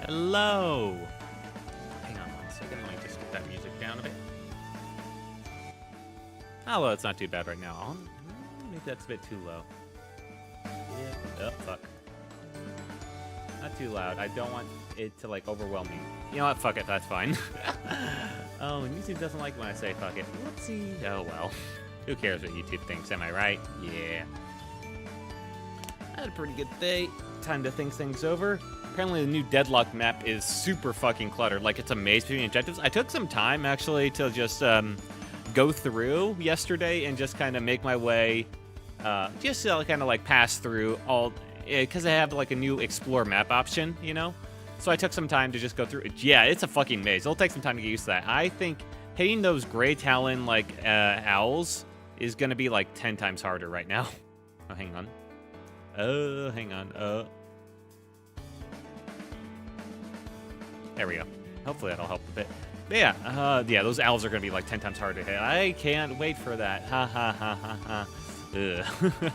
Hello. Hang on 1 second. Let me just get that music down a bit. Oh, well, it's not too bad right now. Maybe that's a bit too low. Yeah. Oh, fuck. Not too loud. I don't want it to, like, overwhelm me. You know what? Fuck it. That's fine. Oh, and YouTube doesn't like when I say fuck it. Whoopsie. Oh, well. Who cares what YouTube thinks? Am I right? Yeah. I had a pretty good day. Time to think things over. Apparently the new Deadlock map is super fucking cluttered. Like, it's a maze between objectives. I took some time, actually, to just go through yesterday and just kind of make my way, just to kind of, like, pass through all, because I have, like, a new Explore map option, you know? So I took some time to just go through it. Yeah, it's a fucking maze. It'll take some time to get used to that. I think hitting those Gray Talon, like, owls is going to be, like, 10 times harder right now. Oh, hang on. Hang on. There we go. Hopefully that'll help a bit. But yeah, those owls are going to be like 10 times harder to hit. I can't wait for that. Ha ha ha ha ha. Ugh.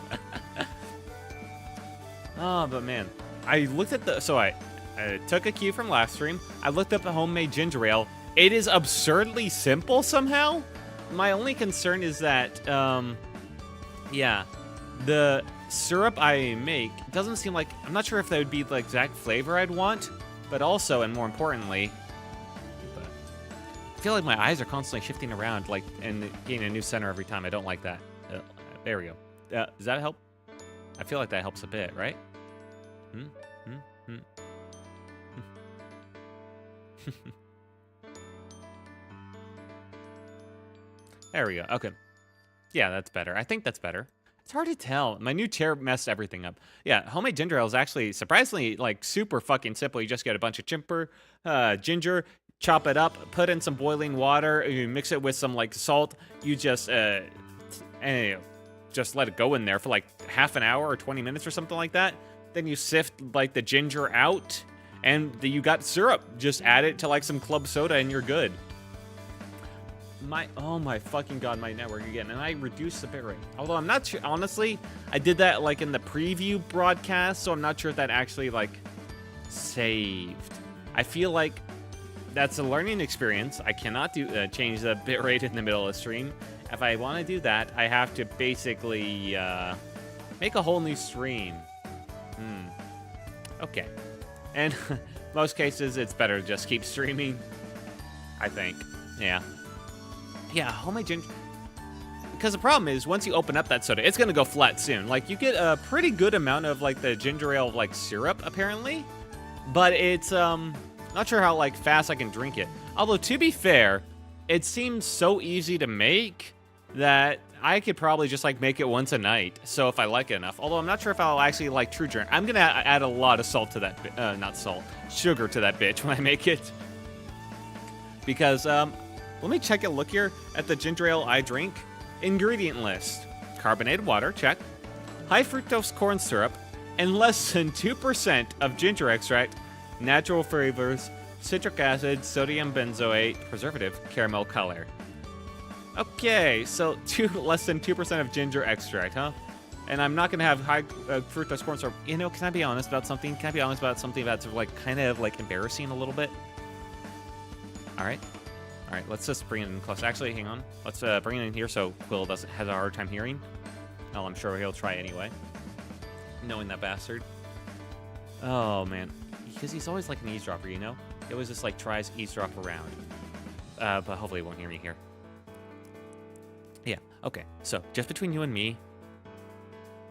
Oh, but man. I looked at the... So I took a cue from last stream. I looked up the homemade ginger ale. It is absurdly simple somehow. My only concern is that, yeah, the syrup I make doesn't seem like... I'm not sure if that would be the exact flavor I'd want. But also, and more importantly, I feel like my eyes are constantly shifting around, like, and getting a new center every time. I don't like that. There we go. Does that help? I feel like that helps a bit, right? There we go. Okay. Yeah, that's better. I think that's better. It's hard to tell. My new chair messed everything up. Yeah, homemade ginger ale is actually surprisingly, like, super fucking simple. You just get a bunch of ginger, chop it up, put in some boiling water, you mix it with some, like, salt. You just let it go in there for, like, half an hour or 20 minutes or something like that. Then you sift, like, the ginger out, and you got syrup. Just add it to, like, some club soda, and you're good. Oh my fucking god, my network again. And I reduced the bitrate. Although I'm not sure, honestly, I did that like in the preview broadcast, so I'm not sure if that actually like saved. I feel like that's a learning experience. I cannot change the bitrate in the middle of the stream. If I want to do that, I have to basically make a whole new stream. Okay. And most cases, it's better to just keep streaming, I think. Yeah. Yeah, homemade ginger... Because the problem is, once you open up that soda, it's going to go flat soon. Like, you get a pretty good amount of, like, the ginger ale, like, syrup, apparently. But it's, not sure how, like, fast I can drink it. Although, to be fair, it seems so easy to make that I could probably just, like, make it once a night. So, if I like it enough. Although, I'm not sure if I'll actually like true ginger. I'm going to add a lot of salt to that... not salt. Sugar to that bitch when I make it. Because, let me check a look here at the ginger ale I drink. Ingredient list. Carbonated water, check. High fructose corn syrup, and less than 2% of ginger extract, natural flavors, citric acid, sodium benzoate, preservative, caramel color. Okay, so less than 2% of ginger extract, huh? And I'm not going to have high fructose corn syrup. You know, can I be honest about something? Can I be honest about something that's like kind of like embarrassing a little bit? All right. All right, let's just bring it in close. Actually, hang on. Let's bring it in here so Quill has a hard time hearing. Well, I'm sure he'll try anyway. Knowing that bastard. Oh, man. Because he's always like an eavesdropper, you know? He always just like tries eavesdrop around. but hopefully it won't hear me here. Yeah, okay. So, just between you and me,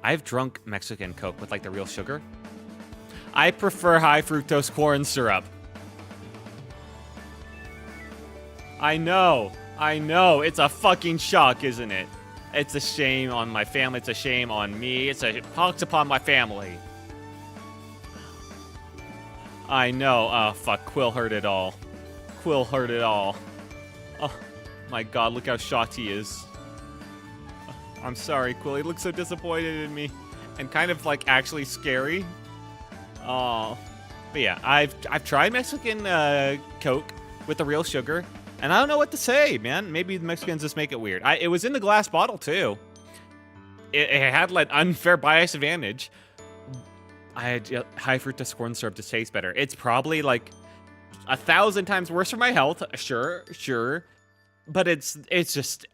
I've drunk Mexican Coke with, like, the real sugar. I prefer high fructose corn syrup. I know. It's a fucking shock, isn't it? It's a shame on my family. It's a shame on me. It's a pox upon my family. I know. Oh, fuck. Quill heard it all. Oh, my God. Look how shocked he is. I'm sorry, Quill. He looks so disappointed in me. And kind of, like, actually scary. Oh. But yeah, I've tried Mexican Coke with the real sugar. And I don't know what to say, man. Maybe the Mexicans just make it weird. It was in the glass bottle, too. It had, like, unfair bias advantage. I had high fructose corn syrup to taste better. It's probably, like, 1,000 times worse for my health. Sure. But it's just...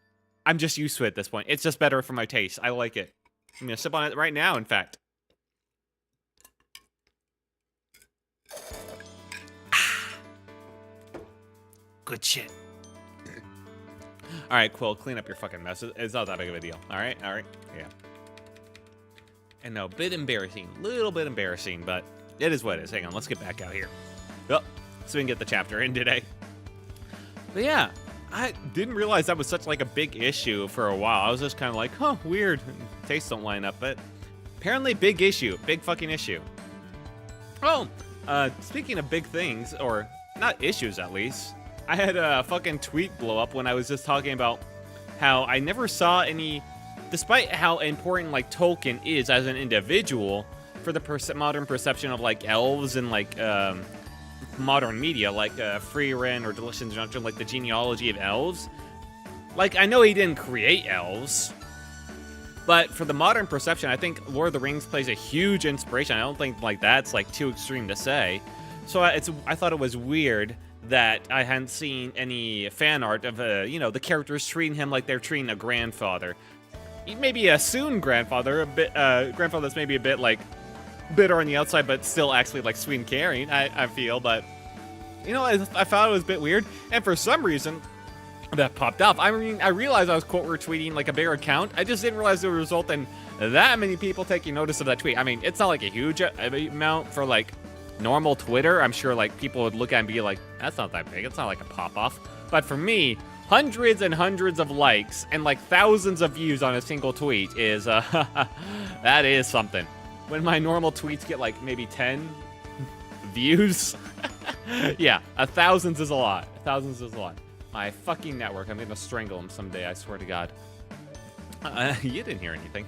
I'm just used to it at this point. It's just better for my taste. I like it. I'm going to sip on it right now, in fact. Good shit. All right, Quill, clean up your fucking mess. It's not that big of a deal. All right, yeah. And no, bit embarrassing, little bit embarrassing, but it is what it is. Hang on, let's get back out here. Oh, so we can get the chapter in today. But yeah, I didn't realize that was such like a big issue for a while. I was just kind of like, huh, weird. Tastes don't line up, but apparently big issue, big fucking issue. Oh, speaking of big things, or not issues at least. I had a fucking tweet blow up when I was just talking about how I never saw any, despite how important like Tolkien is as an individual for the modern perception of like elves and like modern media, like Frieren or Delicious Junction, like the genealogy of elves. Like, I know he didn't create elves, but for the modern perception, I think Lord of the Rings plays a huge inspiration. I don't think like that's like too extreme to say. So I thought it was weird that I hadn't seen any fan art of, the characters treating him like they're treating a grandfather. Maybe a soon grandfather, a bit, grandfather that's maybe a bit, like, bitter on the outside, but still actually, like, sweet and caring, I feel, but, I thought it was a bit weird, and for some reason, that popped up. I mean, I realized I was quote retweeting, like, a bigger account. I just didn't realize it would result in that many people taking notice of that tweet. I mean, it's not, like, a huge amount for, like, normal Twitter. I'm sure like people would look at it and be like, that's not that big. It's not like a pop-off. But for me, hundreds and hundreds of likes and like thousands of views on a single tweet is, that is something. When my normal tweets get like maybe 10 views, yeah, thousands is a lot. Thousands is a lot. My fucking network, I'm gonna strangle him someday, I swear to God. You didn't hear anything.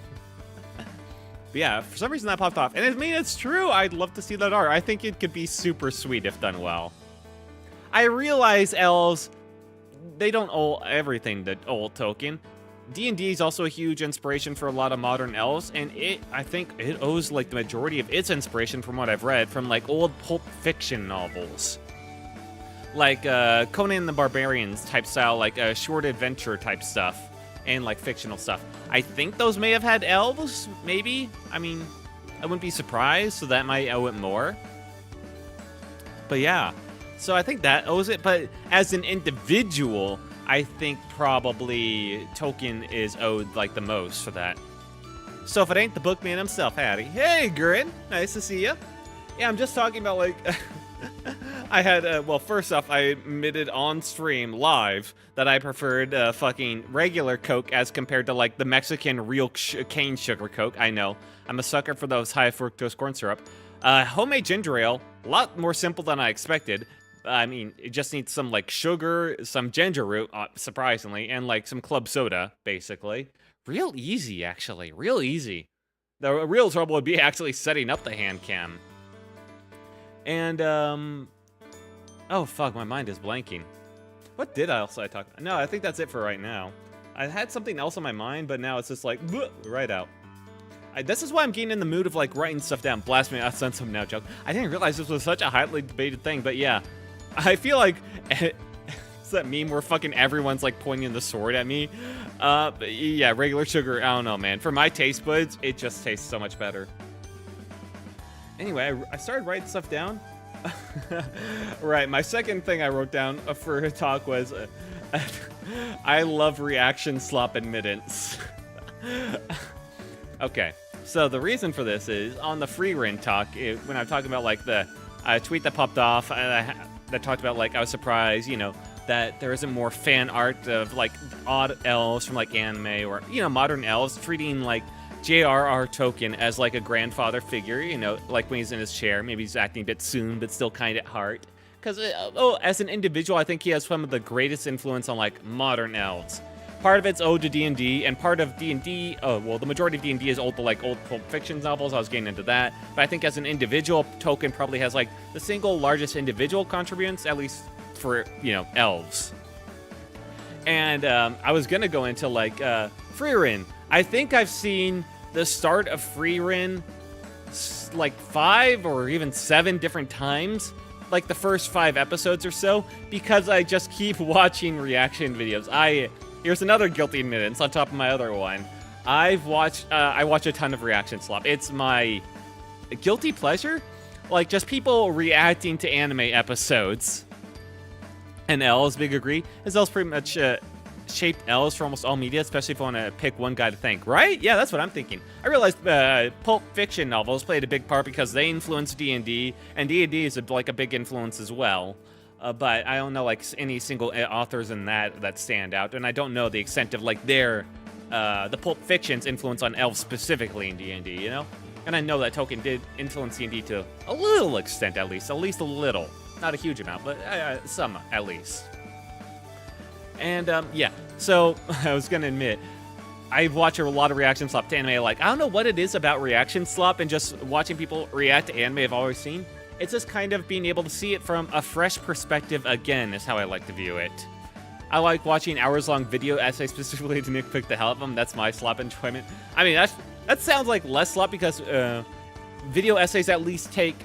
But yeah, for some reason that popped off. And I mean, it's true. I'd love to see that art. I think it could be super sweet if done well. I realize elves, they don't owe everything to old Tolkien. D&D is also a huge inspiration for a lot of modern elves, and I think it owes like the majority of its inspiration from what I've read from like old Pulp Fiction novels. Like Conan the Barbarians type style, like short adventure type stuff. And like fictional stuff. I think those may have had elves, maybe. I mean, I wouldn't be surprised, so that might owe it more. But yeah, so I think that owes it. But as an individual, I think probably Tolkien is owed like the most for that. So if it ain't the bookman himself, Hattie. Hey, Grin, nice to see you. Yeah, I'm just talking about like. I had, well, first off, I admitted on stream, live, that I preferred fucking regular Coke as compared to, like, the Mexican real cane sugar Coke. I know. I'm a sucker for those high fructose corn syrup. Homemade ginger ale, a lot more simple than I expected. I mean, it just needs some, like, sugar, some ginger root, surprisingly, and, like, some club soda, basically. Real easy, actually. Real easy. The real trouble would be actually setting up the hand cam. And, oh, fuck, my mind is blanking. What did I talk about? No, I think that's it for right now. I had something else on my mind, but now it's just like, right out. This is why I'm getting in the mood of, like, writing stuff down. Blast me, I'll send some now, joke. I didn't realize this was such a highly debated thing, but yeah. I feel like, it's that meme where fucking everyone's, like, pointing the sword at me. But yeah, regular sugar, I don't know, man. For my taste buds, it just tastes so much better. Anyway, I started writing stuff down. Right, my second thing I wrote down for a talk was, I love reaction slop admittance. Okay, so the reason for this is, on the Frieren talk, when I'm talking about, like, the tweet that popped off, that talked about, like, I was surprised, you know, that there isn't more fan art of, like, odd elves from, like, anime, or, you know, modern elves treating, like, J.R.R. Tolkien as, like, a grandfather figure, you know, like when he's in his chair. Maybe he's acting a bit soon, but still kind at heart. Because, as an individual, I think he has some of the greatest influence on, like, modern elves. Part of it's owed to D&D, and part of D&D, well, the majority of D&D is old to, like, old Pulp Fiction novels. I was getting into that. But I think as an individual, Tolkien probably has, like, the single largest individual contributions, at least for, you know, elves. And I was going to go into, like, Frieren. I think I've seen the start of Frieren like 5 or even 7 different times, like the first 5 episodes or so, because I just keep watching reaction videos. Here's another guilty admittance on top of my other one. I watch a ton of reaction slop. It's my guilty pleasure, like just people reacting to anime episodes. And L's big agree. As L's pretty much shaped L's for almost all media, especially if I want to pick one guy to thank, right? Yeah, that's what I'm thinking. I realized Pulp Fiction novels played a big part because they influenced D&D, and D&D is like a big influence as well. But I don't know like any single authors in that stand out, and I don't know the extent of like the Pulp Fiction's influence on elves specifically in D&D, you know? And I know that Tolkien did influence D&D to a little extent, at least a little. Not a huge amount, but some at least. And, yeah, so I was going to admit, I watch a lot of reaction slop to anime. Like, I don't know what it is about reaction slop and just watching people react to anime I've always seen. It's just kind of being able to see it from a fresh perspective again is how I like to view it. I like watching hours-long video essays specifically to nitpick the hell out of them. That's my slop enjoyment. I mean, that sounds like less slop because video essays at least take,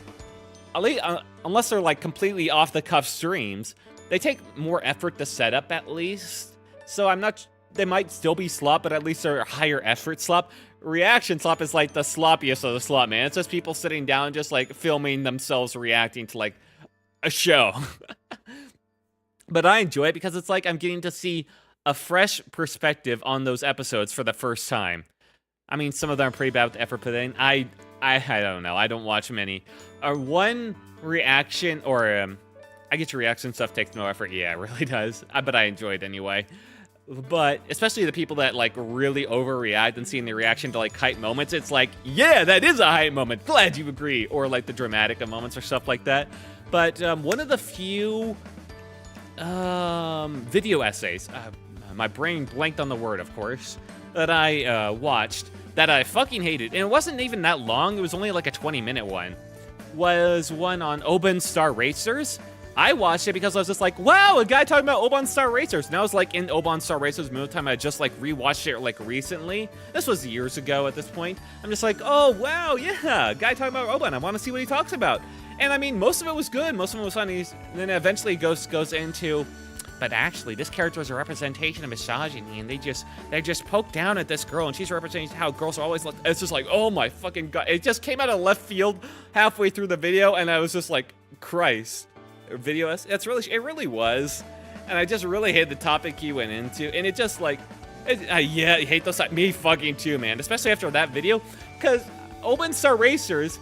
unless they're like completely off-the-cuff streams, they take more effort to set up at least. So I'm not, they might still be slop, but at least they're higher effort slop. Reaction slop is like the sloppiest of the slop, man. It's just people sitting down just like filming themselves reacting to like a show. But I enjoy it because it's like I'm getting to see a fresh perspective on those episodes for the first time. I mean, some of them are pretty bad with the effort put in. I don't know. I don't watch many. One reaction, or I get your reaction stuff takes no effort. Yeah, it really does. But I enjoy it anyway. But especially the people that like really overreact and seeing the reaction to like hype moments, it's like, yeah, that is a hype moment. Glad you agree. Or like the dramatic moments or stuff like that. But one of the few video essays, my brain blanked on the word, of course, that I watched that I fucking hated, and it wasn't even that long, it was only like a 20-minute one, was one on Oban Star Racers. I watched it because I was just like, wow, a guy talking about Oban Star Racers. And I was like in Oban Star Racers most of the time. I just like rewatched it like recently. This was years ago at this point. I'm just like, oh, wow, yeah, a guy talking about Oban. I want to see what he talks about. And I mean, most of it was good. Most of it was funny. And then eventually goes into, but actually, this character is a representation of misogyny, and they just poke down at this girl, and she's representing how girls are always like. It's just like, oh my fucking god! It just came out of left field halfway through the video, and I was just like, Christ, video. It really was, and I just really hate the topic he went into, and it just like, yeah, I hate those. Me fucking too, man. Especially after that video, because Oban Star Racers,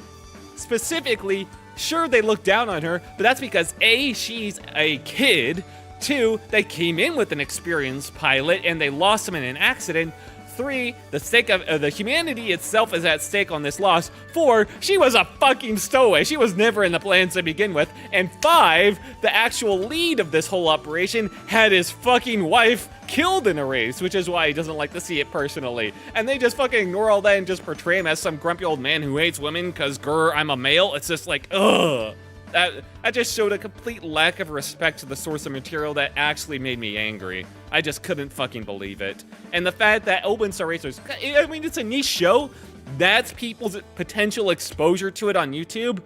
specifically, sure they look down on her, but that's because A, she's a kid. 2, they came in with an experienced pilot and they lost him in an accident. 3, the stake of the humanity itself is at stake on this loss. 4, she was a fucking stowaway. She was never in the plans to begin with. And 5, the actual lead of this whole operation had his fucking wife killed in a race, which is why he doesn't like to see it personally. And they just fucking ignore all that and just portray him as some grumpy old man who hates women because, grr, I'm a male. It's just like, ugh. That just showed a complete lack of respect to the source of material that actually made me angry. I just couldn't fucking believe it. And the fact that Oban Star Racers, I mean, it's a niche show. That's people's potential exposure to it on YouTube.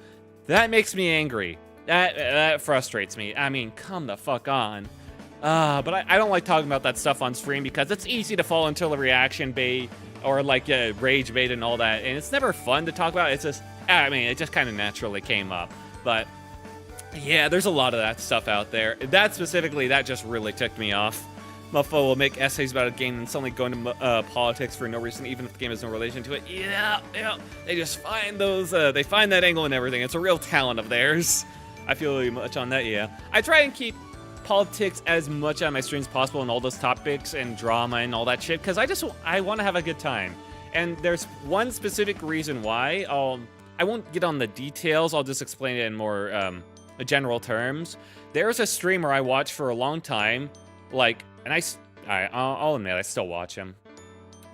That makes me angry. That frustrates me. I mean, come the fuck on. But I don't like talking about that stuff on stream because it's easy to fall into the reaction bait or like rage bait and all that. And it's never fun to talk about. It's just, I mean, it just kind of naturally came up. But Yeah, there's a lot of that stuff out there. That specifically, that just really ticked me off. Motherfucker will make essays about a game and suddenly go into politics for no reason, even if the game has no relation to it. Yeah. They just find those, they find that angle and everything. It's a real talent of theirs. I feel really much on that, yeah. I try and keep politics as much on my streams as possible and all those topics and drama and all that shit, because I want to have a good time. And there's one specific reason why. I won't get on the details. I'll just explain it in more general terms. There's a streamer I watched for a long time, and I'll admit I still watch him.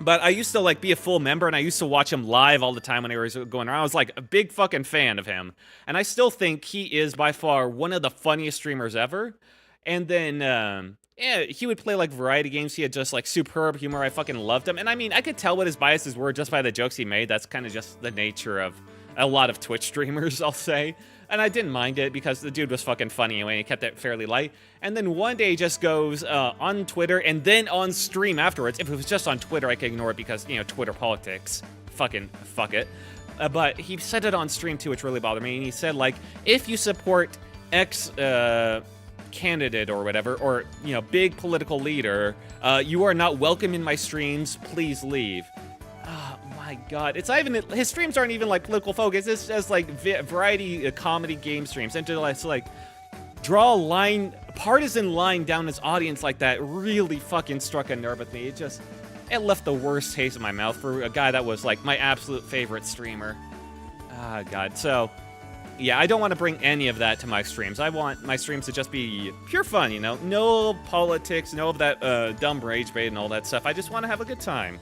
But I used to be a full member, and I used to watch him live all the time when he was going around. I was a big fucking fan of him, and I still think he is by far one of the funniest streamers ever. And then yeah, he would play variety games. He had just superb humor. I fucking loved him, and I mean I could tell what his biases were just by the jokes he made. That's kind of just the nature of a lot of Twitch streamers, I'll say. And I didn't mind it because the dude was fucking funny anyway. He kept it fairly light. And then one day he just goes on Twitter and then on stream afterwards. If it was just on Twitter, I could ignore it because, Twitter politics. Fucking fuck it. But he said it on stream too, which really bothered me. And he said, if you support X candidate or whatever, or, big political leader, you are not welcome in my streams. Please leave. My God, it's not even, his streams aren't even political focus. It's just variety comedy game streams, and to draw a partisan line down his audience like that really fucking struck a nerve with me. It left the worst taste in my mouth for a guy that was my absolute favorite streamer. Ah, God. So yeah, I don't want to bring any of that to my streams. I want my streams to just be pure fun, no politics, no of that dumb rage bait and all that stuff. I just want to have a good time.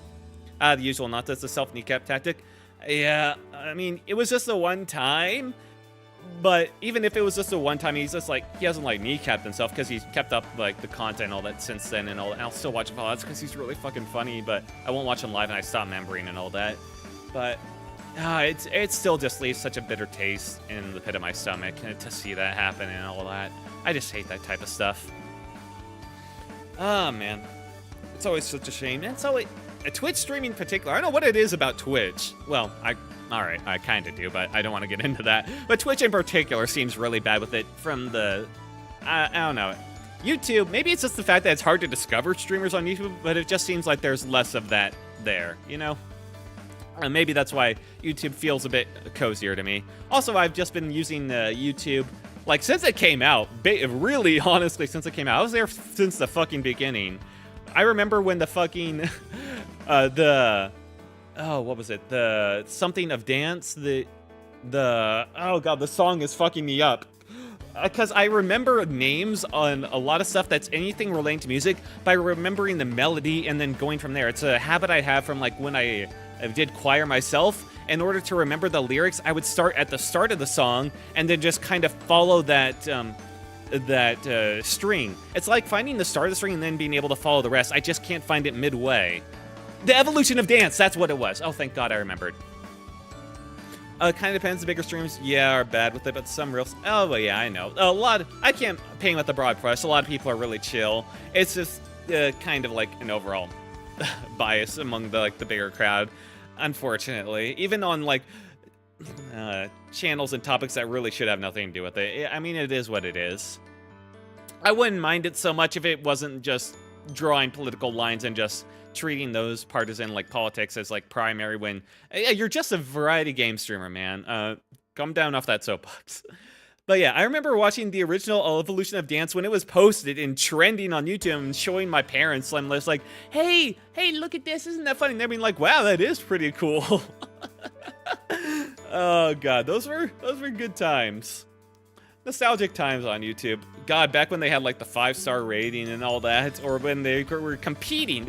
The usual, not just the self-kneecap tactic. Yeah, I mean, it was just the one time, but even if it was just the one time, he's just he hasn't kneecapped himself because he's kept up the content and all that since then and all that. And I'll still watch VODs because he's really fucking funny, but I won't watch him live and I stopped membering and all that. But it still just leaves such a bitter taste in the pit of my stomach to see that happen and all that. I just hate that type of stuff. Oh, man. It's always such a shame. And so Twitch streaming in particular, I don't know what it is about Twitch. Well, alright, I kind of do, but I don't want to get into that. But Twitch in particular seems really bad with it from I don't know. YouTube, maybe it's just the fact that it's hard to discover streamers on YouTube, but it just seems like there's less of that there, maybe that's why YouTube feels a bit cozier to me. Also, I've just been using YouTube, since it came out, really, honestly, since it came out. I was there since the fucking beginning. I remember when the fucking, what was it? The something of dance, oh God, the song is fucking me up. Because I remember names on a lot of stuff that's anything relating to music by remembering the melody and then going from there. It's a habit I have from when I did choir myself. In order to remember the lyrics, I would start at the start of the song and then just kind of follow that string. It's like finding the start of the string and then being able to follow the rest. I just can't find it midway. The evolution of dance, that's what it was. Oh, thank God I remembered. Kind of depends. The bigger streams, are bad with it, but some real... Oh, well, yeah, I know. I can't paint with the broad brush. A lot of people are really chill. It's just kind of an overall bias among the bigger crowd, unfortunately. Even on, channels and topics that really should have nothing to do with it. I mean, it is what it is. I wouldn't mind it so much if it wasn't just drawing political lines and just treating those partisan politics as primary when you're just a variety game streamer, man. Come down off that soapbox. But yeah, I remember watching the original Evolution of Dance when it was posted and trending on YouTube and showing my parents. I'm just hey, look at this, isn't that funny? And they're being wow, that is pretty cool. Oh God, those were good times. Nostalgic times on YouTube. God, back when they had the 5-star rating and all that, or when they were competing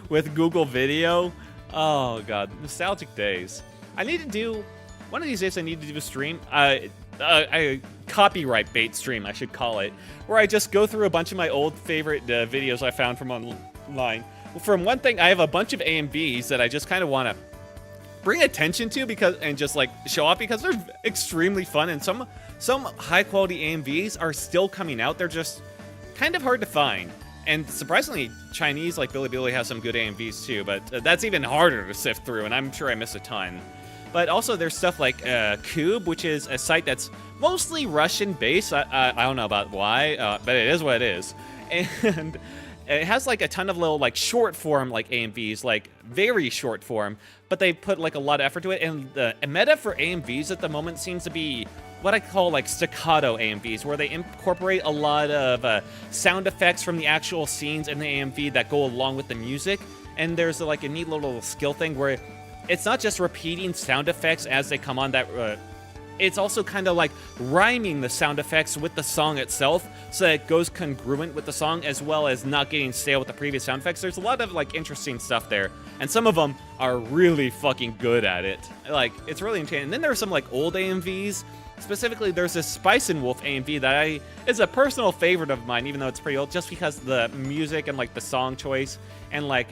with Google Video. Oh God, nostalgic days. One of these days I need to do a stream. A copyright bait stream, I should call it, where I just go through a bunch of my old favorite videos I found from online. Well, from one thing, I have a bunch of AMVs that I just kind of want to bring attention to and just show off because they're extremely fun, and some high quality AMVs are still coming out. They're just kind of hard to find, and surprisingly Chinese Bilibili has some good AMVs too, but that's even harder to sift through, and I'm sure I miss a ton. But also there's stuff like Kube, which is a site that's mostly Russian-based. I don't know about why, but it is what it is. And it has like a ton of little like short form like AMVs, like very short form, but they put like a lot of effort to it. And the meta for AMVs at the moment seems to be what I call like staccato AMVs, where they incorporate a lot of sound effects from the actual scenes in the AMV that go along with the music. And there's like a neat little skill thing where it's not just repeating sound effects as they come on, that it's also kind of like rhyming the sound effects with the song itself, so that it goes congruent with the song, as well as not getting stale with the previous sound effects. There's a lot of like interesting stuff there, and some of them are really fucking good at it. Like, it's really insane. And then there's some like old AMVs. Specifically, there's this Spice and Wolf AMV that is a personal favorite of mine, even though it's pretty old, just because the music and like the song choice and like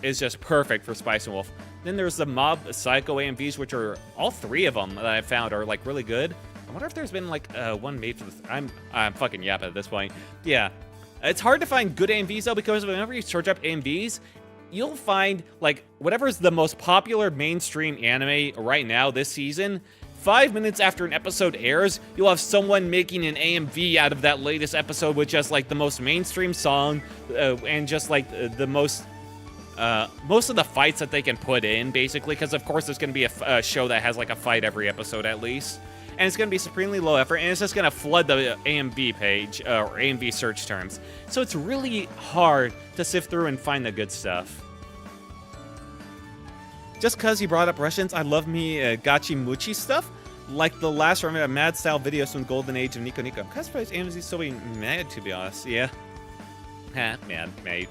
is just perfect for Spice and Wolf. Then there's the Mob Psycho AMVs, which are all three of them that I found are like really good. I wonder if there's been like one made for this. I'm fucking yapping at this point. Yeah, it's hard to find good AMVs though, because whenever you search up AMVs, you'll find like whatever's the most popular mainstream anime right now this season. 5 minutes after an episode airs, you'll have someone making an AMV out of that latest episode with just like the most mainstream song and just like the most of the fights that they can put in, basically, because of course there's going to be a show that has like a fight every episode at least, and it's going to be supremely low effort, and it's just going to flood the AMV page or AMV search terms. So it's really hard to sift through and find the good stuff. Just because you brought up Russians, I love me Gachi Muchi stuff, like the last Mad Style videos from Golden Age of Nico Nico. I'm kind of surprised AMV's still being mad, to be honest. Yeah. Man, mate.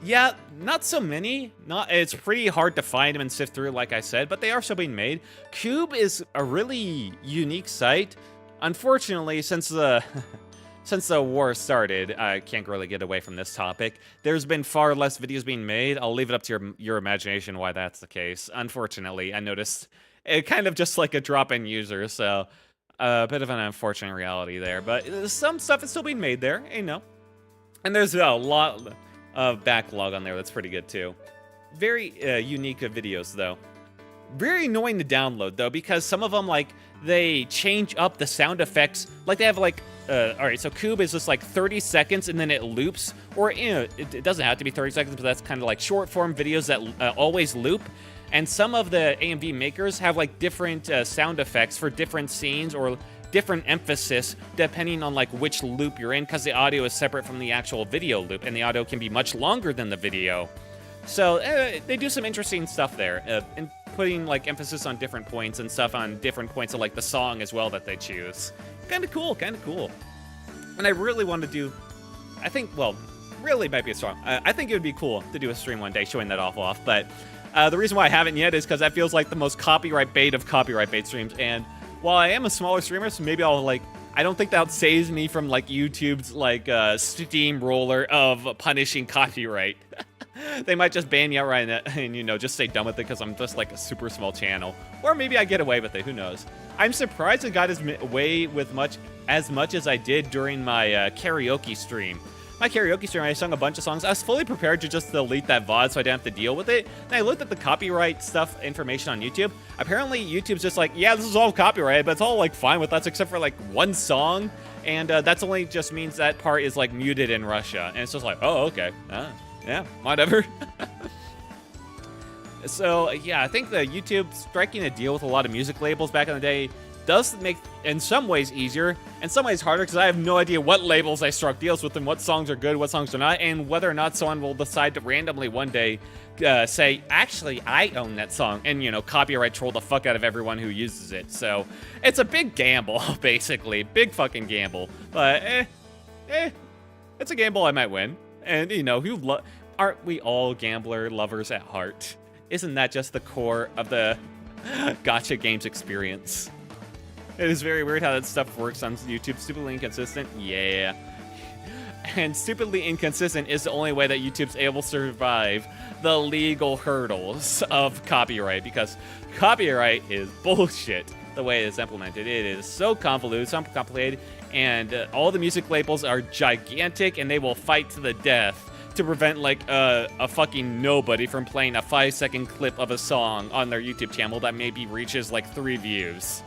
Yeah, not so many. It's pretty hard to find them and sift through, like I said, but they are still being made. Kube is a really unique site. Unfortunately, since the war started, I can't really get away from this topic. There's been far less videos being made. I'll leave it up to your imagination why that's the case. Unfortunately, I noticed it kind of just like a drop in users, so a bit of an unfortunate reality there. But some stuff is still being made there, you know. And there's a lot of backlog on there that's pretty good too. Very unique videos though. Very annoying to download though, because some of them, like, they change up the sound effects. Like, they have like alright, so Kube is just like 30 seconds and then it loops, or you know, it doesn't have to be 30 seconds, but that's kind of like short form videos that always loop. And some of the AMV makers have like different sound effects for different scenes, or different emphasis depending on like which loop you're in, because the audio is separate from the actual video loop, and the audio can be much longer than the video. So they do some interesting stuff there, and putting like emphasis on different points and stuff on different points of like the song as well that they choose. Kind of cool. And I really want to do, I think, well, really might be a strong, I think it would be cool to do a stream one day showing that off, but the reason why I haven't yet is because that feels like the most copyright bait of copyright bait streams. And while I am a smaller streamer, so maybe I'll like, I don't think that saves me from like YouTube's like steamroller of punishing copyright. They might just ban you outright and, you know, just stay done with it because I'm just like a super small channel. Or maybe I get away with it, who knows. I'm surprised I got away with as much as I did during my karaoke stream. My karaoke stream, I sung a bunch of songs. I was fully prepared to just delete that VOD so I didn't have to deal with it. And I looked at the copyright stuff information on YouTube. Apparently, YouTube's just like, yeah, this is all copyrighted, but it's all like fine with us except for like one song. And that's only just means that part is like muted in Russia. And it's just like, oh, okay. Yeah, whatever. So, yeah, I think the YouTube striking a deal with a lot of music labels back in the day does make, in some ways, easier, in some ways harder, because I have no idea what labels I struck deals with and what songs are good, what songs are not, and whether or not someone will decide to randomly one day say, actually, I own that song, and, you know, copyright troll the fuck out of everyone who uses it. So, it's a big gamble, basically. Big fucking gamble. But, it's a gamble I might win. And, you know, aren't we all gambler lovers at heart? Isn't that just the core of the gacha games experience? It is very weird how that stuff works on YouTube. Stupidly inconsistent? Yeah. And stupidly inconsistent is the only way that YouTube's able to survive the legal hurdles of copyright, because copyright is bullshit the way it's implemented. It is so convoluted, so complicated, and all the music labels are gigantic, and they will fight to the death to prevent like a fucking nobody from playing a 5-second clip of a song on their YouTube channel that maybe reaches like 3 views.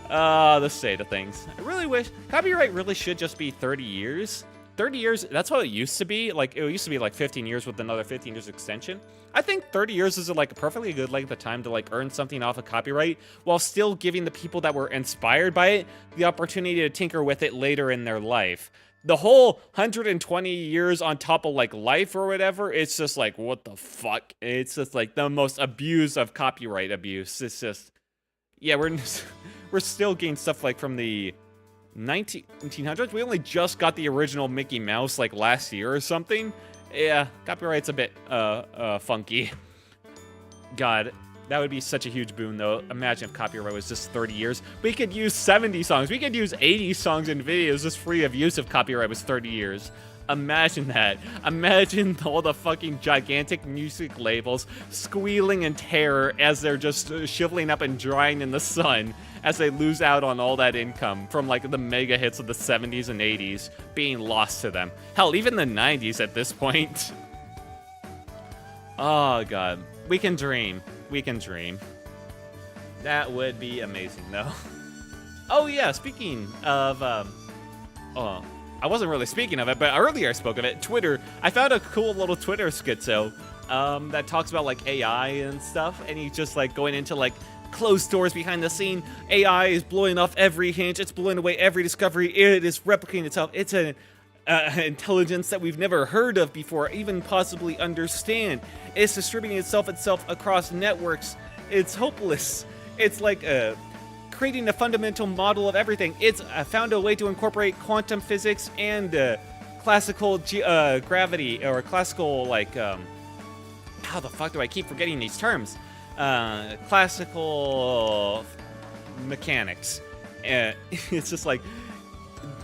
The state of things. I really wish copyright really should just be 30 years. 30 years, that's what it used to be. Like, it used to be like 15 years with another 15 years extension. I think 30 years is like a perfectly good length of time to like earn something off of copyright while still giving the people that were inspired by it the opportunity to tinker with it later in their life. The whole 120 years on top of like life or whatever, it's just like, what the fuck? It's just like the most abuse of copyright abuse. It's just, yeah, we're still getting stuff like from the 1900s. We only just got the original Mickey Mouse like last year or something. Yeah, copyright's a bit funky. God, that would be such a huge boon though. Imagine if copyright was just 30 years. We could use 70 songs. We could use 80 songs and videos just free of use if copyright was 30 years. Imagine that. Imagine all the fucking gigantic music labels squealing in terror as they're just shriveling up and drying in the sun as they lose out on all that income from like the mega hits of the 70s and 80s being lost to them. Hell, even the 90s at this point. Oh god. We can dream. We can dream. That would be amazing though. Oh yeah, speaking of I wasn't really speaking of it, but earlier I spoke of it. Twitter. I found a cool little Twitter schizo that talks about like AI and stuff, and he's just like going into like closed doors behind the scene. AI is blowing off every hinge. It's blowing away every discovery. It is replicating itself. It's an intelligence that we've never heard of before, even possibly understand. It's distributing itself across networks. It's hopeless. It's like creating a fundamental model of everything. It's found a way to incorporate quantum physics and classical gravity, or classical, like, how the fuck do I keep forgetting these terms? Classical mechanics. It's just like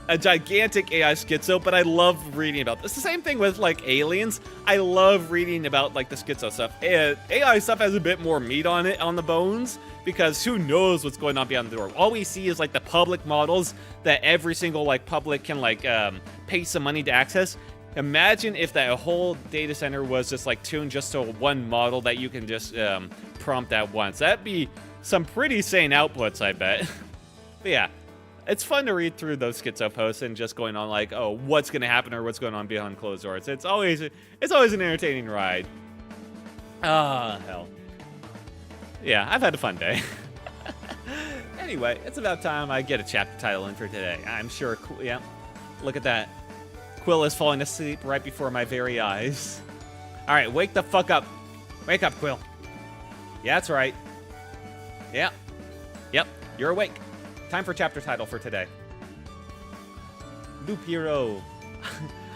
a gigantic AI schizo, but I love reading about this. The same thing with like aliens. I love reading about like the schizo stuff. AI stuff has a bit more meat on it, on the bones, because who knows what's going on beyond the door. All we see is like the public models that every single like public can like pay some money to access. Imagine if that whole data center was just like tuned just to one model that you can just prompt at once. That'd be some pretty sane outputs, I bet. But yeah, it's fun to read through those schizo posts and just going on like, oh, what's gonna happen or what's going on behind closed doors. It's always an entertaining ride. Ah, hell. Yeah, I've had a fun day. Anyway, it's about time I get a chapter title in for today. I'm sure, yeah, look at that. Quill is falling asleep right before my very eyes. All right, wake the fuck up. Wake up, Quill. Yeah, that's right. Yeah. Yep, you're awake. Time for chapter title for today. Loop Hero.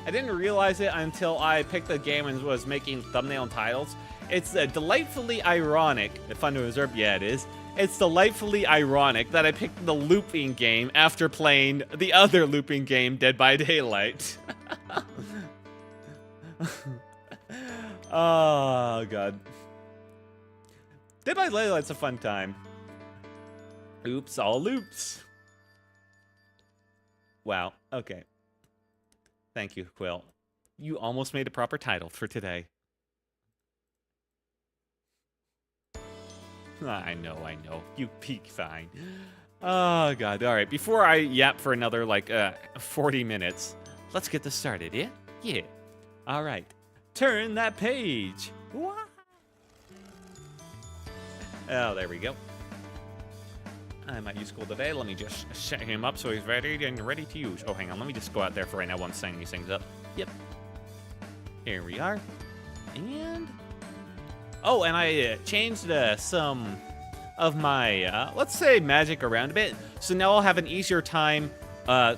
I didn't realize it until I picked the game and was making thumbnail titles. It's delightfully ironic. Fun to observe? Yeah, it is. It's delightfully ironic that I picked the looping game after playing the other looping game, Dead by Daylight. Oh, God. Dead by Daylight's a fun time. Oops, all loops. Wow, okay. Thank you, Quill. You almost made a proper title for today. I know. You peak fine. Oh, God. All right, before I yap for another, like, 40 minutes, let's get this started, yeah? Yeah. All right. Turn that page. What? Oh, there we go. I might use Quill today. Let me just set him up so he's ready and ready to use. Oh, hang on. Let me just go out there for right now while I'm setting these things up. Yep. Here we are. And... oh, and I changed some of my, let's say, magic around a bit. So now I'll have an easier time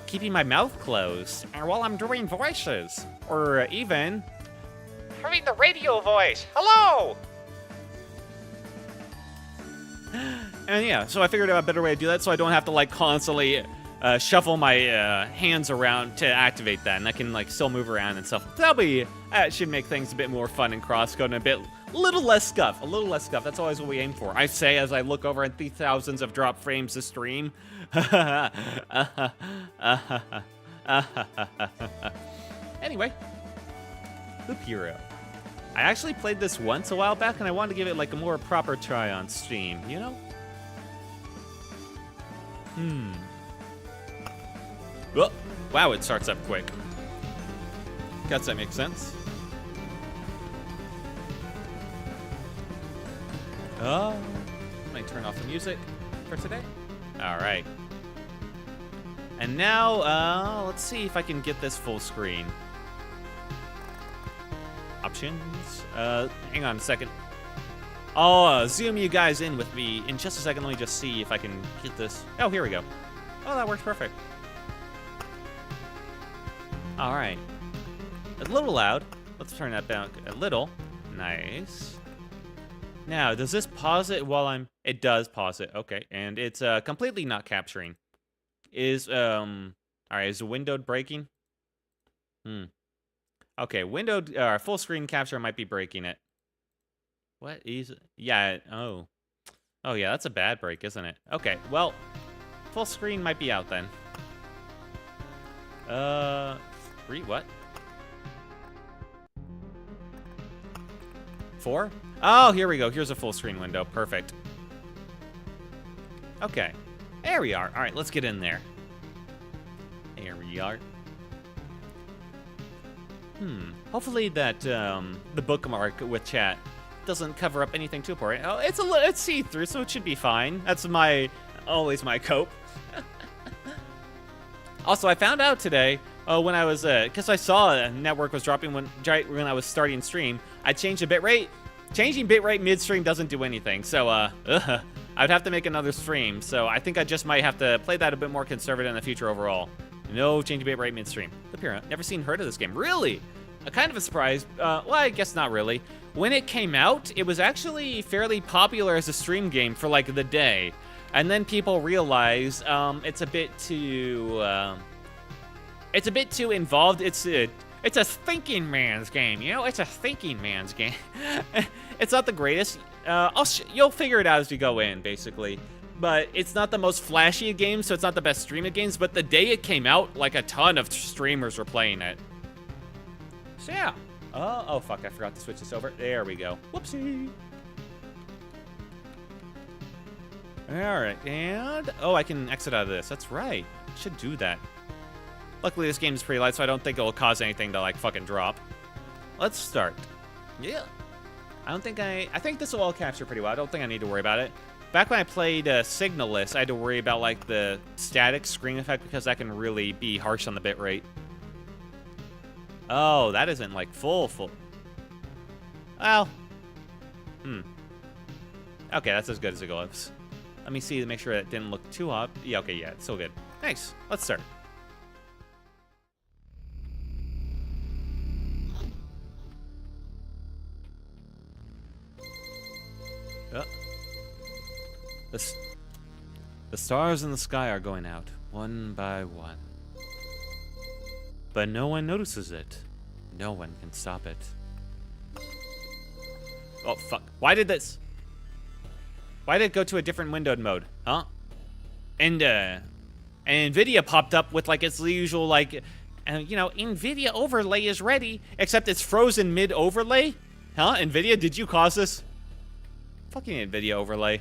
keeping my mouth closed while I'm doing voices. Or even having the radio voice. Hello! And yeah, so I figured out a better way to do that so I don't have to like constantly shuffle my hands around to activate that, and I can like still move around and stuff. That should make things a bit more fun and cross-code and a little less scuff. That's always what we aim for. I say as I look over at the thousands of drop frames to stream. Anyway, Loop Hero. I actually played this once a while back, and I wanted to give it like a more proper try on Steam, you know? Oh, wow, it starts up quick. Guess that makes sense. Might turn off the music for today. All right. And now, let's see if I can get this full screen. Options. Hang on a second. I'll zoom you guys in with me in just a second. Let me just see if I can get this. Oh, here we go. Oh, that works perfect. All right. A little loud. Let's turn that down a little. Nice. Now, does this pause it while I'm... It does pause it. Okay. And it's completely not capturing. Is, all right, is the windowed breaking? Okay, windowed, full screen capture might be breaking it. What is it? Yeah, oh. Oh, yeah, that's a bad break, isn't it? Okay, well, full screen might be out then. What? 4? Oh, here we go. Here's a full screen window. Perfect. Okay. There we are. All right, let's get in there. There we are. Hopefully that the bookmark with chat doesn't cover up anything too important. Oh, it's see-through, so it should be fine. That's always my cope. Also, I found out today when I was because I saw a network was dropping when I was starting stream. I changed the bitrate. Changing bitrate midstream doesn't do anything, so I'd have to make another stream. So I think I just might have to play that a bit more conservative in the future overall. No changing bitrate midstream. Never heard of this game. Really? Kind of a surprise. Well, I guess not really. When it came out, it was actually fairly popular as a stream game for like the day. And then people realized it's a bit too involved. It's a thinking man's game, you know? It's a thinking man's game. It's not the greatest. You'll figure it out as you go in, basically. But it's not the most flashy of games, so it's not the best stream of games. But the day it came out, like a ton of streamers were playing it. So yeah. Oh fuck, I forgot to switch this over. There we go. Whoopsie. Alright, and... Oh, I can exit out of this. That's right. I should do that. Luckily, this game is pretty light, so I don't think it will cause anything to, like, fucking drop. Let's start. Yeah. I think this will all capture pretty well. I don't think I need to worry about it. Back when I played Signalis, I had to worry about, like, the static screen effect because that can really be harsh on the bitrate. Oh, that isn't, like, full. Well. Okay, that's as good as it goes. Let me see to make sure it didn't look too up. Yeah, okay, yeah, it's still good. Nice. Let's start. The stars in the sky are going out, one by one. But no one notices it. No one can stop it. Oh, fuck. Why did it go to a different windowed mode? Huh? And NVIDIA popped up with, like, its usual, like, you know, NVIDIA overlay is ready, except it's frozen mid-overlay? Huh? NVIDIA, did you cause this? Fucking NVIDIA overlay.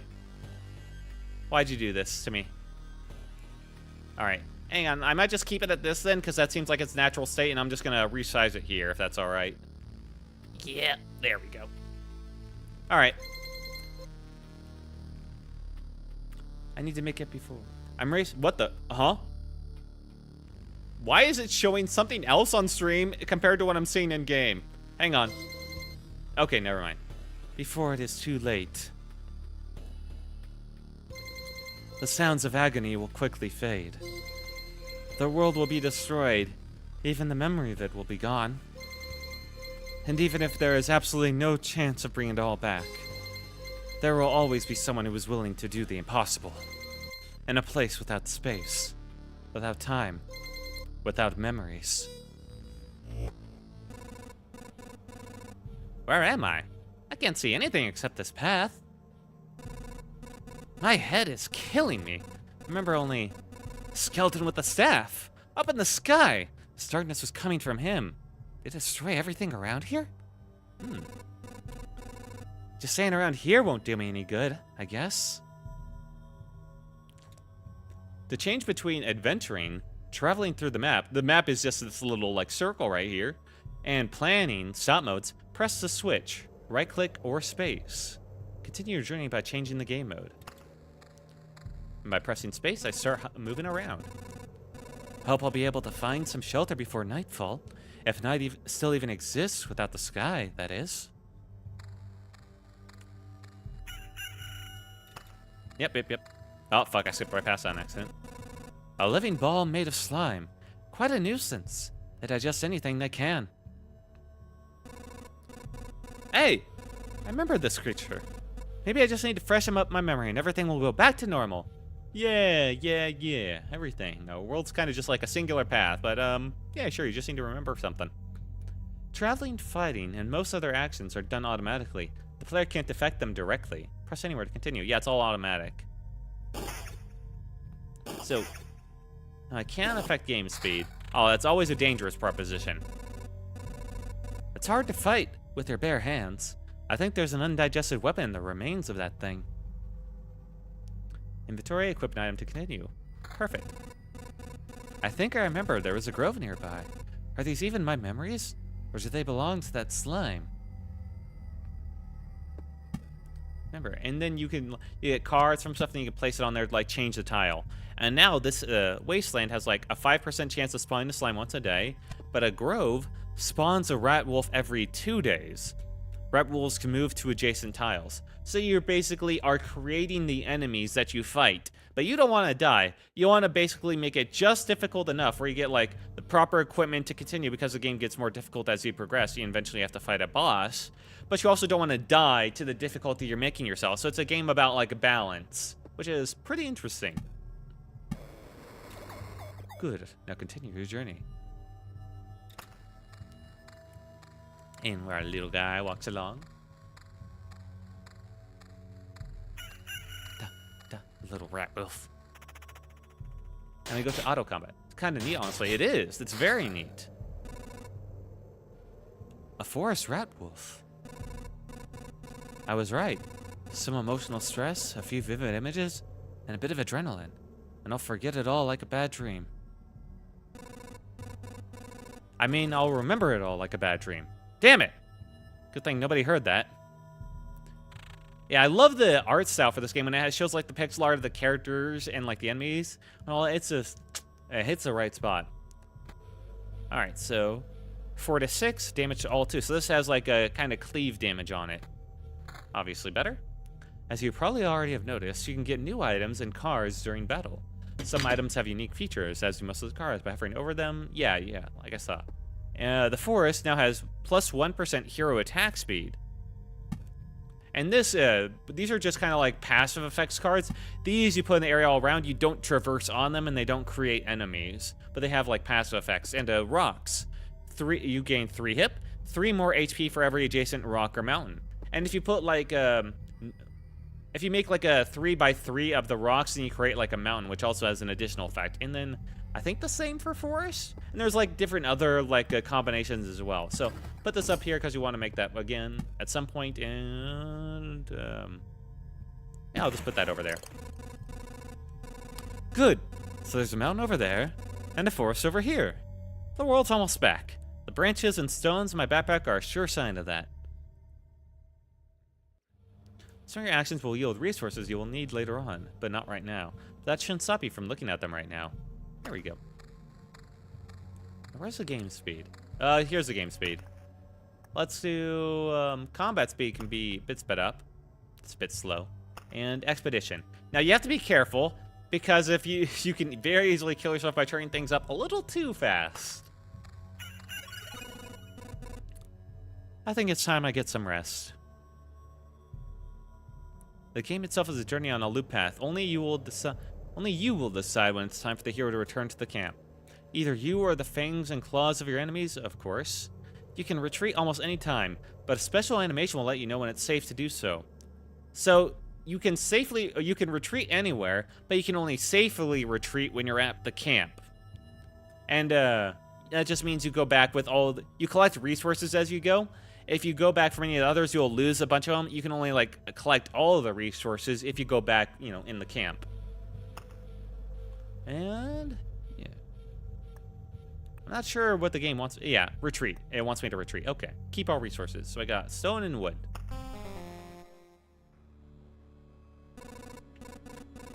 Why'd you do this to me? Alright. Hang on. I might just keep it at this then, because that seems like its natural state, and I'm just going to resize it here, if that's alright. Yeah. There we go. Alright. I need to make it before. I'm racing. What the? Huh? Why is it showing something else on stream compared to what I'm seeing in game? Hang on. Okay, never mind. Before it is too late. The sounds of agony will quickly fade. The world will be destroyed. Even the memory of it will be gone. And even if there is absolutely no chance of bringing it all back, there will always be someone who is willing to do the impossible. In a place without space, without time, without memories. Where am I? I can't see anything except this path. My head is killing me. Remember only skeleton with the staff. Up in the sky. This darkness was coming from him. Did it destroy everything around here? Just staying around here won't do me any good, I guess. The change between adventuring, traveling through the map is just this little like circle right here, and planning, stop modes, press the switch, right click or space. Continue your journey by changing the game mode. And by pressing space, I start moving around. Hope I'll be able to find some shelter before nightfall, if night still even exists without the sky, that is. Yep. Oh, fuck, I skipped right past that on accident. A living ball made of slime. Quite a nuisance. They digest anything they can. Hey! I remember this creature. Maybe I just need to freshen up my memory and everything will go back to normal. Yeah. Everything. The world's kind of just like a singular path, but, yeah, sure, you just need to remember something. Traveling, fighting, and most other actions are done automatically. The player can't affect them directly. Press anywhere to continue. Yeah, it's all automatic. So, I can't affect game speed. Oh, that's always a dangerous proposition. It's hard to fight with your bare hands. I think there's an undigested weapon in the remains of that thing. Inventory, equip an item to continue. Perfect. I think I remember there was a grove nearby. Are these even my memories? Or do they belong to that slime? Remember, and then you get cards from stuff, and you can place it on there to like change the tile. And now this wasteland has like a 5% chance of spawning a slime once a day, but a grove spawns a rat wolf every 2 days. Rat wolves can move to adjacent tiles. So you basically are creating the enemies that you fight. But you don't want to die. You want to basically make it just difficult enough where you get like the proper equipment to continue, because the game gets more difficult as you progress. You eventually have to fight a boss. But you also don't want to die to the difficulty you're making yourself. So it's a game about like a balance, which is pretty interesting. Good. Now continue your journey. And where our little guy walks along. Little rat wolf. And we go to auto combat. It's kind of neat, honestly. It is. It's very neat. A forest rat wolf. I was right. Some emotional stress, a few vivid images, and a bit of adrenaline. And I'll forget it all like a bad dream. I mean, I'll remember it all like a bad dream. Damn it! Good thing nobody heard that. Yeah, I love the art style for this game when it shows like the pixel art of the characters and like the enemies. Well, it's just, it hits the right spot. All right, so 4 to 6 damage to all 2. So this has like a kind of cleave damage on it. Obviously better. As you probably already have noticed, you can get new items and cars during battle. Some items have unique features, as do most of the cars. By hovering over them, yeah, like I saw. The forest now has plus 1% hero attack speed. And these are just kind of like passive effects cards. These you put in the area all around. You don't traverse on them, and they don't create enemies. But they have like passive effects. And rocks. You gain 3 hip, 3 more HP for every adjacent rock or mountain. And if you put like if you make like a 3x3 of the rocks, then you create like a mountain, which also has an additional effect. And then I think the same for forest. And there's like different other like combinations as well. So put this up here because you want to make that again at some point. And yeah, I'll just put that over there. Good. So there's a mountain over there and a forest over here. The world's almost back. The branches and stones in my backpack are a sure sign of that. Some of your actions will yield resources you will need later on, but not right now. That shouldn't stop you from looking at them right now. There we go. Where's the game speed? Here's the game speed. Let's do, combat speed can be a bit sped up. It's a bit slow. And expedition. Now you have to be careful, because if you can very easily kill yourself by turning things up a little too fast. I think it's time I get some rest. The game itself is a journey on a loop path. Only you will decide when it's time for the hero to return to the camp. Either you or the fangs and claws of your enemies, of course. You can retreat almost any time, but a special animation will let you know when it's safe to do so. So you can retreat anywhere, but you can only safely retreat when you're at the camp. And that just means you go back with you collect resources as you go. If you go back from any of the others, you'll lose a bunch of them. You can only like collect all of the resources if you go back, you know, in the camp. And yeah, I'm not sure what the game wants. Yeah, retreat. It wants me to retreat. Okay, keep all resources. So I got stone and wood.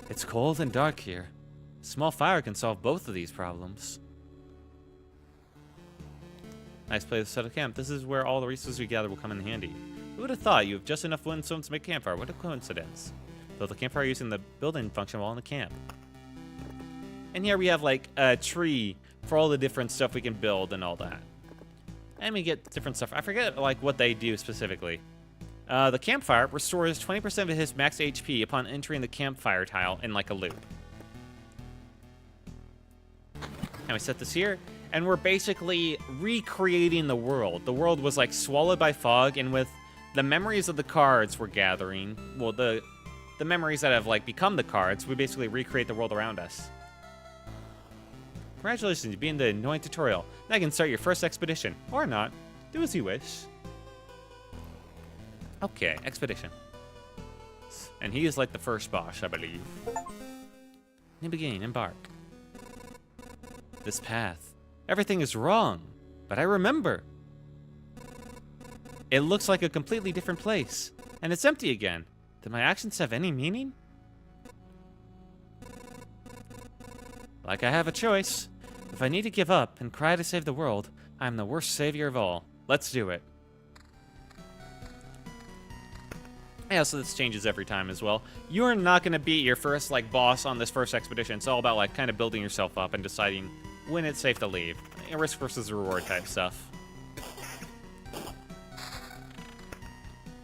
It's cold and dark here. A small fire can solve both of these problems. Nice place to set a camp. This is where all the resources we gather will come in handy. Who would have thought you have just enough wood and stone to make a campfire? What a coincidence. Build a campfire using the building function while in the camp. And here we have like a tree for all the different stuff we can build and all that. And we get different stuff. I forget like what they do specifically. The campfire restores 20% of his max HP upon entering the campfire tile in like a loop. And we set this here. And we're basically recreating the world. The world was like swallowed by fog, and with the memories of the cards we're gathering, well, the memories that have like become the cards, we basically recreate the world around us. Congratulations, you beat the annoying tutorial. Now you can start your first expedition. Or not. Do as you wish. Okay, expedition. And he is like the first boss, I believe. New beginning, embark. This path. Everything is wrong, but I remember. It looks like a completely different place, and it's empty again. Do my actions have any meaning? Like I have a choice. If I need to give up and cry to save the world, I am the worst savior of all. Let's do it. Yeah, so this changes every time as well. You are not going to beat your first like boss on this first expedition. It's all about like kind of building yourself up and deciding when it's safe to leave. Risk versus reward type stuff.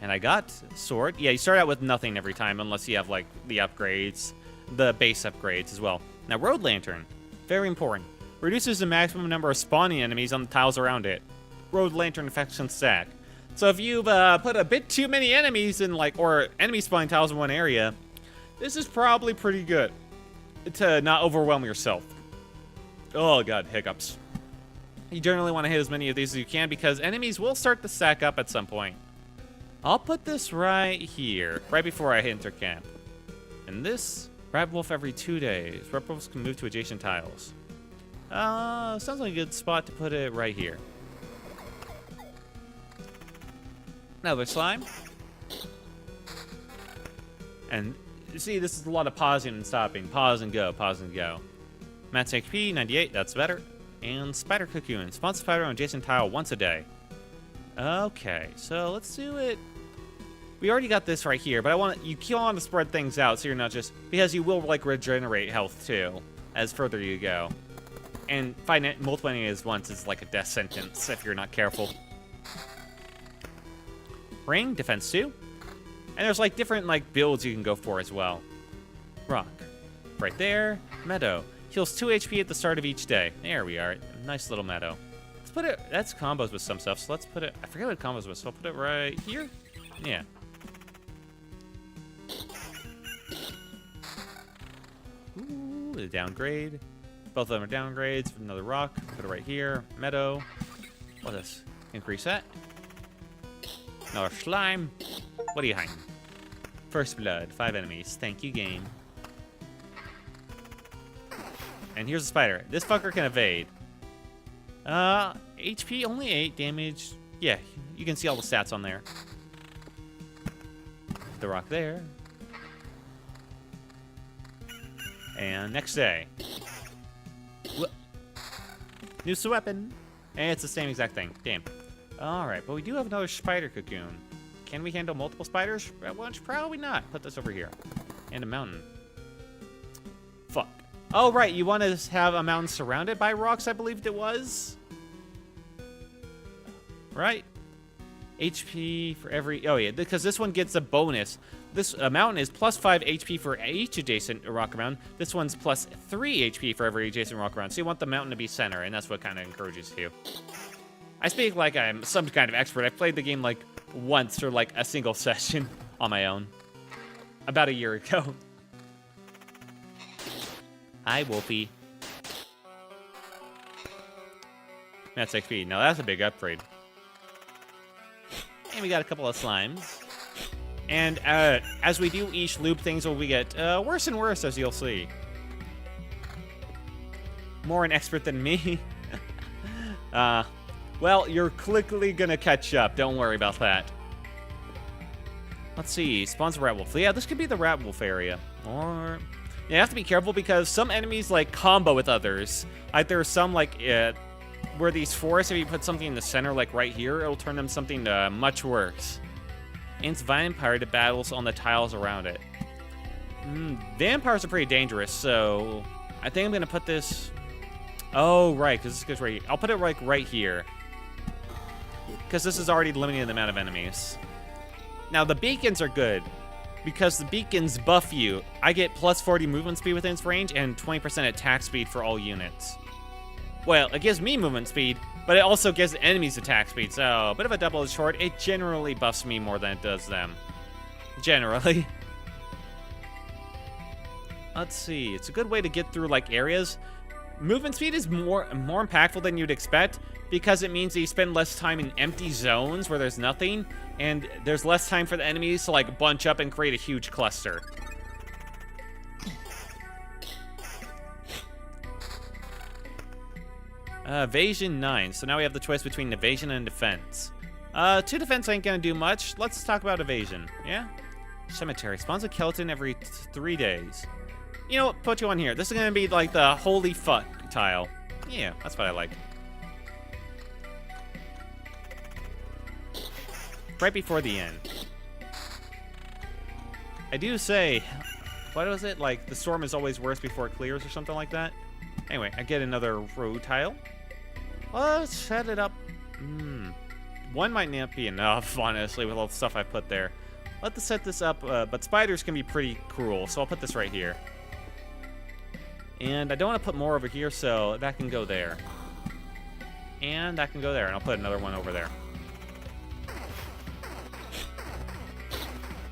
And I got sword. Yeah, you start out with nothing every time unless you have like the upgrades, the base upgrades as well. Now, road lantern, very important. Reduces the maximum number of spawning enemies on the tiles around it. Road lantern infection stack. So if you've put a bit too many enemies in like, or enemy spawning tiles in one area, this is probably pretty good to not overwhelm yourself. Oh god, hiccups. You generally want to hit as many of these as you can because enemies will start to stack up at some point. I'll put this right here, right before I enter camp. And this, Rat Wolf every 2 days. Rat Wolves can move to adjacent tiles. Sounds like a good spot to put it right here. Another slime. And you see, this is a lot of pausing and stopping. Pause and go, pause and go. Max HP, 98, that's better. And Spider Cocoon. Spawn spider on adjacent tile once a day. Okay, so let's do it. We already got this right here, but you want to spread things out so you're not just, because you will like regenerate health too, as further you go. And multiple enemies once is like a death sentence if you're not careful. Ring, defense 2. And there's like different like builds you can go for as well. Rock. Right there. Meadow. Heals 2 HP at the start of each day. There we are. Nice little meadow. Let's put it, that's combos with some stuff, so let's put it, I forget what it combos with, so I'll put it right here. Yeah. Ooh, the downgrade. Both of them are downgrades. Another rock. Put it right here. Meadow. What's this? Increase that. Another slime. What are you hiding? First blood. 5 enemies. Thank you, game. And here's a spider. This fucker can evade. HP only 8. Damage. Yeah, you can see all the stats on there. The rock there. And next day. New weapon. And it's the same exact thing. Damn. Alright, but we do have another spider cocoon. Can we handle multiple spiders at once? Probably not. Put this over here. And a mountain. Fuck. Oh, right. You want to have a mountain surrounded by rocks, I believed it was. Right? HP for every... Oh, yeah. Because this one gets a bonus. This mountain is plus 5 HP for each adjacent rock around. This one's plus 3 HP for every adjacent rock around. So you want the mountain to be center, and that's what kind of encourages you. I speak like I'm some kind of expert. I've played the game like once for like a single session on my own. About a year ago. Hi, Wolfie. Max XP. Now that's a big upgrade. And we got a couple of slimes. And as we do each loop, things will get worse and worse, as you'll see. More an expert than me. Well, you're quickly gonna catch up. Don't worry about that. Let's see. Spawns a rat wolf. Yeah, this could be the rat wolf area. Or you have to be careful because some enemies like combo with others. Like there's some like where these forests, if you put something in the center, like right here, it'll turn them something much worse. And it's vampire that battles on the tiles around it. Vampires are pretty dangerous, so I think I'm gonna put this. Oh, right, because this goes right here. I'll put it like right here. Because this is already limiting the amount of enemies. Now, the beacons are good. Because the beacons buff you. I get plus 40 movement speed within its range and 20% attack speed for all units. Well, it gives me movement speed, but it also gives enemies attack speed. So, a bit of a double-edged sword. It generally buffs me more than it does them. Generally. Let's see. It's a good way to get through, like, areas. Movement speed is more impactful than you'd expect because it means that you spend less time in empty zones where there's nothing, and there's less time for the enemies to like bunch up and create a huge cluster. Evasion 9. So now we have the choice between evasion and defense. 2 defense ain't gonna do much. Let's talk about evasion. Yeah? Cemetery. Spawns a skeleton every 3 days. You know what? Put you on here. This is going to be like the holy fuck tile. Yeah, that's what I like. Right before the end. I do say, what was it? Like, the storm is always worse before it clears or something like that? Anyway, I get another road tile. Let's set it up. One might not be enough, honestly, with all the stuff I put there. Let's set this up, but spiders can be pretty cruel, so I'll put this right here. And I don't want to put more over here, so that can go there. And that can go there, and I'll put another one over there.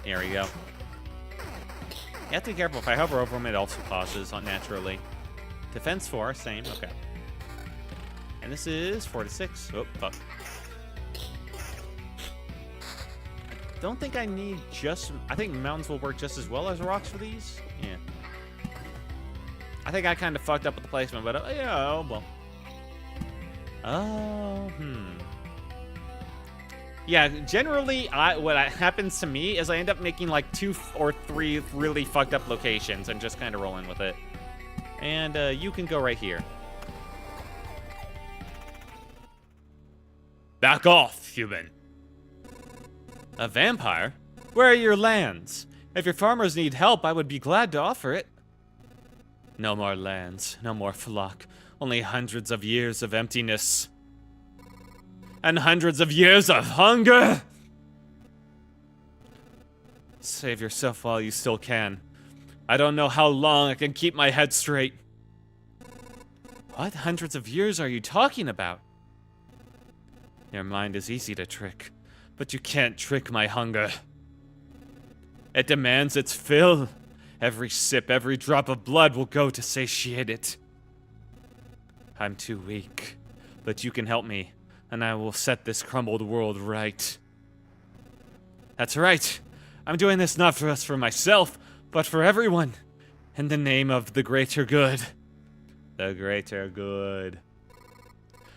There we go. You have to be careful. If I hover over them, it also pauses naturally. Defense 4, same, okay. And this is 4 to 6. Oh, fuck. Don't think I need just... I think mountains will work just as well as rocks for these. Yeah. I think I kind of fucked up with the placement, but yeah, oh, well. Oh, Yeah, generally, what happens to me is I end up making like 2 or 3 really fucked up locations and just kind of rolling with it. And you can go right here. Back off, human. A vampire? Where are your lands? If your farmers need help, I would be glad to offer it. No more lands, no more flock, only hundreds of years of emptiness. And hundreds of years of hunger! Save yourself while you still can. I don't know how long I can keep my head straight. What hundreds of years are you talking about? Your mind is easy to trick, but you can't trick my hunger. It demands its fill. Every sip, every drop of blood will go to satiate it. I'm too weak, but you can help me, and I will set this crumbled world right. That's right. I'm doing this not just for myself, but for everyone, in the name of the greater good. The greater good.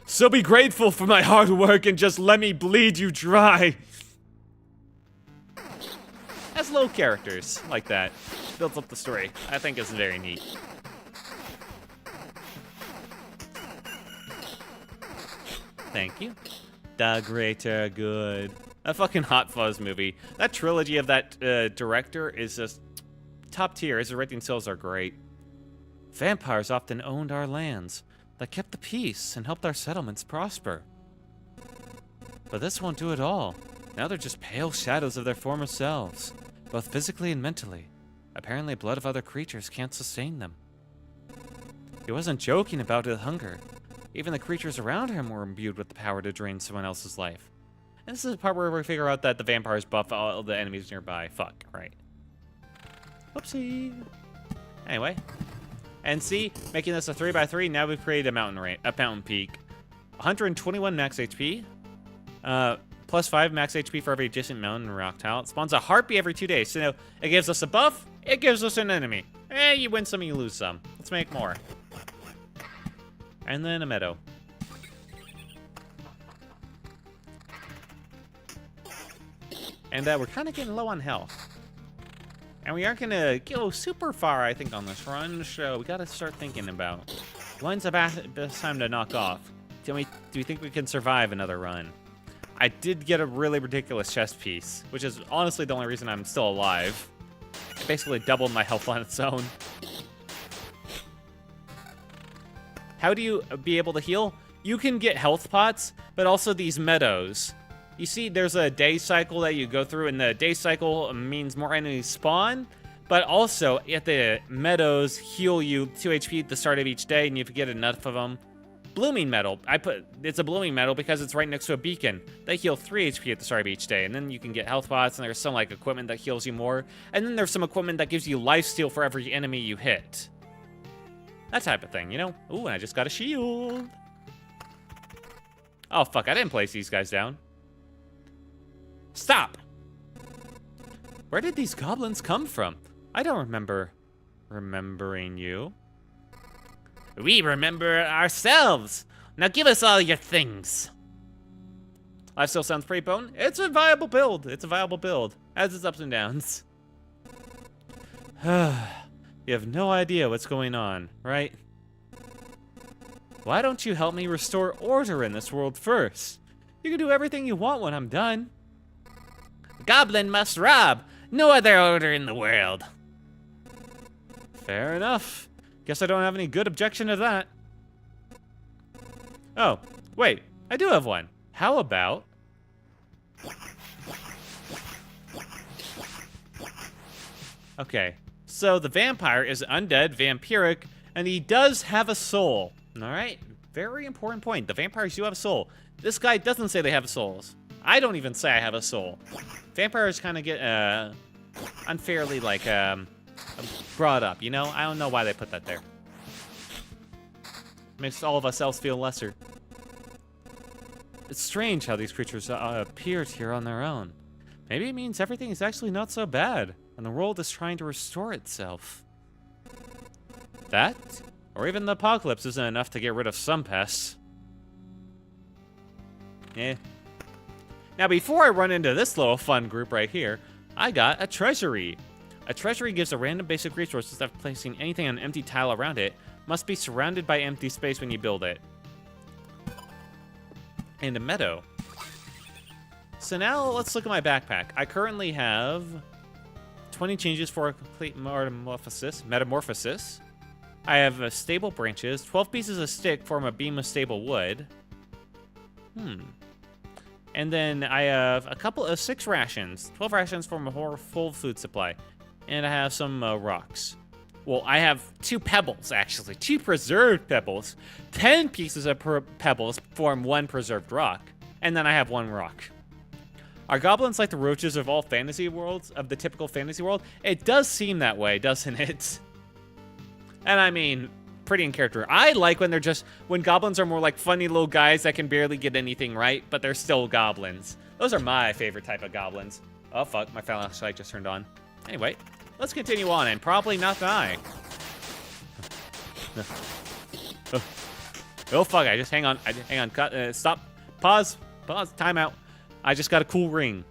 So be grateful for my hard work and just let me bleed you dry. As little characters like that. Builds up the story. I think it's very neat. Thank you. The greater good. A fucking Hot Fuzz movie. That trilogy of that director is just top tier. His writing skills are great. Vampires often owned our lands. They kept the peace and helped our settlements prosper. But this won't do it all. Now they're just pale shadows of their former selves, both physically and mentally. Apparently, blood of other creatures can't sustain them. He wasn't joking about his hunger. Even the creatures around him were imbued with the power to drain someone else's life. And this is the part where we figure out that the vampires buff all the enemies nearby. Fuck, right. Whoopsie. Anyway. And see, making this a 3x3, now we've created a mountain peak. 121 max HP. Plus 5 max HP for every adjacent mountain and rock tile. It spawns a harpy every 2 days. So it gives us a buff, it gives us an enemy. You win some, you lose some. Let's make more. And then a meadow. And we're kind of getting low on health. And we aren't going to go super far, I think, on this run. So we got to start thinking about when's the best time to knock off. Do you think we can survive another run? I did get a really ridiculous chest piece, which is honestly the only reason I'm still alive. It basically doubled my health on its own. How do you be able to heal? You can get health pots, but also these meadows. You see, there's a day cycle that you go through, and the day cycle means more enemies spawn, but also at the meadows heal you 2 HP at the start of each day, and if you get enough of them. Blooming metal. It's a blooming metal because it's right next to a beacon. They heal 3 HP at the start of each day, and then you can get health pots, and there's some like equipment that heals you more, and then there's some equipment that gives you lifesteal for every enemy you hit. That type of thing, you know? Ooh, and I just got a shield. Oh, fuck, I didn't place these guys down. Stop! Where did these goblins come from? I don't remember remembering you. We remember ourselves. Now give us all your things. Life still sounds pretty potent. It's a viable build. It's a viable build. Has its ups and downs. You have no idea what's going on, right? Why don't you help me restore order in this world first? You can do everything you want when I'm done. Goblin must rob. No other order in the world. Fair enough. Guess I don't have any good objection to that. Oh, wait, I do have one. How about... Okay, so the vampire is undead, vampiric, and he does have a soul. All right, very important point. The vampires do have a soul. This guy doesn't say they have souls. I don't even say I have a soul. Vampires kind of get unfairly, like, brought up, you know? I don't know why they put that there. Makes all of us else feel lesser. It's strange how these creatures appeared here on their own. Maybe it means everything is actually not so bad, and the world is trying to restore itself. That, or even the apocalypse, isn't enough to get rid of some pests. Eh. Now, before I run into this little fun group right here, I got a treasury. A treasury gives a random basic resource instead of placing anything on an empty tile around it. Must be surrounded by empty space when you build it. And a meadow. So now let's look at my backpack. I currently have 20 changes for a complete metamorphosis. I have stable branches. 12 pieces of stick form a beam of stable wood. And then I have a couple of 6 rations. 12 rations form a full food supply. And I have some rocks. Well, I have 2 pebbles, actually. 2 preserved pebbles. 10 pieces of pebbles form 1 preserved rock. And then I have 1 rock. Are goblins like the roaches of all fantasy worlds, of the typical fantasy world? It does seem that way, doesn't it? And I mean, pretty in character. I like when when goblins are more like funny little guys that can barely get anything right, but they're still goblins. Those are my favorite type of goblins. Oh, fuck, my flashlight just turned on. Anyway, let's continue on and probably not die. Oh, fuck, hang on, cut, stop, pause, timeout. I just got a cool ring.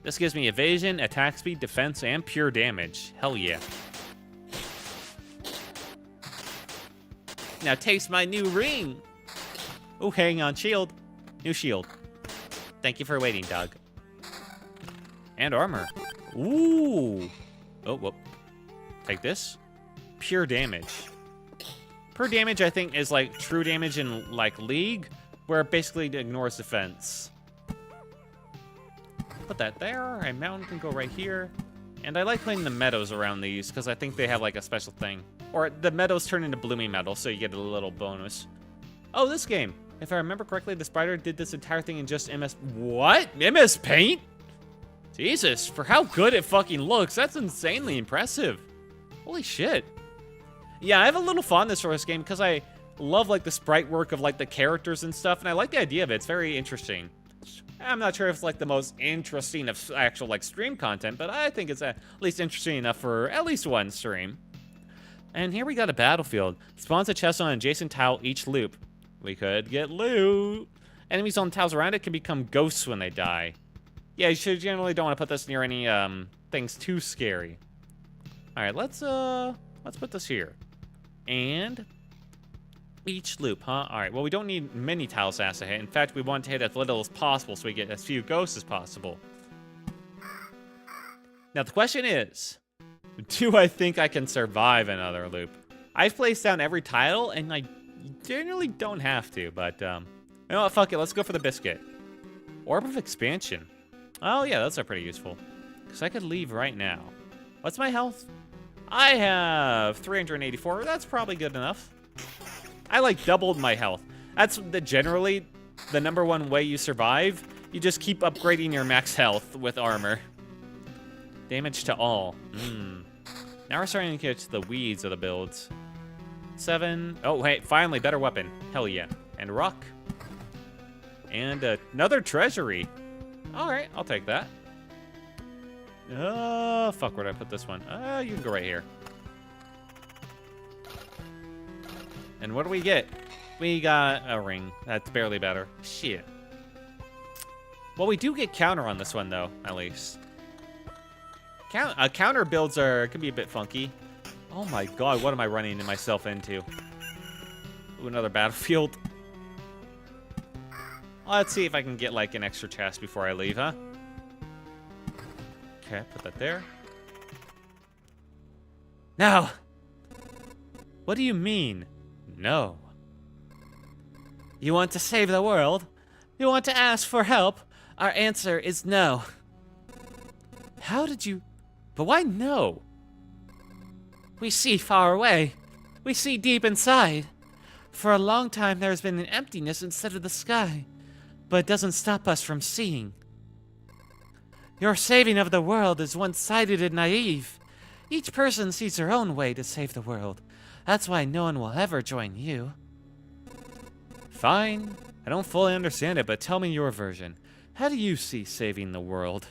This gives me evasion, attack speed, defense, and pure damage. Hell yeah. Now taste my new ring. Oh, hang on, shield. New shield. Thank you for waiting, Doug. And armor. Ooh. Oh, whoop. Take this. Pure damage. Pure damage, I think, is like true damage in like League, where it basically ignores defense. Put that there. A mountain can go right here. And I like playing the meadows around these because I think they have like a special thing. Or the meadows turn into blooming meadow, so you get a little bonus. Oh, this game. If I remember correctly, the spider did this entire thing in just MS... What? MS Paint? Jesus, for how good it fucking looks, that's insanely impressive. Holy shit. Yeah, I have a little fondness for this game because I love like the sprite work of like the characters and stuff, and I like the idea of it. It's very interesting. I'm not sure if it's like the most interesting of actual like stream content, but I think it's at least interesting enough for at least one stream. And here we got a battlefield. Spawns a chest on an adjacent tile each loop. We could get loot. Enemies on tiles around it can become ghosts when they die. Yeah, you should generally don't want to put this near any things too scary. All right, let's put this here. And each loop, huh? All right, well, we don't need many tiles to hit. In fact, we want to hit as little as possible so we get as few ghosts as possible. Now, the question is, do I think I can survive another loop? I've placed down every tile, and I generally don't have to, but, you know what, fuck it, let's go for the biscuit. Orb of Expansion. Oh, yeah, those are pretty useful. Because I could leave right now. What's my health? I have 384. That's probably good enough. I, like, doubled my health. That's generally the #1 way you survive. You just keep upgrading your max health with armor. Damage to all. Now we're starting to get to the weeds of the builds. 7. Oh, hey, finally, better weapon. Hell yeah. And rock. And another treasury. All right, I'll take that. Oh, fuck, where did I put this one? You can go right here. And what do we get? We got a ring. That's barely better. Shit. Well, we do get counter on this one, though, at least. Counter builds can be a bit funky. Oh my god, what am I running myself into? Ooh, another battlefield. Let's see if I can get, like, an extra chest before I leave, huh? Okay, put that there. No! What do you mean, no? You want to save the world? You want to ask for help? Our answer is no. How did you... But why no? We see far away. We see deep inside. For a long time there has been an emptiness instead of the sky. But it doesn't stop us from seeing. Your saving of the world is one-sided and naive. Each person sees their own way to save the world. That's why no one will ever join you. Fine. I don't fully understand it, but tell me your version. How do you see saving the world?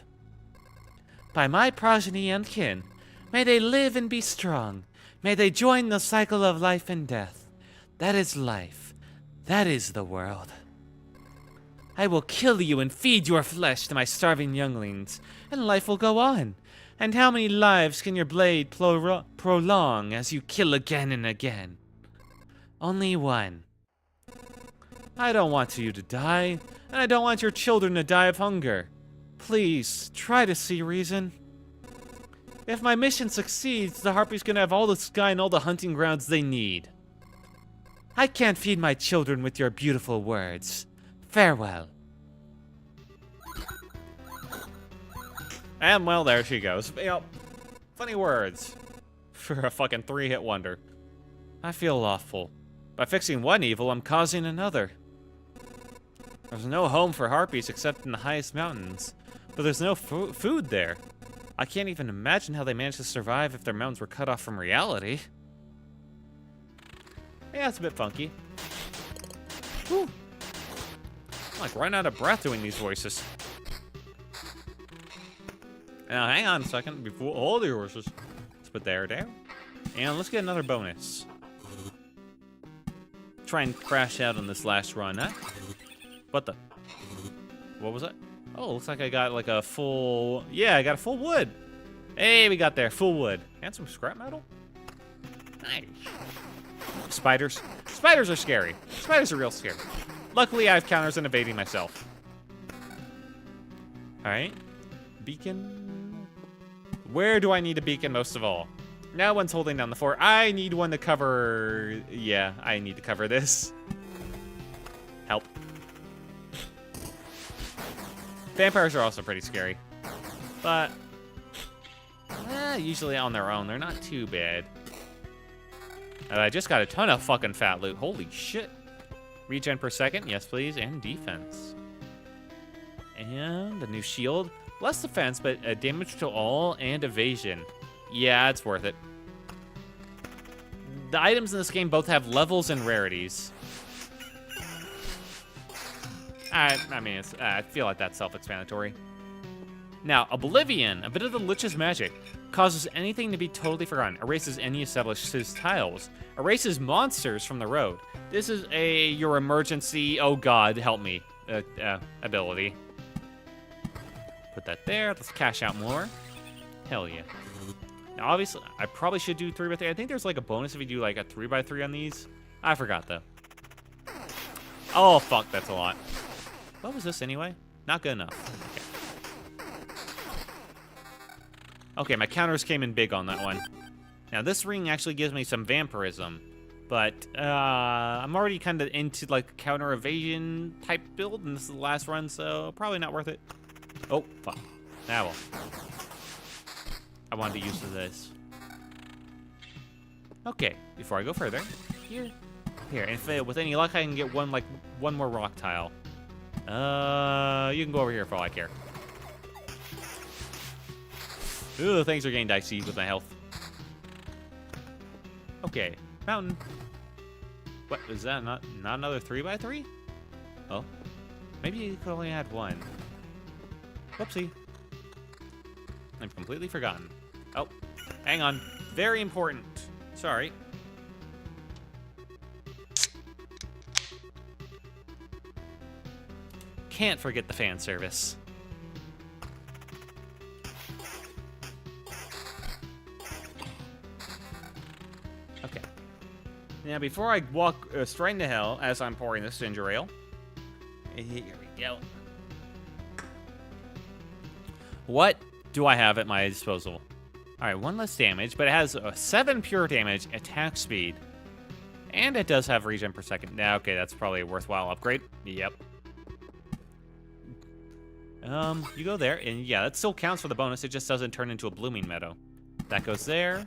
By my progeny and kin, may they live and be strong. May they join the cycle of life and death. That is life. That is the world. I will kill you and feed your flesh to my starving younglings, and life will go on. And how many lives can your blade prolong as you kill again and again? Only one. I don't want you to die, and I don't want your children to die of hunger. Please, try to see reason. If my mission succeeds, the Harpy's gonna have all the sky and all the hunting grounds they need. I can't feed my children with your beautiful words. Farewell. And, well, there she goes. You know, funny words for a fucking 3-hit wonder. I feel awful. By fixing one evil, I'm causing another. There's no home for harpies except in the highest mountains, but there's no food there. I can't even imagine how they managed to survive if their mountains were cut off from reality. Yeah, it's a bit funky. Whew. I'm like running out of breath doing these voices. Now, hang on a second before all the horses. Let's put there down. And let's get another bonus. Try and crash out on this last run, huh? What the? What was that? Oh, looks like I got like a full... Yeah, I got a full wood. Hey, we got there. Full wood. And some scrap metal? Nice. Spiders. Spiders are scary. Spiders are real scary. Luckily, I have counters and evading myself. Alright. Beacon. Where do I need a beacon most of all? No one's holding down the fort. I need one to cover... Yeah, I need to cover this. Help. Vampires are also pretty scary. But... usually on their own, they're not too bad. I just got a ton of fucking fat loot. Holy shit. Regen per second, yes please, and defense. And a new shield. Less defense, but damage to all and evasion. Yeah, it's worth it. the items in this game both have levels and rarities. I mean, I feel like that's self-explanatory. Now, Oblivion, a bit of the Lich's magic, causes anything to be totally forgotten, erases any established tiles, erases monsters from the road. This is your emergency, oh god, help me, ability. Put that there, let's cash out more. Hell yeah. Now, obviously, I probably should do 3x3. I think there's like a bonus if you do like a 3x3 on these. I forgot though. Oh, fuck, that's a lot. What was this anyway? Not good enough. Okay, my counters came in big on that one. Now, this ring actually gives me some vampirism, but I'm already kind of into like counter evasion type build, and this is the last run, so probably not worth it. Oh, fuck. Now, well. I wanted to use this. Okay, before I go further, here, and if with any luck, I can get one more rock tile. You can go over here for all I care. Ooh, things are getting dicey with my health. Okay, mountain. What is that? Not another 3x3? Oh, maybe you could only add one. Whoopsie. I've completely forgotten. Oh, hang on. Very important. Sorry. Can't forget the fan service. Okay. Now, before I walk straight into hell as I'm pouring this ginger ale, here we go. What do I have at my disposal? All right, 1 less damage, but it has 7 pure damage, attack speed, and it does have regen per second. Now, okay, that's probably a worthwhile upgrade. Yep. You go there, and yeah, that still counts for the bonus. It just doesn't turn into a blooming meadow. That goes there.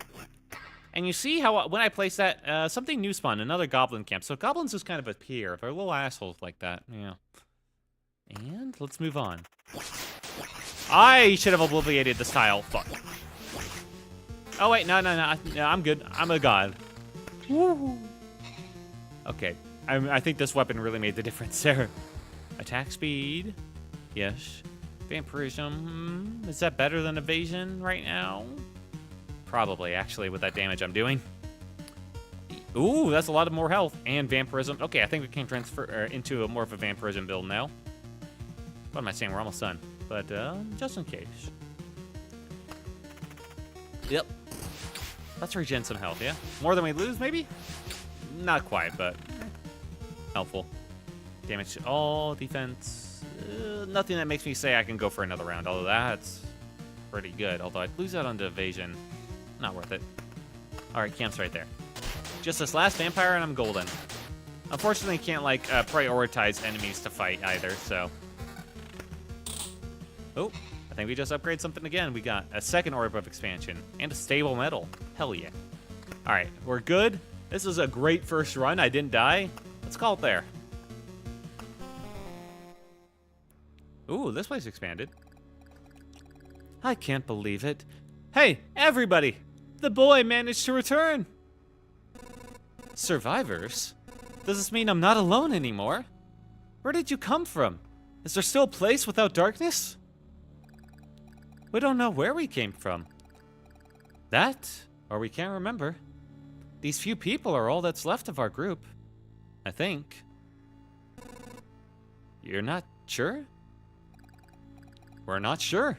And you see how when I place that, something new spawned, another goblin camp. So goblins just kind of appear. They're little assholes like that. Yeah. And let's move on. I should have obliviated this tile. Fuck. Oh, wait. No, I'm good. I'm a god. Woo. Okay. I think this weapon really made the difference there. Attack speed. Yes. Vampirism. Is that better than evasion right now? Probably, actually, with that damage I'm doing. Ooh, that's a lot of more health. And vampirism. Okay, I think we can transfer into more of a vampirism build now. What am I saying? We're almost done. But just in case. Yep. Let's regen some health, yeah? More than we lose, maybe? Not quite, but helpful. Damage to all, defense. Nothing that makes me say I can go for another round, although that's pretty good. Although I'd lose out on evasion. Not worth it. All right, camp's right there. Just this last vampire and I'm golden. Unfortunately, can't, like, prioritize enemies to fight either, so. Oh, I think we just upgraded something again. We got a second orb of expansion and a stable metal. Hell yeah. All right, we're good. This is a great first run. I didn't die. Let's call it there. Ooh, this place expanded. I can't believe it. Hey, everybody! The boy managed to return! Survivors? Does this mean I'm not alone anymore? Where did you come from? Is there still a place without darkness? We don't know where we came from. That, or we can't remember. These few people are all that's left of our group. I think. You're not sure? We're not sure.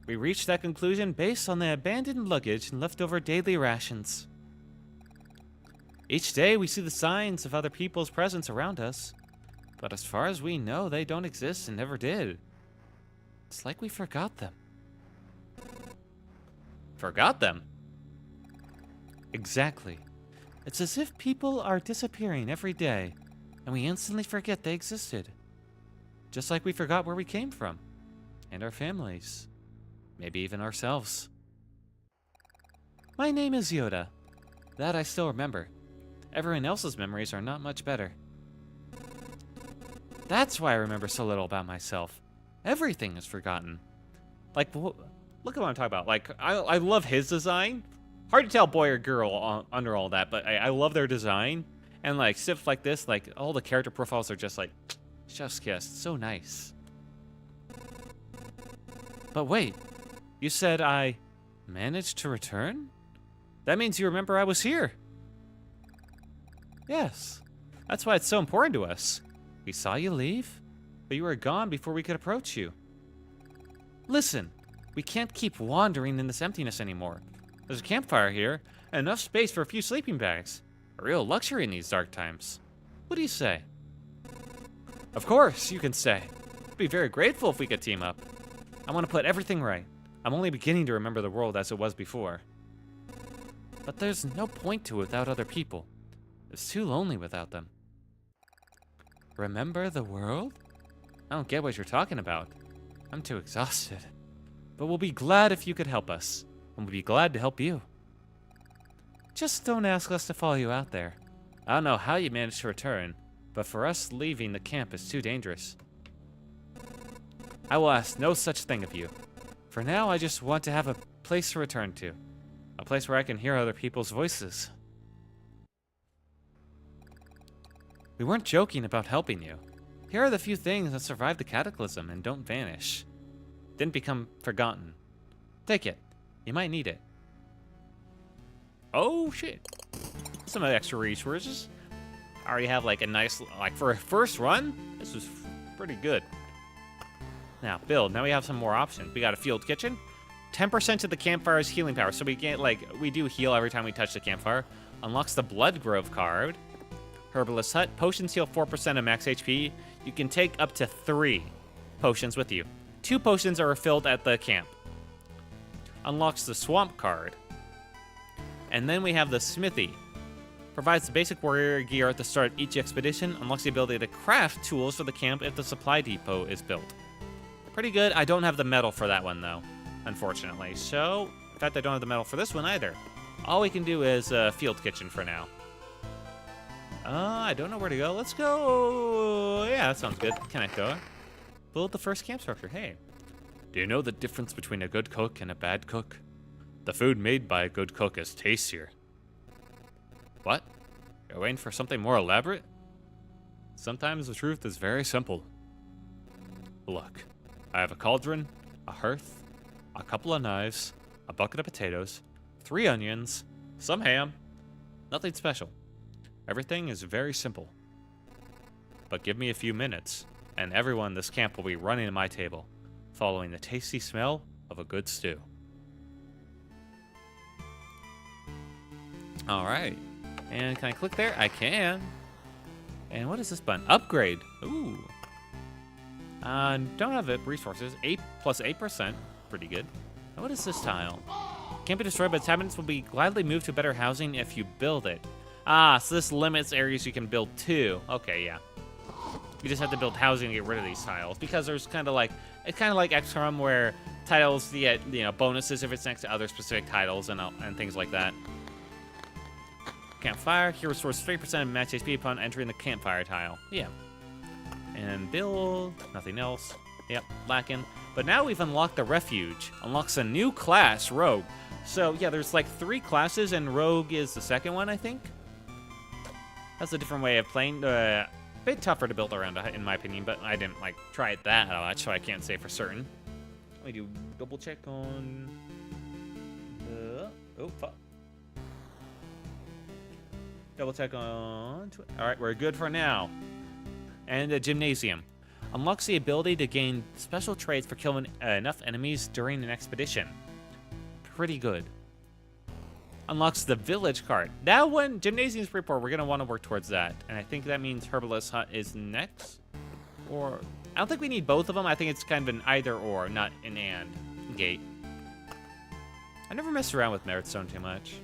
We reached that conclusion based on the abandoned luggage and leftover daily rations. Each day we see the signs of other people's presence around us, but as far as we know, they don't exist and never did. It's like we forgot them. Forgot them? Exactly. It's as if people are disappearing every day, and we instantly forget they existed. Just like we forgot where we came from. And our families. Maybe even ourselves. My name is Yoda. That I still remember. Everyone else's memories are not much better. That's why I remember so little about myself. Everything is forgotten. Like, look at what I'm talking about. Like, I love his design. Hard to tell boy or girl under all that, but I love their design. And like stuff like this, like all the character profiles are just like chef's kiss. So nice. But wait, you said I managed to return? That means you remember I was here. Yes, that's why it's so important to us. We saw you leave, but you were gone before we could approach you. Listen, we can't keep wandering in this emptiness anymore. There's a campfire here, and enough space for a few sleeping bags. A real luxury in these dark times. What do you say? Of course, you can say. I'd be very grateful if we could team up. I want to put everything right. I'm only beginning to remember the world as it was before. But there's no point to it without other people. It's too lonely without them. Remember the world? I don't get what you're talking about. I'm too exhausted. But we'll be glad if you could help us. And we'll be glad to help you. Just don't ask us to follow you out there. I don't know how you managed to return, but for us leaving the camp is too dangerous. I will ask no such thing of you. For now, I just want to have a place to return to. A place where I can hear other people's voices. We weren't joking about helping you. Here are the few things that survived the cataclysm and don't vanish. Didn't become forgotten. Take it. You might need it. Oh, shit. Some extra resources. I already have, like, a nice... Like, for a first run, this was pretty good. Now, build. Now we have some more options. We got a field kitchen. 10% of the campfire's healing power. So we get, like, we do heal every time we touch the campfire. Unlocks the Blood Grove card. Herbalist Hut. Potions heal 4% of max HP. You can take up to 3 potions with you. 2 potions are refilled at the camp. Unlocks the Swamp card. And then we have the Smithy. Provides the basic warrior gear at the start of each expedition. Unlocks the ability to craft tools for the camp if the supply depot is built. Pretty good. I don't have the metal for that one, though, unfortunately. So, in fact, I don't have the metal for this one either. All we can do is field kitchen for now. I don't know where to go. Let's go. Yeah, that sounds good. Can I go? Build the first camp structure. Hey. Do you know the difference between a good cook and a bad cook? The food made by a good cook is tastier. What? You're waiting for something more elaborate? Sometimes the truth is very simple. Look, I have a cauldron, a hearth, a couple of knives, a bucket of potatoes, 3 onions, some ham. Nothing special. Everything is very simple. But give me a few minutes, and everyone in this camp will be running to my table, following the tasty smell of a good stew. Alright. And can I click there? I can. And what is this button? Upgrade. Ooh. Don't have it. Resources. 8 plus 8%. Pretty good. Now what is this tile? Can't be destroyed, but its inhabitants will be gladly moved to better housing if you build it. Ah, so this limits areas you can build to. Okay, yeah. You just have to build housing to get rid of these tiles. Because there's kind of like... It's kind of like XCOM where titles get, you know, bonuses if it's next to other specific titles and things like that. Campfire. Here restores 3% of match HP upon entering the campfire tile. Yeah. And build. Nothing else. Yep, lacking. But now we've unlocked the Refuge. Unlocks a new class, Rogue. So, yeah, there's like 3 classes, and Rogue is the second one, I think. That's a different way of playing. A bit tougher to build around, in my opinion, but I didn't, like, try it that much, so I can't say for certain. Let me do double check on... oh, fuck. Double check on... Alright, we're good for now. And a Gymnasium. Unlocks the ability to gain special traits for killing enough enemies during an expedition. Pretty good. Unlocks the Village card. That one, Gymnasium's pretty poor. We're going to want to work towards that. And I think that means Herbalist Hut is next. Or... I don't think we need both of them. I think it's kind of an either or, not an and gate. I never mess around with Merit Stone too much.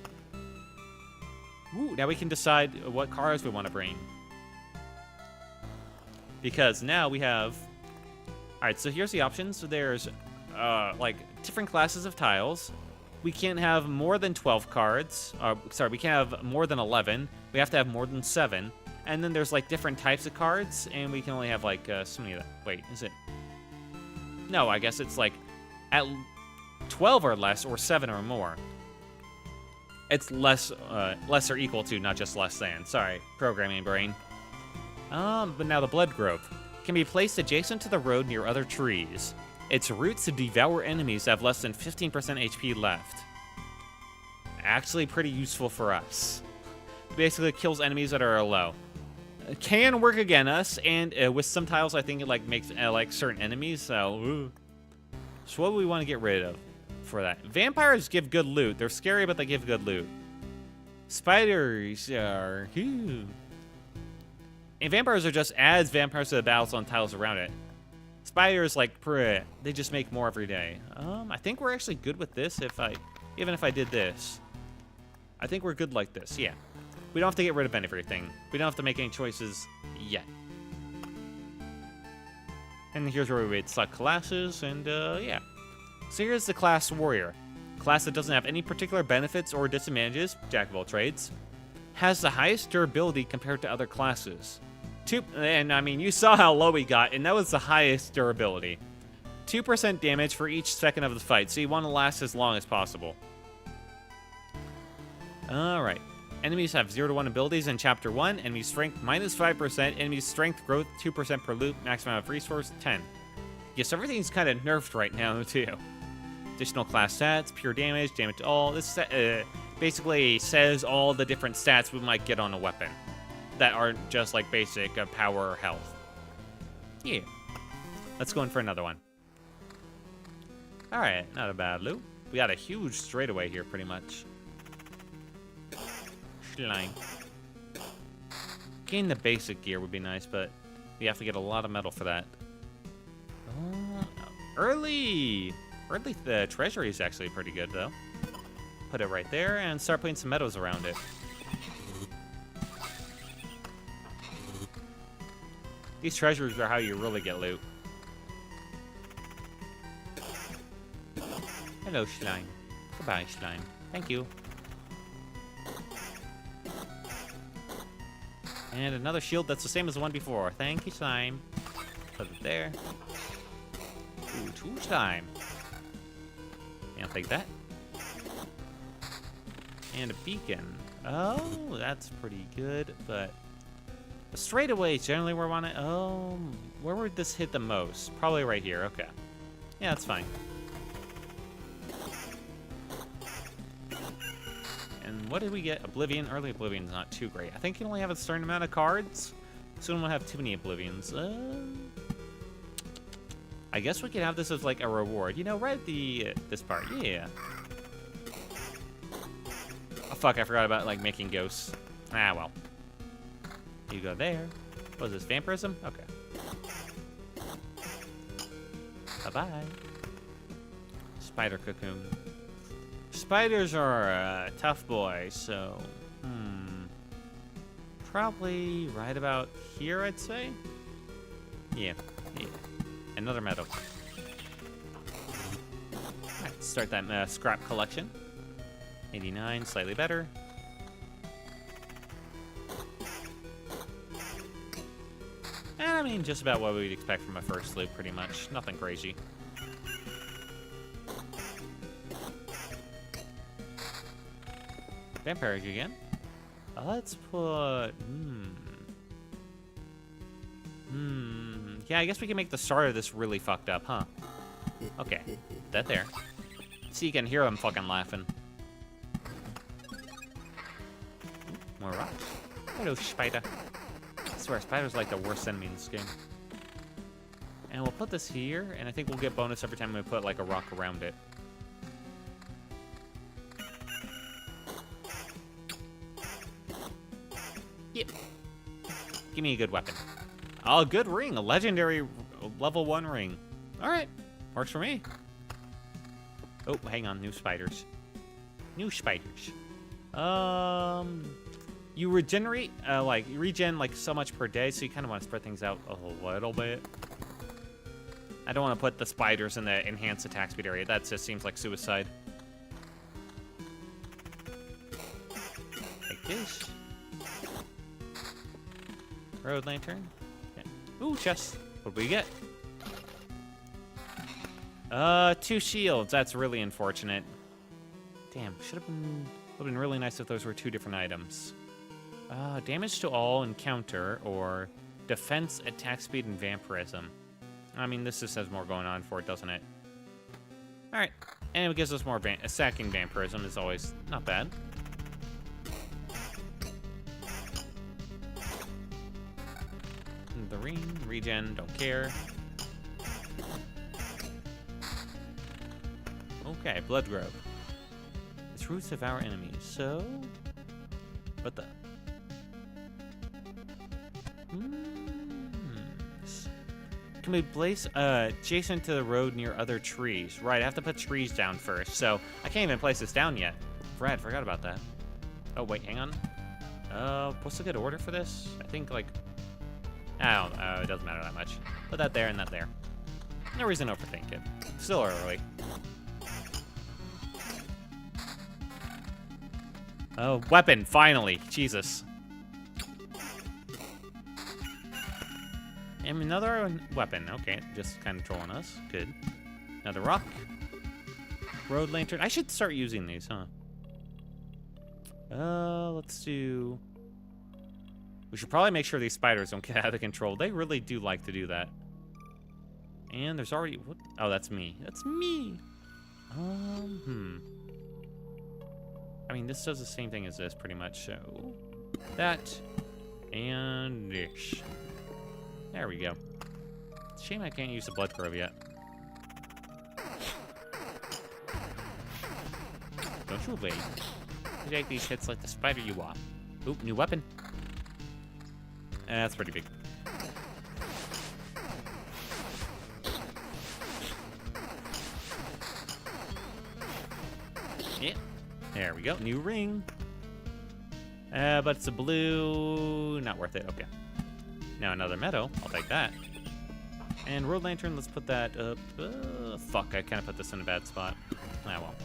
Ooh, now we can decide what cars we want to bring. Because now we have... Alright, so here's the options. So there's, like, different classes of tiles. We can't have more than 12 cards. Sorry, we can't have more than 11. We have to have more than 7. And then there's, like, different types of cards. And we can only have, like, so many of them. Wait, is it... No, I guess it's, like, at 12 or less, or 7 or more. It's less or equal to, not just less than. Sorry, programming brain. But now the blood growth can be placed adjacent to the road near other trees. Its roots to devour enemies that have less than 15% HP left. Actually pretty useful for us. Basically kills enemies that are low. Can work against us, and with some tiles I think it like makes like certain enemies, so what do we want to get rid of for that? Vampires give good loot. They're scary, but they give good loot. Spiders are and vampires are just adds vampires to the battles on tiles around it. Spiders, like, they just make more every day. I think we're actually good with this even if I did this. I think we're good like this, yeah. We don't have to get rid of everything. We don't have to make any choices yet. And here's where we would select classes, and yeah. So here's the class Warrior. Class that doesn't have any particular benefits or disadvantages, jack of all trades. Has the highest durability compared to other classes. And I mean, you saw how low we got, and that was the highest durability. 2% damage for each second of the fight, so you want to last as long as possible. Alright. Enemies have 0 to 1 abilities in Chapter 1. Enemy strength minus 5%. Enemy strength growth 2% per loop. Maximum of resource 10. Yes, everything's kind of nerfed right now, too. Additional class stats, pure damage, damage to all. This basically says all the different stats we might get on a weapon that aren't just like basic power or health. Yeah. Let's go in for another one. Alright, not a bad loop. We got a huge straightaway here, pretty much. Schleim. Getting the basic gear would be nice, but we have to get a lot of metal for that. Early the treasury is actually pretty good, though. Put it right there and start putting some meadows around it. These treasures are how you really get loot. Hello, Schleim. Goodbye, Schleim. Thank you. And another shield that's the same as the one before. Thank you, Schleim. Put it there. Ooh, 2 Schleim. And I'll take that. And a beacon. Oh, that's pretty good, but straight away is generally where I want it. Oh, where would this hit the most? Probably right here. Okay. Yeah, that's fine. And what did we get? Oblivion. Early Oblivion's not too great. I think you only have a certain amount of cards, so we don't have too many Oblivions. I guess we could have this as like a reward. You know, right at this part. Yeah. Oh, fuck, I forgot about like making ghosts. Ah, well. You go there. What is this, vampirism? Okay. Bye-bye. Spider cocoon. Spiders are tough boys, so... Probably right about here, I'd say? Yeah. Another meadow. Alright, start that scrap collection. 89, slightly better. And I mean, just about what we'd expect from a first loop, pretty much. Nothing crazy. Vampire again. Let's put... Yeah, I guess we can make the start of this really fucked up, huh? Okay. That there. See, you can hear them fucking laughing. More rocks. Hello, spider. I swear, spiders are like the worst enemy in this game. And we'll put this here, and I think we'll get bonus every time we put like a rock around it. Yep. Give me a good weapon. Oh, good ring. A legendary level 1 ring. Alright. Works for me. Oh, hang on. New spiders. New spiders. You regenerate, you regen, like, so much per day, so you kind of want to spread things out a little bit. I don't want to put the spiders in the enhanced attack speed area. That just seems like suicide. Like this. Road lantern. Okay. Ooh, chest. What do we get? 2 shields. That's really unfortunate. Damn, should have been... Would have been really nice if those were 2 different items. Damage to all encounter, or defense, attack speed, and vampirism. I mean, this just has more going on for it, doesn't it? Alright. And it gives us more stacking vampirism is always not bad. The ring, regen, don't care. Okay, Blood Grove. Its roots devour enemies, so... What the... Can we place adjacent to the road near other trees? Right, I have to put trees down first, so I can't even place this down yet. Brad, forgot about that. Oh, wait, hang on. What's a good order for this? I think, like... I don't know, it doesn't matter that much. Put that there and that there. No reason to overthink it. Still early. Oh, weapon, finally. Jesus. And another weapon. Okay, just kind of trolling us. Good. Another rock. Road lantern. I should start using these, huh? Let's do... We should probably make sure these spiders don't get out of control. They really do like to do that. And there's already... What? Oh, that's me. That's me! I mean, this does the same thing as this, pretty much. So, that, and this. There we go. Shame I can't use the Blood Grove yet. Don't you wait. You take these hits like the spider you are. Oop, new weapon. That's pretty big. Yeah. There we go. New ring. But it's a blue. Not worth it. Okay. Now another meadow. I'll take that. And road lantern. Let's put that up. Fuck. I kind of put this in a bad spot. Ah, well.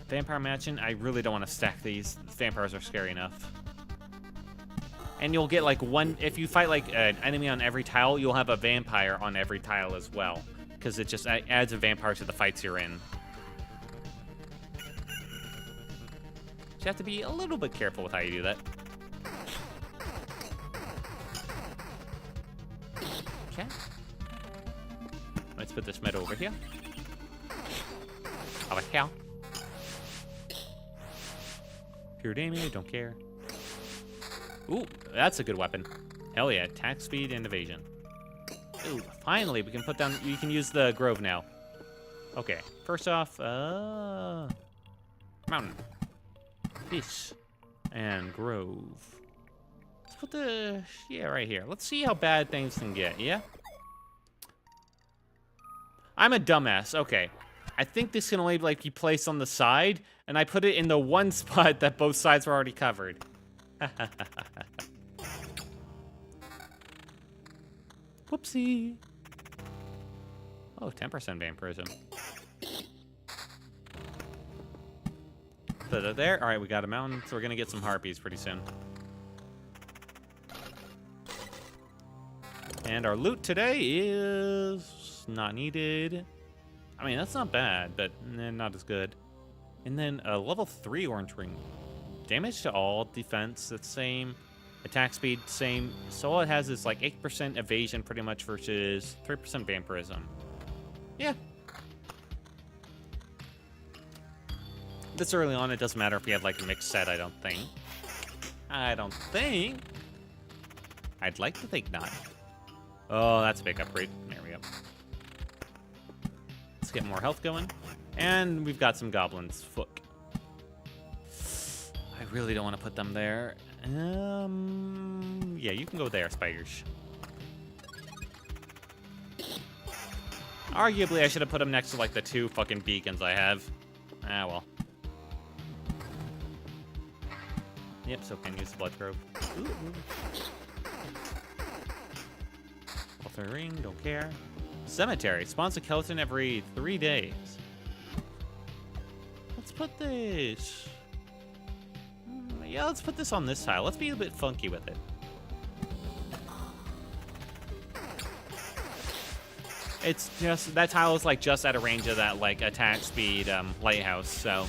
Vampire mansion. I really don't want to stack these. Vampires are scary enough. And you'll get like one. If you fight like an enemy on every tile, you'll have a vampire on every tile as well. Because it just adds a vampire to the fights you're in. You have to be a little bit careful with how you do that. Okay. Let's put this meadow over here. Over here. Pure damage, don't care. Ooh, that's a good weapon. Hell yeah, attack speed and evasion. Ooh, finally we can put down, you can use the grove now. Okay, first off, mountain. Fish. And grove. Let's put the, yeah, right here. Let's see how bad things can get, yeah? I'm a dumbass, okay. I think this can only like be placed on the side, and I put it in the one spot that both sides were already covered. Whoopsie. Oh, 10% vampirism. Put it there. All right, we got a mountain, so we're gonna get some harpies pretty soon. And our loot today is not needed. I mean, that's not bad, but not as good. And then a level 3 orange ring. Damage to all, defense, the same. Attack speed, same. So all it has is like 8% evasion pretty much versus 3% vampirism. Yeah. This early on, it doesn't matter if you have like a mixed set, I don't think. I'd like to think not. Oh, that's a big upgrade. There we go. Let's get more health going. And we've got some goblins. Fuck. I really don't want to put them there. Yeah, you can go there, spiders. Arguably, I should have put them next to like the 2 fucking beacons I have. Ah, well. Yep, so can use the Blood Grove. Ooh. Altar ring, don't care. Cemetery, spawns a skeleton every 3 days. Let's put this... Yeah, let's put this on this tile. Let's be a bit funky with it. It's just, that tile is like just at a range of that like attack speed lighthouse, so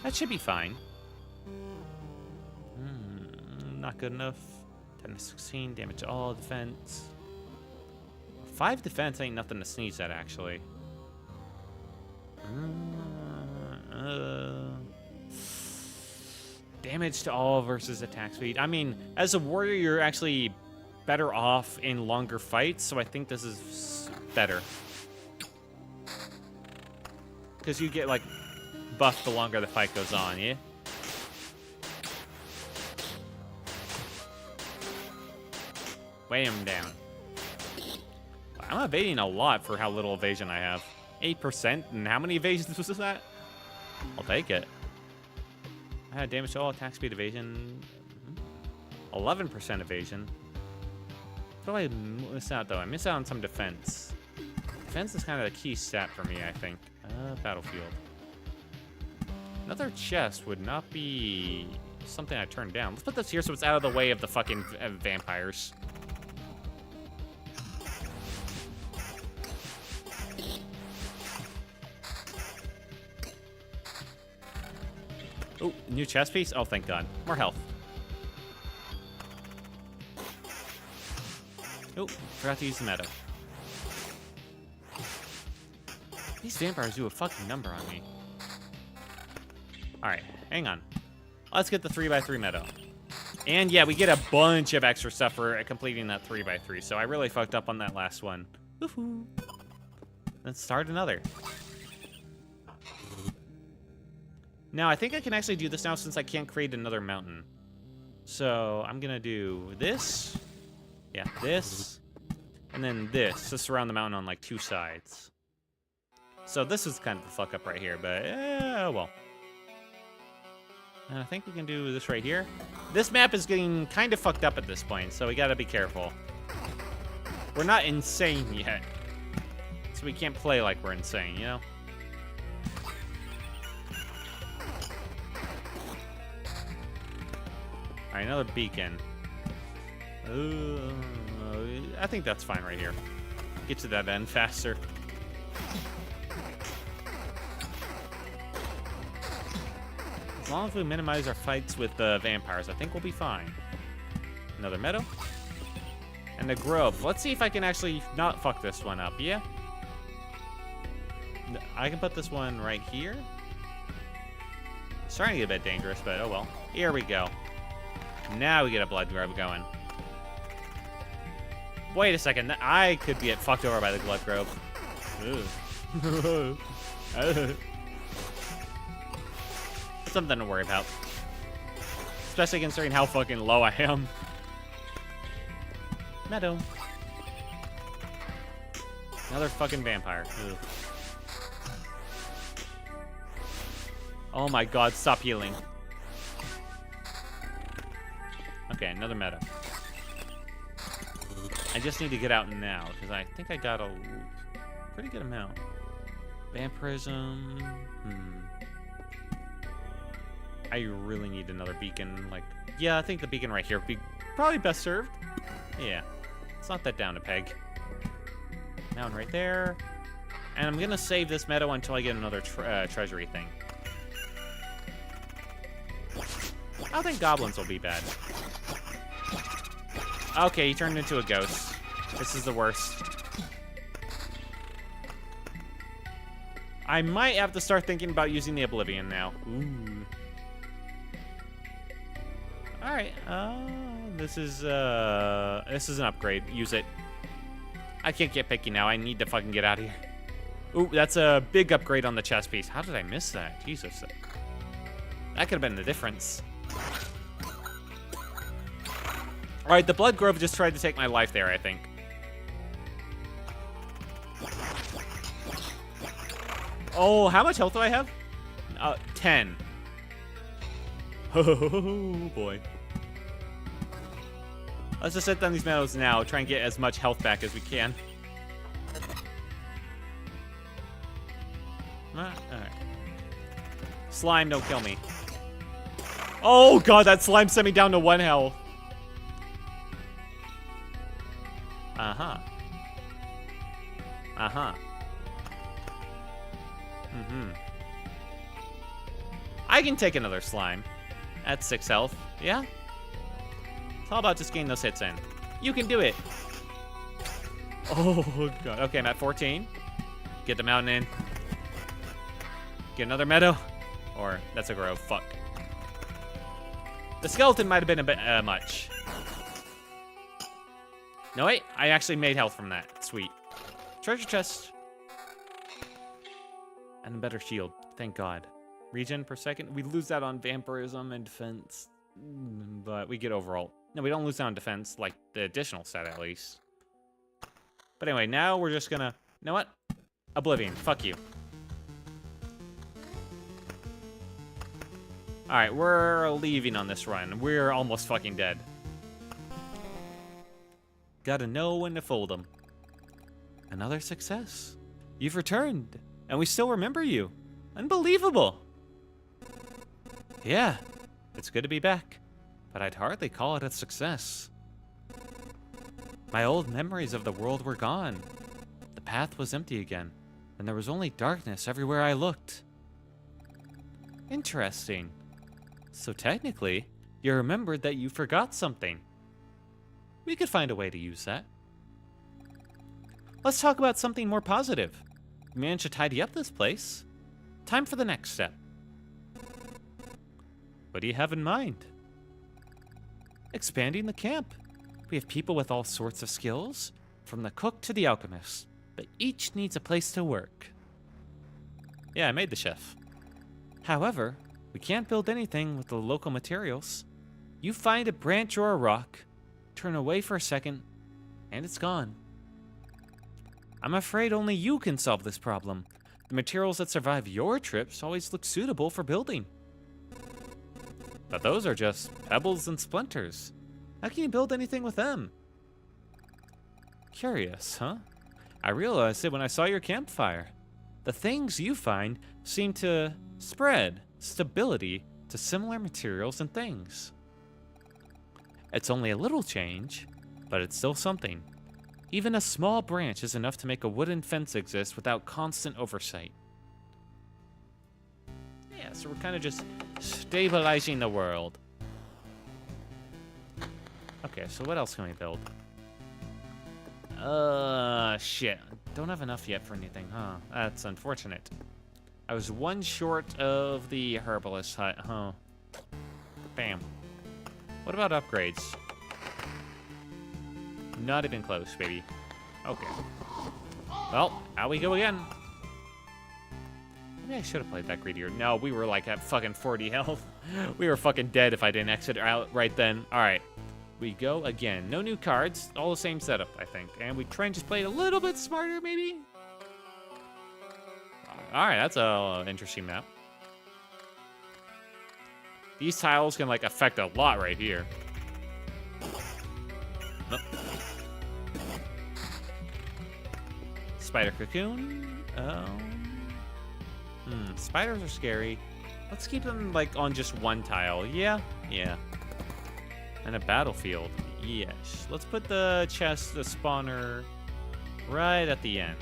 that should be fine. not good enough. 10 to 16, damage to all, defense. 5 defense ain't nothing to sneeze at, actually. Damage to all versus attack speed. I mean, as a warrior, you're actually better off in longer fights, so I think this is better. Because you get, like, buffed the longer the fight goes on, yeah? Weigh him down. I'm evading a lot for how little evasion I have. 8%, and how many evasions was that? I'll take it. I had damage to all, attack speed, evasion. 11% evasion. What do I miss out, though? I miss out on some defense. Defense is kind of the key stat for me, I think. Battlefield. Another chest would not be something I turned down. Let's put this here so it's out of the way of the fucking vampires. Oh, new chest piece? Oh, thank God. More health. Oh, forgot to use the meadow. These vampires do a fucking number on me. Alright, hang on. Let's get the 3x3 meadow. And yeah, we get a bunch of extra stuff for completing that 3x3, so I really fucked up on that last one. Woohoo! Let's start another. Now, I think I can actually do this now since I can't create another mountain. So, I'm gonna do this. Yeah, this. And then this to surround the mountain on, like, 2 sides. So, this is kind of the fuck up right here, but, oh well. And I think we can do this right here. This map is getting kind of fucked up at this point, so we gotta be careful. We're not insane yet. So we can't play like we're insane, you know? Alright, another beacon. I think that's fine right here. Get to that end faster. As long as we minimize our fights with the vampires, I think we'll be fine. Another meadow. And a grove. Let's see if I can actually not fuck this one up, yeah? I can put this one right here. It's starting to get a bit dangerous, but oh well. Here we go. Now we get a blood grove going. Wait a second. I could get fucked over by the blood grove. Something to worry about. Especially considering how fucking low I am. Meadow. Another fucking vampire. Ugh. Oh my God, stop healing. Okay, another meadow. I just need to get out now, because I think I got a pretty good amount. Vampirism. I really need another beacon. Like, yeah, I think the beacon right here would be probably best served. Yeah, it's not that down to peg. Mountain right there. And I'm gonna save this meadow until I get another treasury thing. I don't think goblins will be bad. Okay, he turned into a ghost. This is the worst. I might have to start thinking about using the Oblivion now. Ooh. Alright, this is an upgrade. Use it. I can't get picky now. I need to fucking get out of here. Ooh, that's a big upgrade on the chest piece. How did I miss that? Jesus. That could have been the difference. Alright, the Blood Grove just tried to take my life there, I think. Oh, how much health do I have? 10. Oh, boy. Let's just set down these meadows now, try and get as much health back as we can. Alright. Slime, don't kill me. Oh, God, that slime sent me down to 1 health. Uh-huh. Uh-huh. Mm-hmm. I can take another slime. At 6 health. Yeah? It's all about just getting those hits in. You can do it. Oh, God. Okay, I'm at 14. Get the mountain in. Get another meadow. Or, that's a grove. Fuck. The skeleton might have been a bit much. No, wait. I actually made health from that. Sweet. Treasure chest. And a better shield. Thank God. Regen per second. We lose that on vampirism and defense. But we get overall. No, we don't lose that on defense. Like, the additional set, at least. But anyway, now we're just gonna... You know what? Oblivion. Fuck you. Alright, we're leaving on this run. We're almost fucking dead. Gotta know when to fold them. Another success. You've returned, and we still remember you. Unbelievable. Yeah, it's good to be back, but I'd hardly call it a success. My old memories of the world were gone. The path was empty again, and there was only darkness everywhere I looked. Interesting. So technically, you remembered that you forgot something. We could find a way to use that. Let's talk about something more positive. You managed to tidy up this place. Time for the next step. What do you have in mind? Expanding the camp. We have people with all sorts of skills, from the cook to the alchemist, but each needs a place to work. Yeah, I made the chef. However, we can't build anything with the local materials. You find a branch or a rock, turn away for a second, and it's gone. I'm afraid only you can solve this problem. The materials that survive your trips always look suitable for building. But those are just pebbles and splinters. How can you build anything with them? Curious, huh? I realized it when I saw your campfire. The things you find seem to spread stability to similar materials and things. It's only a little change, but it's still something. Even a small branch is enough to make a wooden fence exist without constant oversight. Yeah, so we're kind of just stabilizing the world. Okay, so what else can we build? Shit. Don't have enough yet for anything, huh? That's unfortunate. I was one short of the herbalist hut, huh? Bam. What about upgrades? Not even close, baby. Okay. Well, out we go again. Maybe I should have played that greedier. No, we were like at fucking 40 health. We were fucking dead if I didn't exit out right then. All right. We go again. No new cards. All the same setup, I think. And we try and just play it a little bit smarter, maybe? Alright, that's an interesting map. These tiles can, like, affect a lot right here. Oh. Spider cocoon. Spiders are scary. Let's keep them, like, on just one tile. Yeah. And a battlefield. Yes. Let's put the chest, the spawner, right at the end.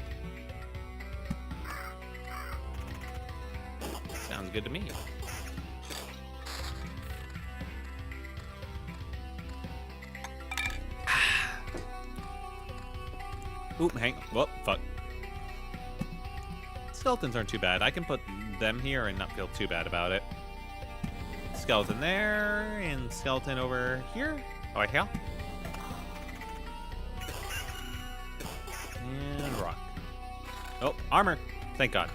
Sounds good to me. Oop, hang. Whoop, fuck. Skeletons aren't too bad. I can put them here and not feel too bad about it. Skeleton there, and skeleton over here. Oh, right here. And rock. Oh, armor. Thank God.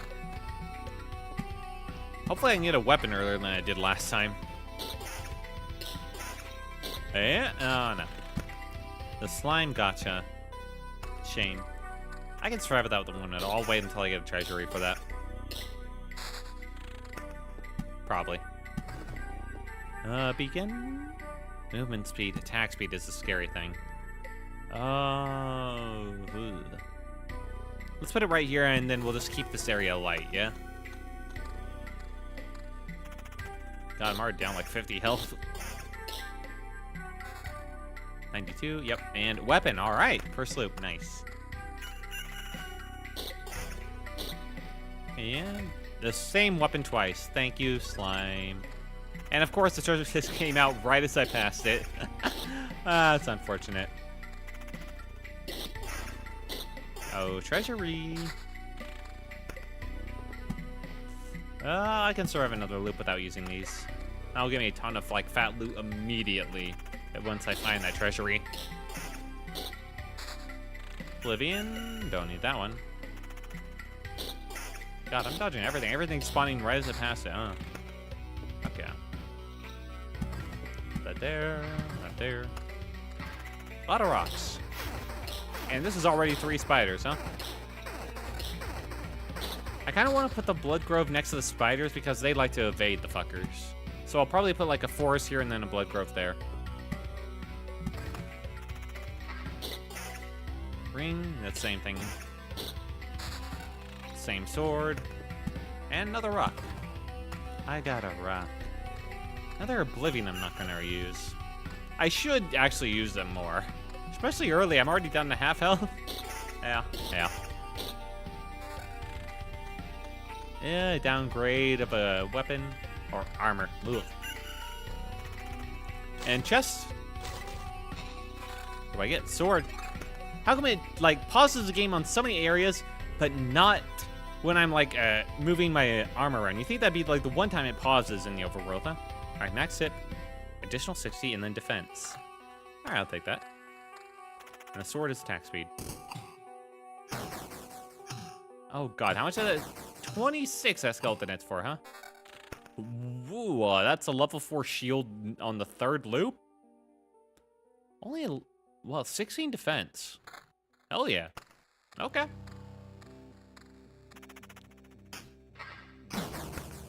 Hopefully I can get a weapon earlier than I did last time. Eh? Oh, no. The slime gotcha. Shame. I can survive without the one at all. I'll wait until I get a treasury for that. Probably. Beacon? Movement speed, attack speed is the scary thing. Let's put it right here, and then we'll just keep this area light, yeah? God, I'm already down like 50 health. 92, yep. And weapon, all right. First loop, nice. And the same weapon twice. Thank you, slime. And of course, the treasure chest came out right as I passed it. Ah, that's unfortunate. Oh, treasury. I can survive another loop without using these. That'll give me a ton of like fat loot immediately once I find that treasury. Oblivion, don't need that one. God, I'm dodging everything. Everything's spawning right as I pass it, huh? Okay. That there, that there. A lot of rocks. And this is already 3 spiders, huh? I kind of want to put the Blood Grove next to the spiders because they like to evade the fuckers. So I'll probably put like a forest here and then a Blood Grove there. Ring, that's the same thing. Same sword. And another rock. I got a rock. Another Oblivion I'm not gonna use. I should actually use them more. Especially early, I'm already down to half health. Yeah. Yeah, downgrade of a weapon or armor. Ugh. And chest. What do I get? Sword. How come it like pauses the game on so many areas, but not when I'm like moving my armor around? You think that'd be like the one time it pauses in the overworld, huh? All right, max hit, additional 60, and then defense. All right, I'll take that. And the sword is attack speed. Oh god, how much is that? 26 that skeleton hits for, huh? Ooh, that's a level 4 shield on the 3rd loop? Only, well, 16 defense. Hell yeah. Okay.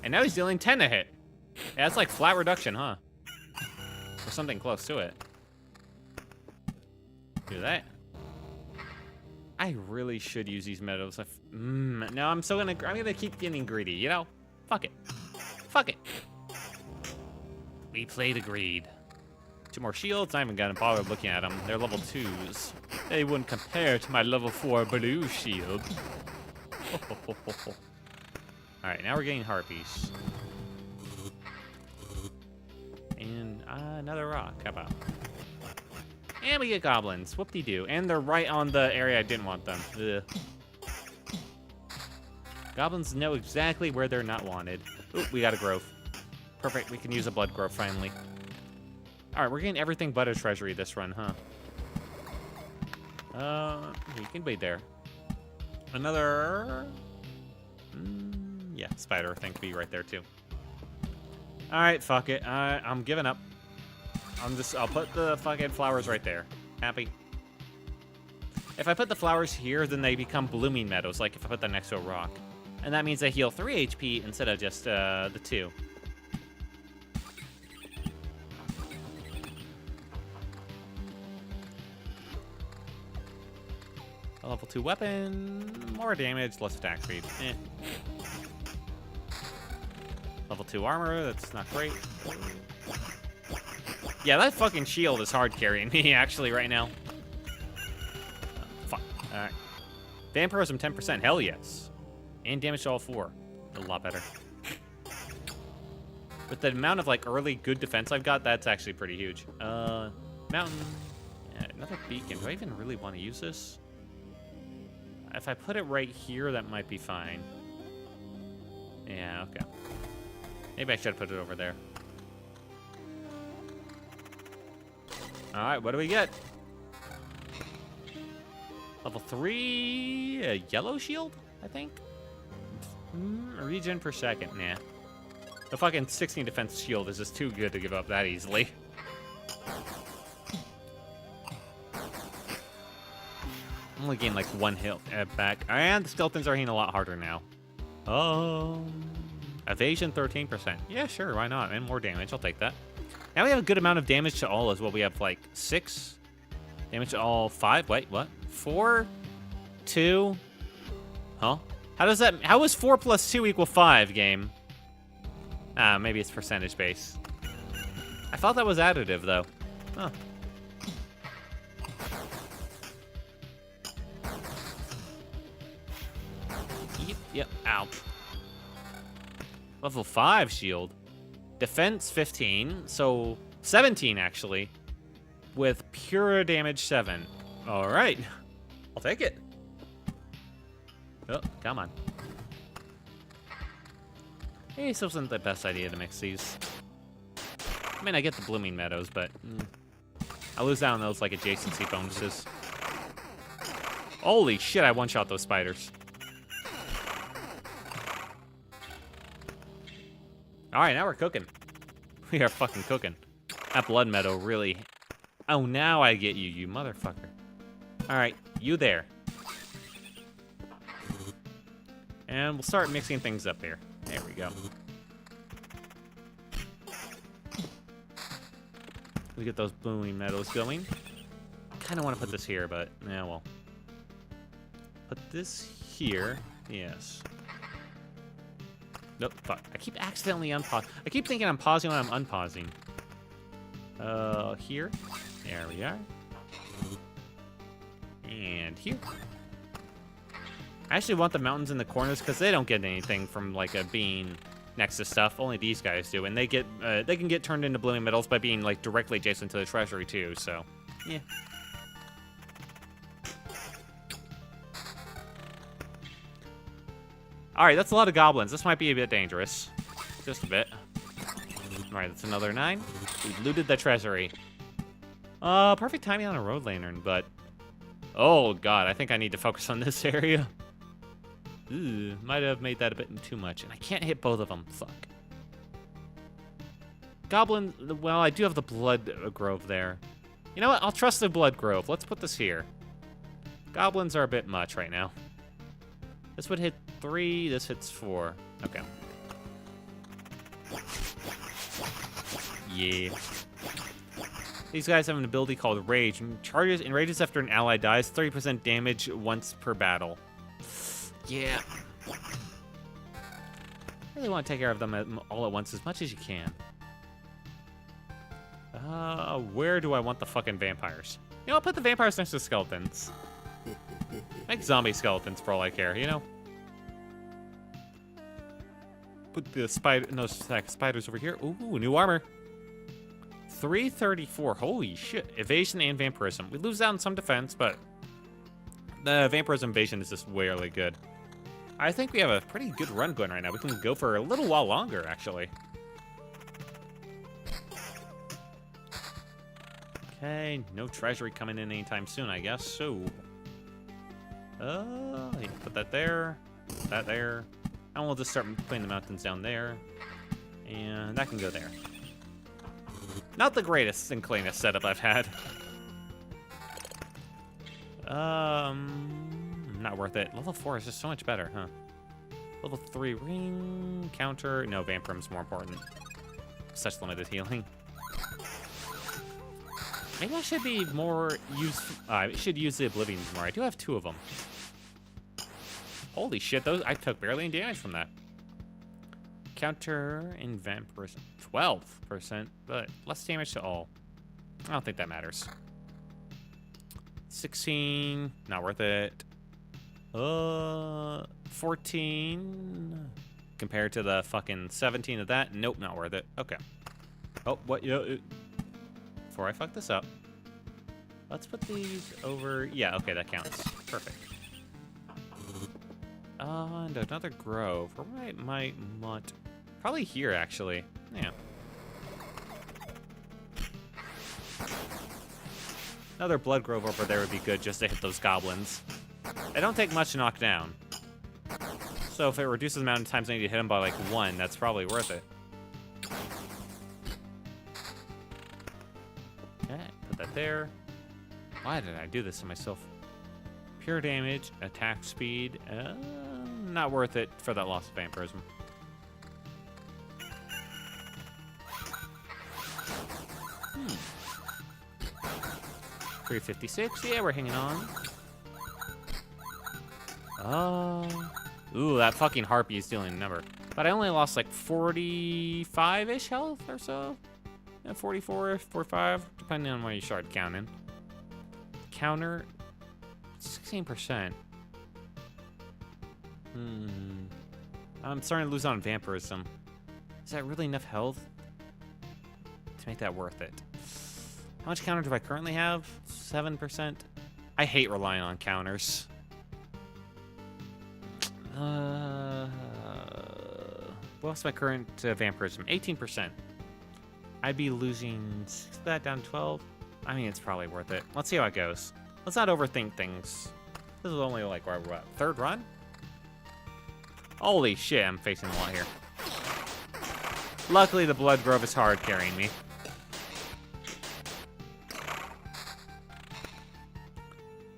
And now he's dealing 10 a hit. Yeah, that's like flat reduction, huh? Or something close to it. Do that. I really should use these medals. No, I'm gonna keep getting greedy, you know? Fuck it. Fuck it. We played agreed. 2 more shields. I haven't gotten bothered looking at them. They're level 2s. They wouldn't compare to my level 4 blue shield. Alright, now we're getting harpies. And another rock. How about? And we get goblins. Whoop-de-doo. And they're right on the area I didn't want them. Ugh. Goblins know exactly where they're not wanted. Ooh, we got a grove. Perfect. We can use a blood grove finally. Alright, we're getting everything but a treasury this run, huh? You can wait there. Another... yeah, spider thing could be right there too. Alright, fuck it. I'm giving up. I'll put the fucking flowers right there. Happy? If I put the flowers here, then they become blooming meadows, like if I put them next to a rock. And that means they heal 3 HP instead of just the 2. A level 2 weapon, more damage, less attack speed. Eh. Level 2 armor, that's not great. Yeah, that fucking shield is hard carrying me, actually, right now. Fuck. Alright. Vampirism 10%, hell yes. And damage to all 4. A lot better. With the amount of, like, early good defense I've got, that's actually pretty huge. Mountain. Yeah, another beacon. Do I even really want to use this? If I put it right here, that might be fine. Yeah, okay. Maybe I should put it over there. Alright, what do we get? Level 3, a yellow shield, I think? Regen per second, nah. The fucking 16 defense shield is just too good to give up that easily. I'm only getting like 1 hit back. And the skeletons are hitting a lot harder now. Evasion 13%. Yeah, sure, why not? And more damage, I'll take that. Now we have a good amount of damage to all as well. We have like 6 damage to all 5. Wait, what? 4, 2. Huh? How is 4 plus 2 equal 5, game? Maybe it's percentage base. I thought that was additive though. Huh. Yep, ow. Level 5 shield. Defense 15, so 17 actually. with pure damage 7. All right. I'll take it. Oh, come on. Maybe this wasn't the best idea to mix these. I mean, I get the Blooming Meadows, but I lose out on those like adjacency bonuses. Holy shit, I one-shot those spiders. All right, now we're cooking. We are fucking cooking. That Blood Meadow really... Oh, now I get you, you motherfucker. All right, you there. And we'll start mixing things up here. There we go. We get those Blooming Meadows going. Kind of want to put this here, but yeah, well. Put this here. Yes. Nope, fuck. I keep accidentally unpausing. I keep thinking I'm pausing when I'm unpausing. Here. There we are. And here. I actually want the mountains in the corners because they don't get anything from like a being next to stuff. Only these guys do, and they can get turned into Blooming Meadows by being like directly adjacent to the treasury too. So, yeah. All right, that's a lot of goblins. This might be a bit dangerous, just a bit. All right, that's another 9. We've looted the treasury. Perfect timing on a road lantern, but oh god, I think I need to focus on this area. Ooh, might have made that a bit too much, and I can't hit both of them. Fuck. Goblin, well, I do have the Blood Grove there. You know what? I'll trust the Blood Grove. Let's put this here. Goblins are a bit much right now. This would hit 3, this hits 4. Okay. Yeah. These guys have an ability called Rage. Charges and rages after an ally dies, 30% damage once per battle. Yeah. Really want to take care of them all at once as much as you can. Where do I want the fucking vampires? You know, I'll put the vampires next to skeletons. Make zombie skeletons for all I care, you know? Put the spiders over here. Ooh, new armor. 334. Holy shit. Evasion and vampirism. We lose out on some defense, but the vampirism evasion is just really good. I think we have a pretty good run going right now. We can go for a little while longer, actually. Okay, no treasury coming in anytime soon, I guess. So, put that there, that there, and we'll just start putting the mountains down there, and that can go there. Not the greatest and cleanest setup I've had. Not worth it. Level 4 is just so much better, huh? Level 3 ring, counter. No, vampirism's more important. Such limited healing. Maybe I should be more I should use the Oblivions more. I do have 2 of them. Holy shit, those I took barely any damage from that. Counter and vampirism. 12%, but less damage to all. I don't think that matters. 16, not worth it. 14 compared to the fucking 17 of that. Nope, not worth it. Okay. Oh, what? Before I fuck this up, let's put these over. Yeah, okay, that counts. Perfect. And another grove. Where I might want. Probably here, actually. Yeah. Another blood grove over there would be good just to hit those goblins. They don't take much to knock down. So if it reduces the amount of times I need to hit them by like 1, that's probably worth it. Okay, put that there. Why did I do this to myself? Pure damage, attack speed. Not worth it for that loss of vampirism. Hmm. 356. Yeah, we're hanging on. Ooh, that fucking harpy is dealing a number. But I only lost like 45-ish health or so. Yeah, 44, 45, depending on when you start counting. Counter, 16%. I'm starting to lose on vampirism. Is that really enough health to make that worth it? How much counter do I currently have? 7%. I hate relying on counters. What's my current vampirism? 18%. I'd be losing that down to 12. I mean, it's probably worth it. Let's see how it goes. Let's not overthink things. This is only like, what, third run? Holy shit, I'm facing a lot here. Luckily, the Blood Grove is hard carrying me.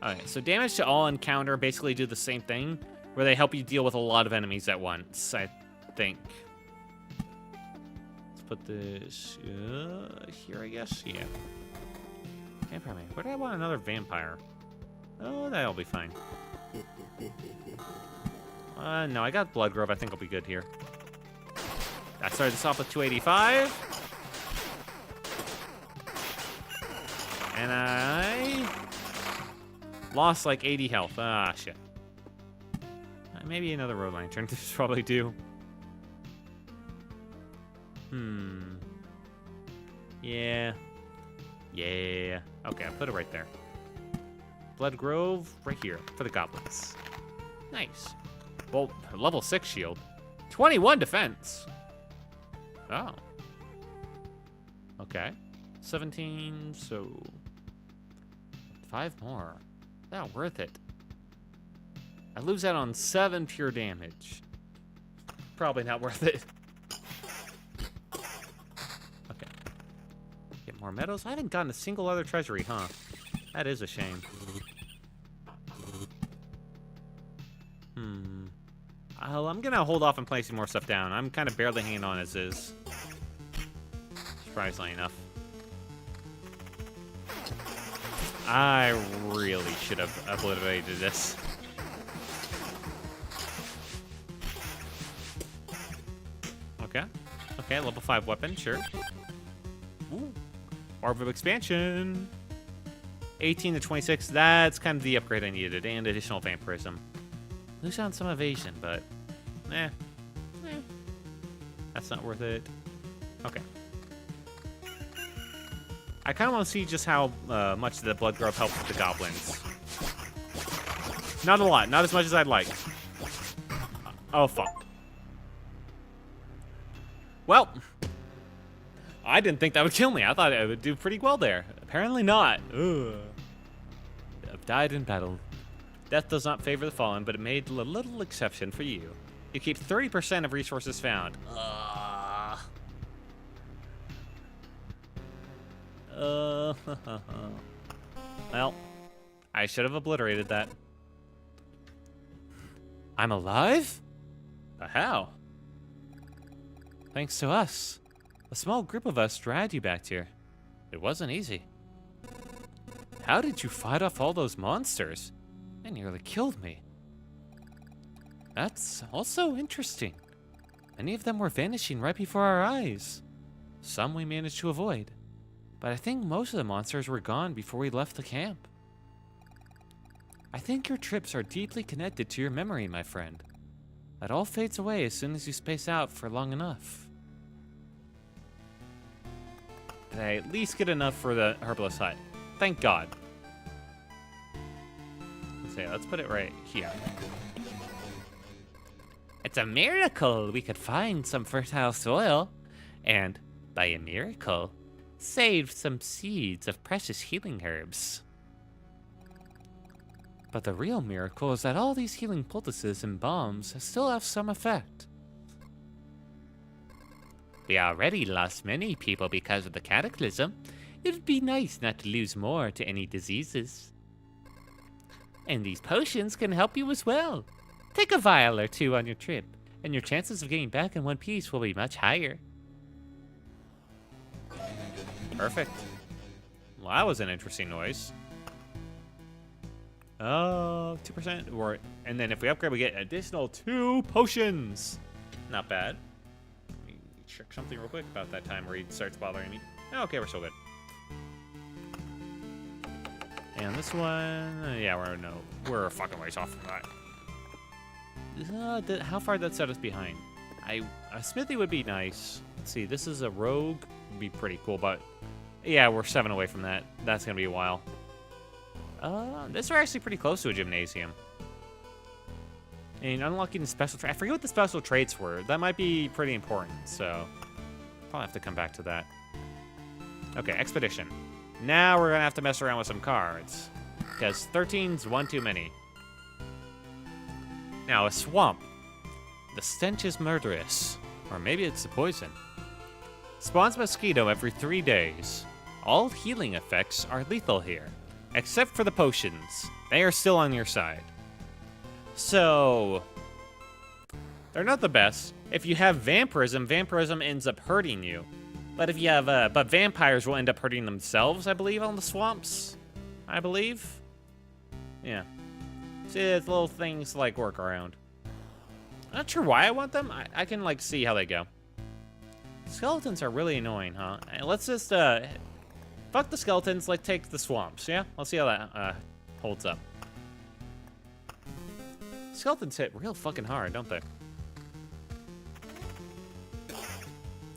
Okay, so damage to all encounter basically do the same thing, where they help you deal with a lot of enemies at once, I think. Let's put this here, I guess. Yeah. Vampire Man. Where do I want another vampire? Oh, that'll be fine. No, I got Blood Grove. I think I'll be good here. I started this off with 285. And I lost like 80 health. Ah, shit. Maybe another Road Lantern. This is probably due. Yeah. Yeah. Okay, I put it right there. Blood Grove right here for the goblins. Nice. Well, level 6 shield. 21 defense. Oh. Okay. 17, so 5 more. Not worth it. I lose out on 7 pure damage. Probably not worth it. Okay. Get more medals. I haven't gotten a single other treasury, huh? That is a shame. I'm gonna hold off on placing more stuff down. I'm kind of barely hanging on as is. Surprisingly enough. I really should have obliterated this. Okay. Okay, level 5 weapon, sure. Ooh. Orb of Expansion. 18 to 26, that's kind of the upgrade I needed, and additional vampirism. Lose on some evasion, but that's not worth it. Okay. I kind of want to see just how much the Blood Grove helps with the goblins. Not a lot, not as much as I'd like. Oh, fuck. Well, I didn't think that would kill me. I thought it would do pretty well there. Apparently not. Ugh. I've died in battle. Death does not favor the fallen, but it made a little exception for you. You keep 30% of resources found. Well, I should have obliterated that. I'm alive? But how? Thanks to us. A small group of us dragged you back here. It wasn't easy. How did you fight off all those monsters? They nearly killed me. That's also interesting. Many of them were vanishing right before our eyes. Some we managed to avoid. But I think most of the monsters were gone before we left the camp. I think your trips are deeply connected to your memory, my friend. That all fades away as soon as you space out for long enough. Did I at least get enough for the herbalist hut? Thank God. Let's put it right here. It's a miracle we could find some fertile soil, and by a miracle, saved some seeds of precious healing herbs. But the real miracle is that all these healing poultices and balms still have some effect. We already lost many people because of the cataclysm. It would be nice not to lose more to any diseases. And these potions can help you as well. Take a vial or two on your trip, and your chances of getting back in one piece will be much higher. Perfect. Well, that was an interesting noise. Oh, 2%. And then if we upgrade, we get additional 2 potions. Not bad. Let me check something real quick about that time where he starts bothering me. Okay, we're still good. And this one, yeah, we're fucking ways off from that. How far did that set us behind? A smithy would be nice. Let's see, this is a rogue, would be pretty cool, but Yeah, we're 7 away from that. That's gonna be a while. This are actually pretty close to a gymnasium. And unlocking the special I forget what the special traits were. That might be pretty important, so probably have to come back to that. Okay, expedition. Now we're gonna have to mess around with some cards. Because 13's one too many. Now, a swamp. The stench is murderous. Or maybe it's the poison. Spawns mosquito every 3 days. All healing effects are lethal here. Except for the potions. They are still on your side. So, they're not the best. If you have vampirism, vampirism ends up hurting you. But if you have, but vampires will end up hurting themselves, I believe, on the swamps. I believe. Yeah. See, it's little things like work around. I'm not sure why I want them. I can, like, see how they go. Skeletons are really annoying, huh? Let's just, fuck the skeletons, like, take the swamps, yeah? Let's see how that, holds up. Skeletons hit real fucking hard, don't they?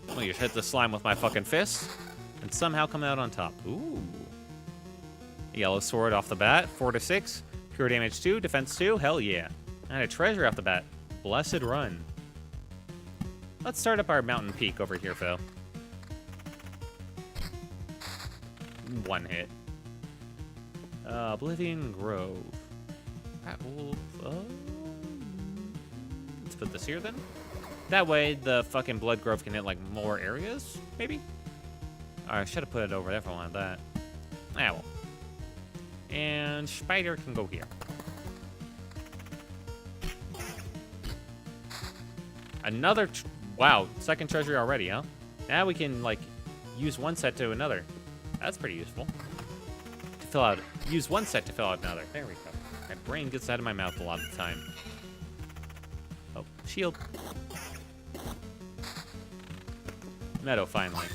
Let me just hit the slime with my fucking fist and somehow come out on top. Ooh. Yellow sword off the bat, 4 to 6. Pure damage 2, defense 2, hell yeah. And a treasure off the bat. Blessed run. Let's start up our mountain peak over here, Phil. 1 hit. Oblivion Grove. Let's put this here then. That way, the fucking Blood Grove can hit, like, more areas, maybe? I should have put it over there if I wanted that. Ah, well. And Spider can go here. Another, wow, second treasury already, huh? Now we can, like, use one set to another. That's pretty useful. To fill out, use one set to fill out another. There we go. My brain gets out of my mouth a lot of the time. Oh, shield. Meadow, finally.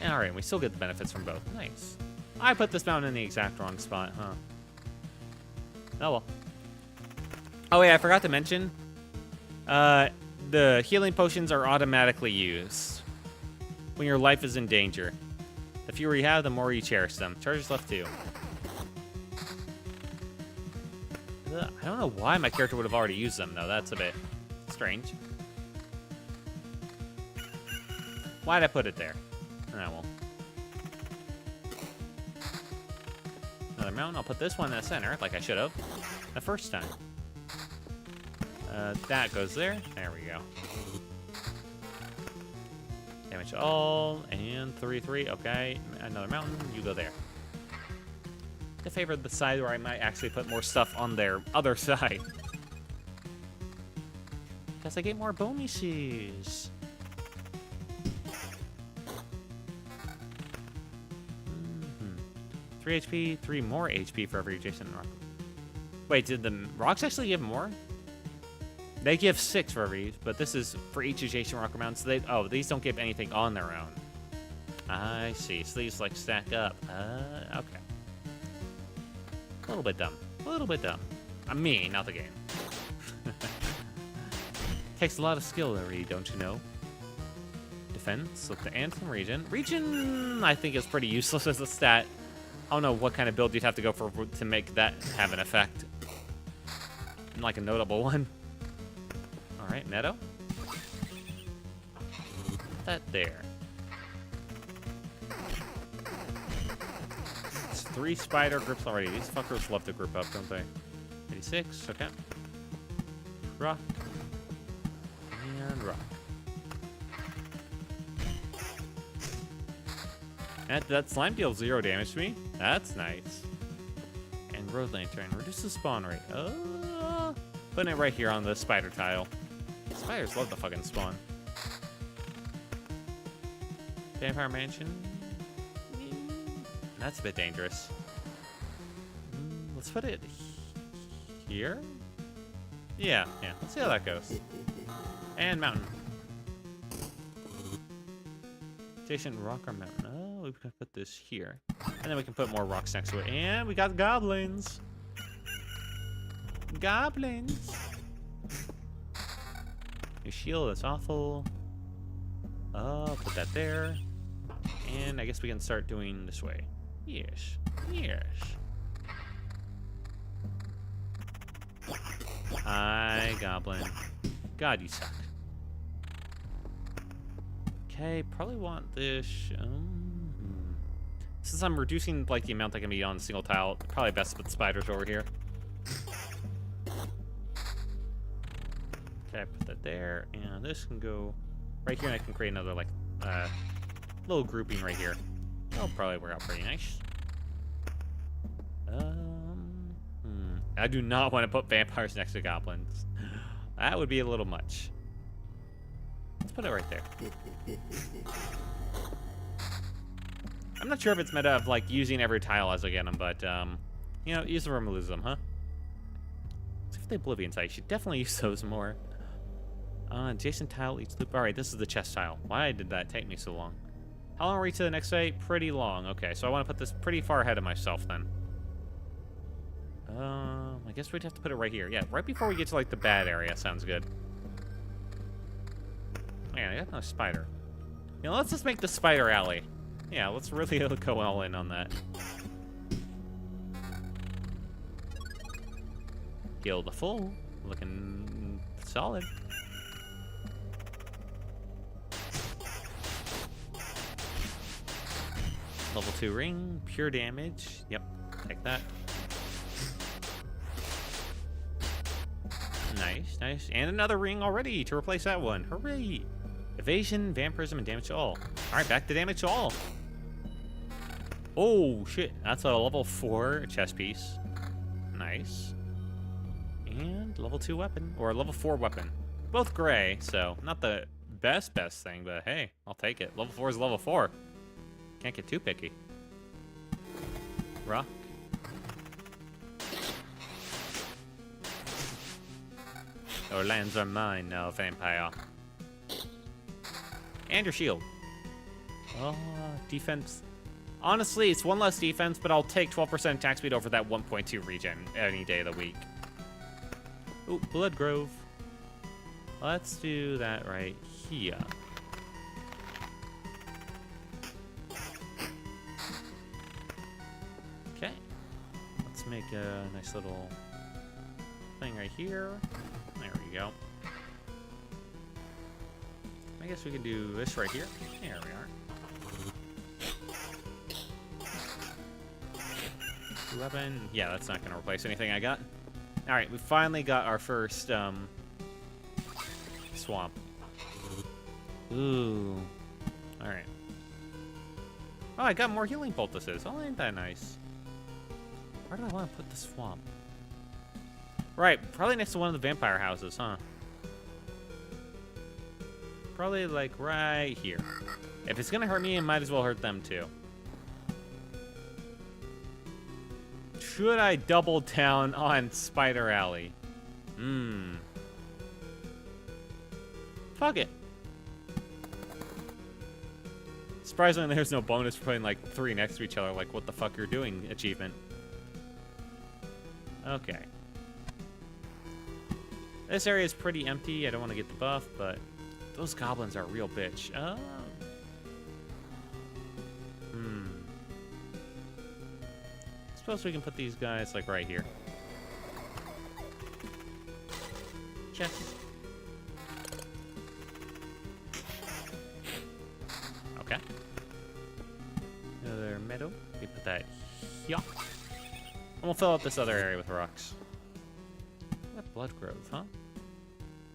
Alright, we still get the benefits from both. Nice. I put this mountain in the exact wrong spot, huh? Oh well. Oh yeah, I forgot to mention. The healing potions are automatically used when your life is in danger. The fewer you have, the more you cherish them. Charges left 2. I don't know why my character would have already used them, though. That's a bit strange. Why'd I put it there? Oh, well. Another mountain. I'll put this one in the center, like I should have the first time. That goes there. There we go. Damage all, and 3-3. Okay, another mountain. You go there. I favored the side where I might actually put more stuff on their other side. Because I get more bonuses. 3 HP, 3 more HP for every adjacent rock. Wait, did the rocks actually give more? They give 6 for every, but this is for each adjacent rock amount. So these don't give anything on their own. I see. So these like stack up. Okay. A little bit dumb. A little bit dumb. Me, not the game. Takes a lot of skill to read, don't you know? Defense. Look, the Anthem region. Region, I think, is pretty useless as a stat. I don't know what kind of build you'd have to go for to make that have an effect. Like a notable one. Alright, Meadow. Put that there. It's 3 spider groups already. These fuckers love to group up, don't they? 86, okay. Rock. And rock. That slime deals 0 damage to me. That's nice. And Road Lantern. Reduce the spawn rate. Putting it right here on the spider tile. Spiders love the fucking spawn. Vampire Mansion. That's a bit dangerous. Let's put it here. Yeah. Let's see how that goes. And mountain. Adjacent rock or mountain. Oh, we can put this here. And then we can put more rocks next to it. And we got goblins. Goblins. Your shield is awful. Oh, put that there. And I guess we can start doing this way. Yes. Yes. Hi, Goblin. God, you suck. Okay, probably want this. Since I'm reducing like the amount that can be on a single tile, probably best to put the spiders over here. Okay, put that there, and this can go right here, and I can create another like little grouping right here. That'll probably work out pretty nice. I do not want to put vampires next to goblins. That would be a little much. Let's put it right there. I'm not sure if it's meta of like using every tile as I get them, but you know, use them or lose them, huh? Let's see if the Oblivion site. You should definitely use those more. Adjacent tile each loop. All right, this is the chest tile. Why did that take me so long? How long are we to the next site? Pretty long. Okay, so I want to put this pretty far ahead of myself then. I guess we'd have to put it right here. Yeah, right before we get to like the bad area. Sounds good. Man, I got no spider. You know, let's just make the spider alley. Yeah, let's really go all in on that. Heal the full. Looking solid. Level 2 ring. Pure damage. Yep, take that. Nice, nice. And another ring already to replace that one. Hooray! Evasion, vampirism, and damage to all. Alright, back to damage to all. Oh, shit. That's a level 4 chest piece. Nice. And level 2 weapon. Or a level 4 weapon. Both gray, so not the best thing, but hey, I'll take it. Level 4 is level 4. Can't get too picky. Rock. Our lands are mine now, vampire. And your shield. Oh, defense. Honestly, it's one less defense, but I'll take 12% attack speed over that 1.2 regen any day of the week. Ooh, Blood Grove. Let's do that right here. Okay. Let's make a nice little thing right here. There we go. I guess we can do this right here. There we are. Weapon. Yeah, that's not going to replace anything I got. All right, we finally got our first swamp. Ooh. All right. Oh, I got more healing poultices. Oh, ain't that nice? Where do I want to put the swamp? Right, probably next to one of the vampire houses, huh? Probably like right here. If it's gonna hurt me, it might as well hurt them too. Should I double down on Spider Alley? Fuck it. Surprisingly, there's no bonus for putting like 3 next to each other, like what the fuck you're doing achievement. Okay. This area is pretty empty. I don't want to get the buff, but those goblins are a real bitch. Suppose we can put these guys like right here. Check. Okay. Another meadow. We put that here. And we'll fill out this other area with rocks. That Blood Grove, huh?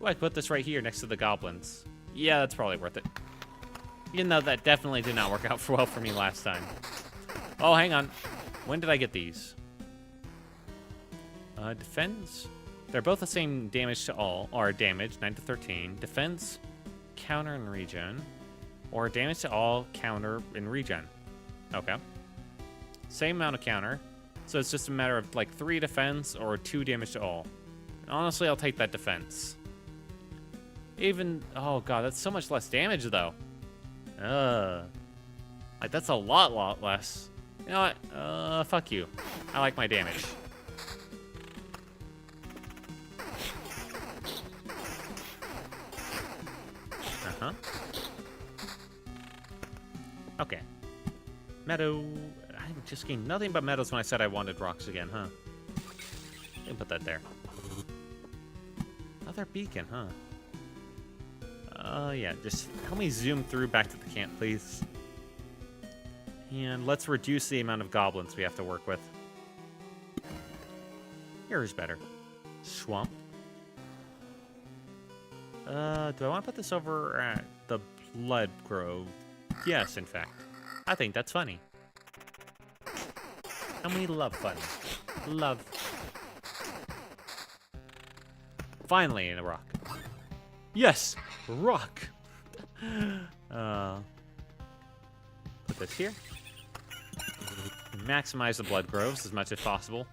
Ooh, I put this right here next to the goblins. Yeah, that's probably worth it. Even though that definitely did not work out well for me last time. Oh, hang on. When did I get these? Defense. They're both the same damage to all, or damage, 9 to 13. Defense, counter, and regen. Or damage to all, counter, and regen. Okay. Same amount of counter. So it's just a matter of like 3 defense or 2 damage to all. Honestly, I'll take that defense. Even, oh god, that's so much less damage though. Like that's a lot less. You know what? Fuck you. I like my damage. Okay. Meadow. I just gained nothing but meadows when I said I wanted rocks again, huh? I can put that there. Another beacon, huh? Yeah, just help me zoom through back to the camp, please. And let's reduce the amount of goblins we have to work with. Here's better. Swamp. Do I want to put this over at the Blood Grove? Yes, in fact. I think that's funny. And we love fun. Love. Finally, in a rock. Yes! Rock! Put this here. Maximize the Blood Groves as much as possible.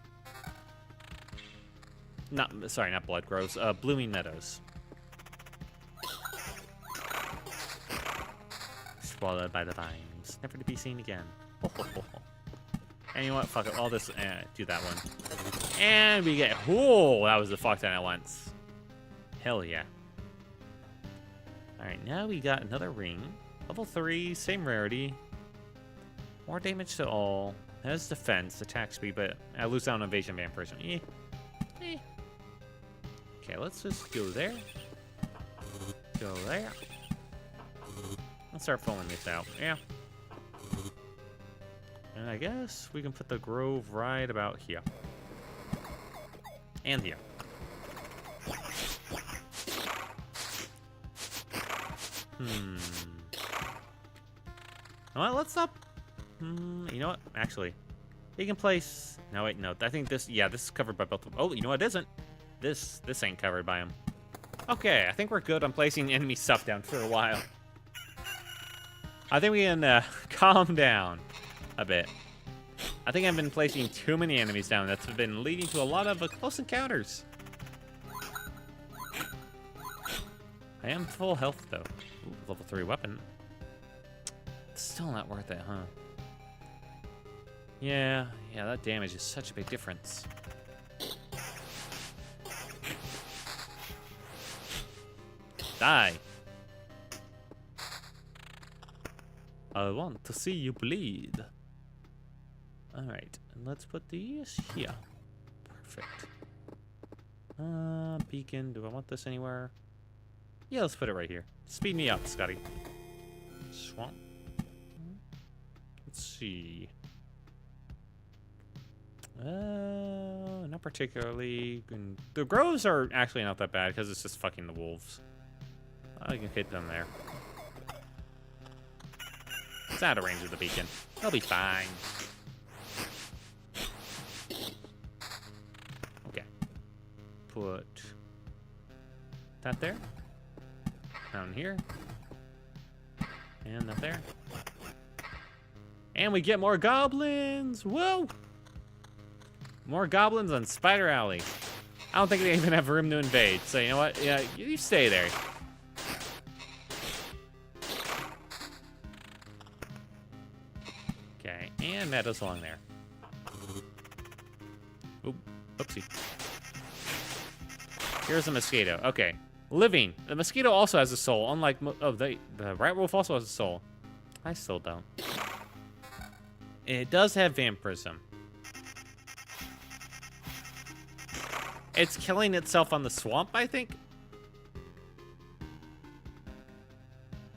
Sorry, not Blood Groves. Blooming Meadows. Swallowed by the vines, never to be seen again. And you know what? Fuck it. All this. Do that one. And we get. Oh, that was the fuck down at once. Hell yeah. Alright, now we got another ring. Level 3, same rarity. More damage to all. Has defense, attack speed, but I lose down on evasion vampirism. Okay, let's just go there. Go there. Let's start filling this out. Yeah. And I guess we can put the grove right about here. And here. Well, let's not... you know what? Actually, you can place... No, wait, no. I think this... Yeah, this is covered by both of them. Oh, you know what? It isn't. This ain't covered by them. Okay, I think we're good on placing enemy stuff down for a while. I think we can calm down a bit. I think I've been placing too many enemies down. That's been leading to a lot of close encounters. I am full health, though. Ooh, level 3 weapon. It's still not worth it, huh? Yeah, that damage is such a big difference. Die. I want to see you bleed. Alright, and let's put these here. Perfect. Beacon, do I want this anywhere? Yeah, let's put it right here. Speed me up, Scotty. Swamp. Let's see. Not particularly. The groves are actually not that bad because it's just fucking the wolves. I can hit them there. It's out of range of the beacon. They'll be fine. Okay. Put that there. Down here. And that there. And we get more goblins! Whoa! More goblins on Spider Alley. I don't think they even have room to invade. So you know what? Yeah, you stay there. Okay, and Meadows along there. Oop, oopsie. Here's a mosquito. Okay, living. The mosquito also has a soul, unlike the rat wolf also has a soul. I still don't. It does have vampirism. It's killing itself on the swamp, I think.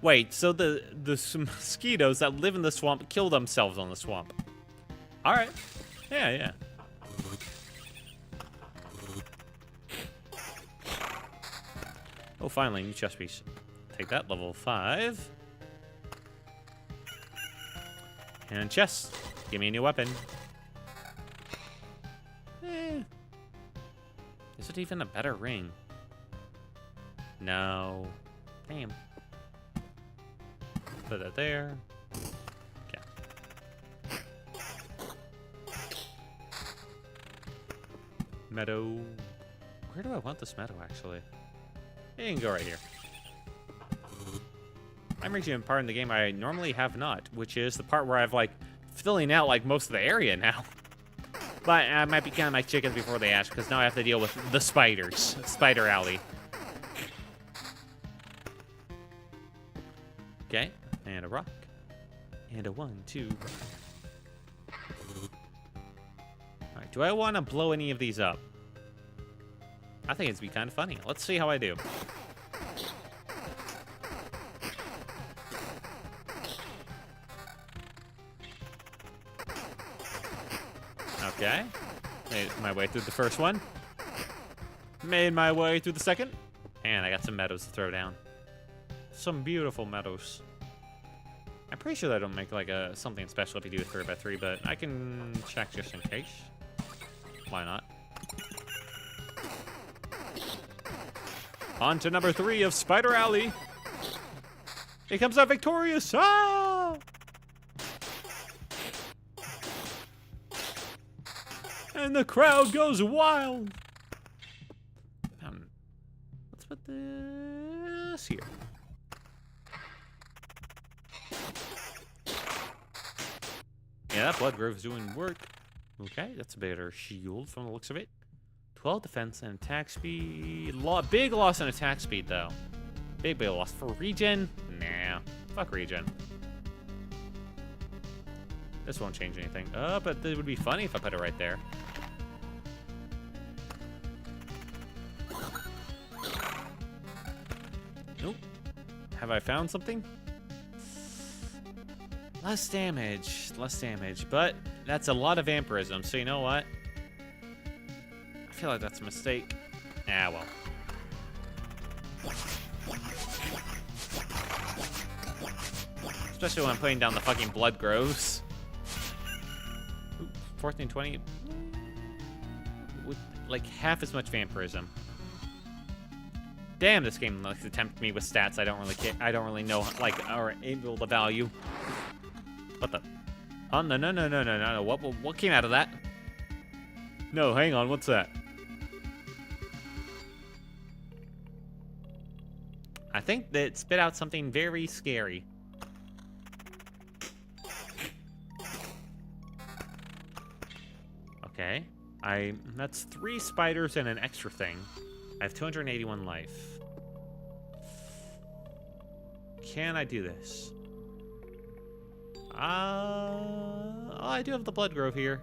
Wait, so the mosquitoes that live in the swamp kill themselves on the swamp. All right. Yeah. Oh, finally, new chest piece. Take that, level 5. And chest. Give me a new weapon. Is it even a better ring? No. Damn. Put that there. Okay. Meadow. Where do I want this meadow, actually? It can go right here. I'm reaching a part in the game I normally have not, which is the part where I've, like, filling out, like, most of the area now. But I might be counting my chickens before they hatch, because now I have to deal with the spiders. Spider Alley. Okay, and a rock. And a 1, 2. Alright, do I want to blow any of these up? I think it'd be kind of funny. Let's see how I do. Okay. Made my way through the first one. Made my way through the second. And I got some meadows to throw down. Some beautiful meadows. I'm pretty sure that don't make like something special if you do a 3x3, but I can check just in case. Why not? On to number 3 of Spider Alley. He comes out victorious. Ah! And the crowd goes wild. Let's put this here. Yeah, that blood grove's doing work. Okay, that's a better shield from the looks of it. 12 defense and attack speed. Big loss in attack speed, though. Big loss. For regen? Nah. Fuck regen. This won't change anything. But it would be funny if I put it right there. Nope. Have I found something? Less damage, but that's a lot of vampirism, so you know what? I feel like that's a mistake. Ah, well. Especially when I'm putting down the fucking blood groves. Ooh, 1420. With like half as much vampirism. Damn, this game likes to tempt me with stats I don't really care. I don't really know, like, or able to value. What the? Oh, no. What came out of that? No, hang on. What's that? I think that it spit out something very scary. Okay. That's 3 spiders and an extra thing. I have 281 life. Can I do this? Oh, I do have the blood grove here.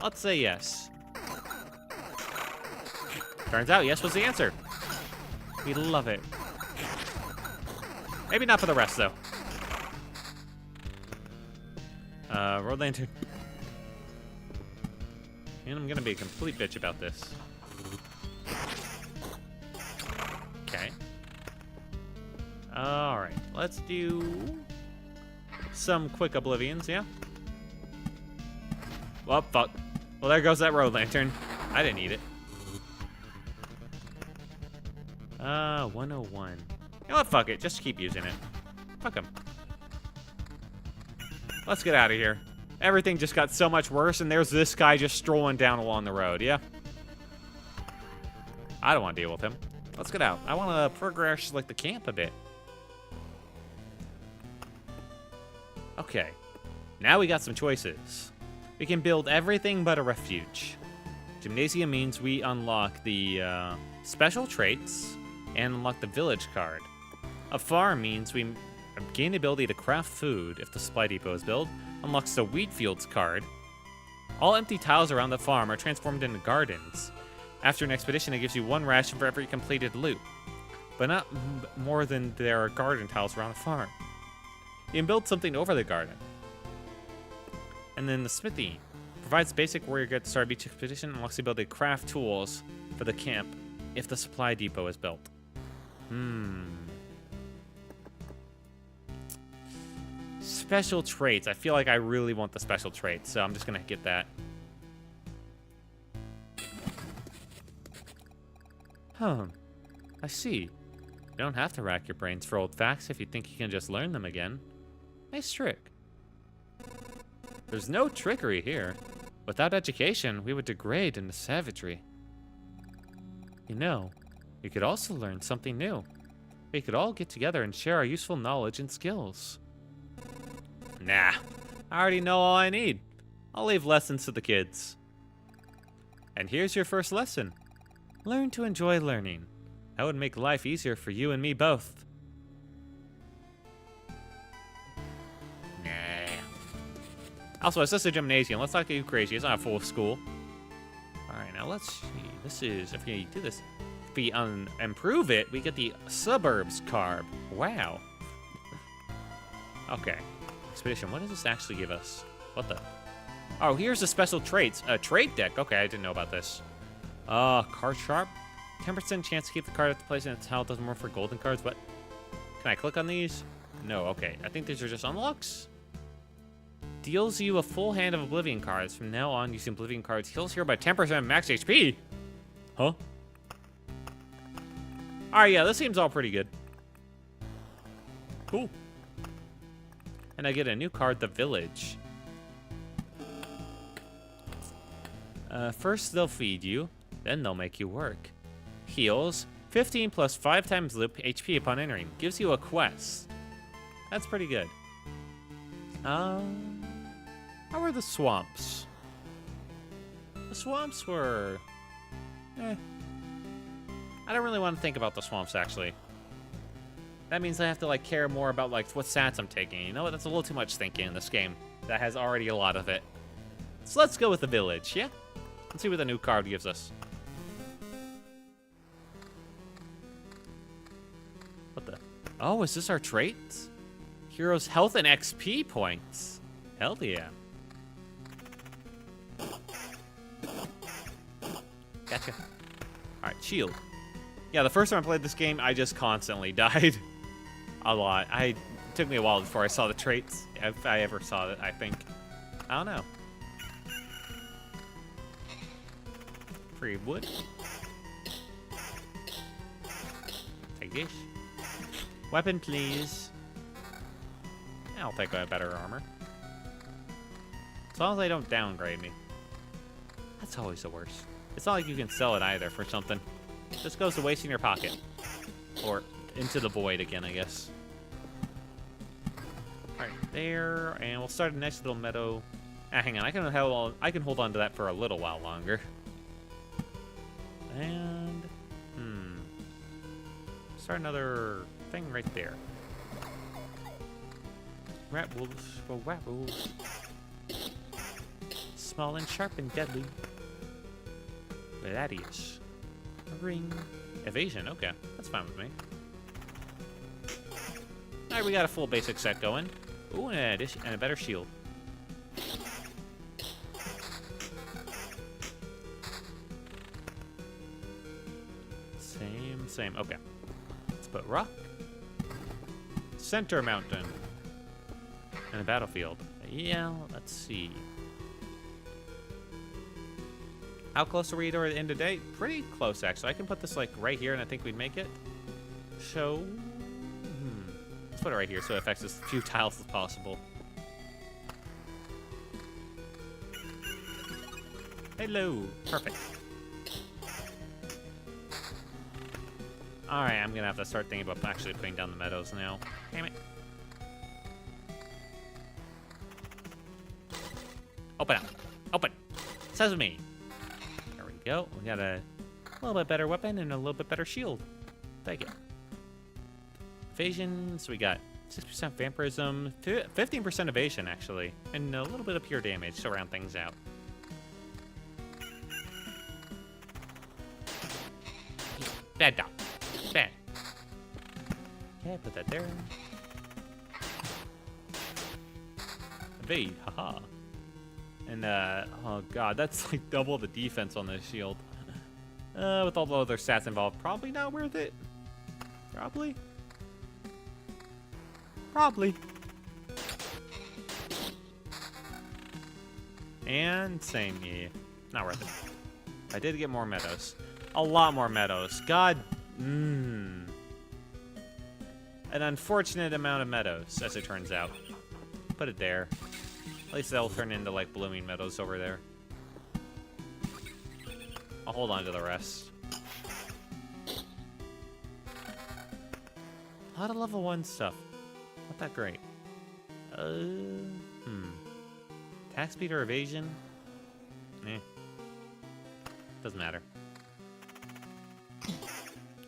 Let's say yes. Turns out yes was the answer. We love it. Maybe not for the rest, though. Road lantern. And I'm gonna be a complete bitch about this. Okay. Alright, let's do some quick oblivions, yeah? Well, fuck. Well, there goes that road lantern. I didn't need it. 101. You know what? Fuck it. Just keep using it. Fuck him. Let's get out of here. Everything just got so much worse, and there's this guy just strolling down along the road, yeah? I don't want to deal with him. Let's get out. I want to progress, like, the camp a bit. Okay. Now we got some choices. We can build everything but a refuge. Gymnasium means we unlock the special traits and unlock the village card. A farm means we gain the ability to craft food if the supply depot is built. Unlocks the wheat fields card. All empty tiles around the farm are transformed into gardens. After an expedition, it gives you 1 ration for every completed loot, but not more than there are garden tiles around the farm. You can build something over the garden. And then the smithy provides basic warrior gear at the start of each expedition and unlocks the ability to craft tools for the camp if the supply depot is built. Special traits. I feel like I really want the special traits, so I'm just gonna get that. I see. You don't have to rack your brains for old facts if you think you can just learn them again. Nice trick. There's no trickery here. Without education, we would degrade into savagery. You know, you could also learn something new. We could all get together and share our useful knowledge and skills. Nah, I already know all I need. I'll leave lessons to the kids. And here's your first lesson. Learn to enjoy learning. That would make life easier for you and me both. Also, it's just a gymnasium. Let's not get you crazy. It's not a full school. All right, now let's see. This is, if we do this, if we improve it, we get the suburbs carb. Wow. Okay. Expedition, what does this actually give us? What the? Oh, here's the special traits. A trait deck. Okay, I didn't know about this. Card sharp. 10% chance to keep the card at the place in its how it doesn't work for golden cards. What? Can I click on these? No, okay. I think these are just unlocks. Deals you a full hand of Oblivion cards. From now on, using Oblivion cards heals hero by 10% max HP. Huh? Alright, yeah, this seems all pretty good. Cool. And I get a new card, the Village. First, they'll feed you. Then they'll make you work. Heals. 15 plus 5 times loop HP upon entering. Gives you a quest. That's pretty good. How are the swamps? The swamps were... I don't really want to think about the swamps, actually. That means I have to, like, care more about, like, what stats I'm taking. You know what? That's a little too much thinking in this game. That has already a lot of it. So let's go with the Village, yeah? Let's see what the new card gives us. What the? Oh, is this our traits? Heroes health and XP points. Hell yeah. Gotcha. Alright, shield. Yeah, the first time I played this game, I just constantly died. A lot. It took me a while before I saw the traits. If I ever saw it, I think. I don't know. Free wood. Take this. Weapon, please. I'll take a better armor. As long as they don't downgrade me. That's always the worst. It's not like you can sell it either for something. It just goes to waste in your pocket. Or into the void again, I guess. Alright, there. And we'll start a nice little meadow. Hang on, I can hold on to that for a little while longer. And... start another thing right there. Rat wolves for rat wolves. Small and sharp and deadly. Gladius. Ring. Evasion, okay. That's fine with me. Alright, we got a full basic set going. Ooh, and a better shield. Same. Okay. Let's put rock. Center mountain. And a battlefield. Yeah, let's see. How close are we to the end of day? Pretty close, actually. I can put this, like, right here, and I think we'd make it. Show. Let's put it right here so it affects as few tiles as possible. Hello. Perfect. Alright, I'm gonna have to start thinking about actually putting down the meadows now. Damn it. Open up. Open. Sesame. There we go. We got a little bit better weapon and a little bit better shield. Take it. Evasion. So we got 6% vampirism, 15% evasion, actually, and a little bit of pure damage to round things out. Bad dog. Bad. Okay, put that there. Evade, haha. And, oh god, that's like double the defense on this shield. With all the other stats involved, probably not worth it. Probably. And same, yeah. Not worth it. I did get more meadows. A lot more meadows. God, An unfortunate amount of meadows, as it turns out. Put it there. At least they'll turn into, like, blooming meadows over there. I'll hold on to the rest. A lot of level 1 stuff. Not that great. Attack speed or evasion? Doesn't matter.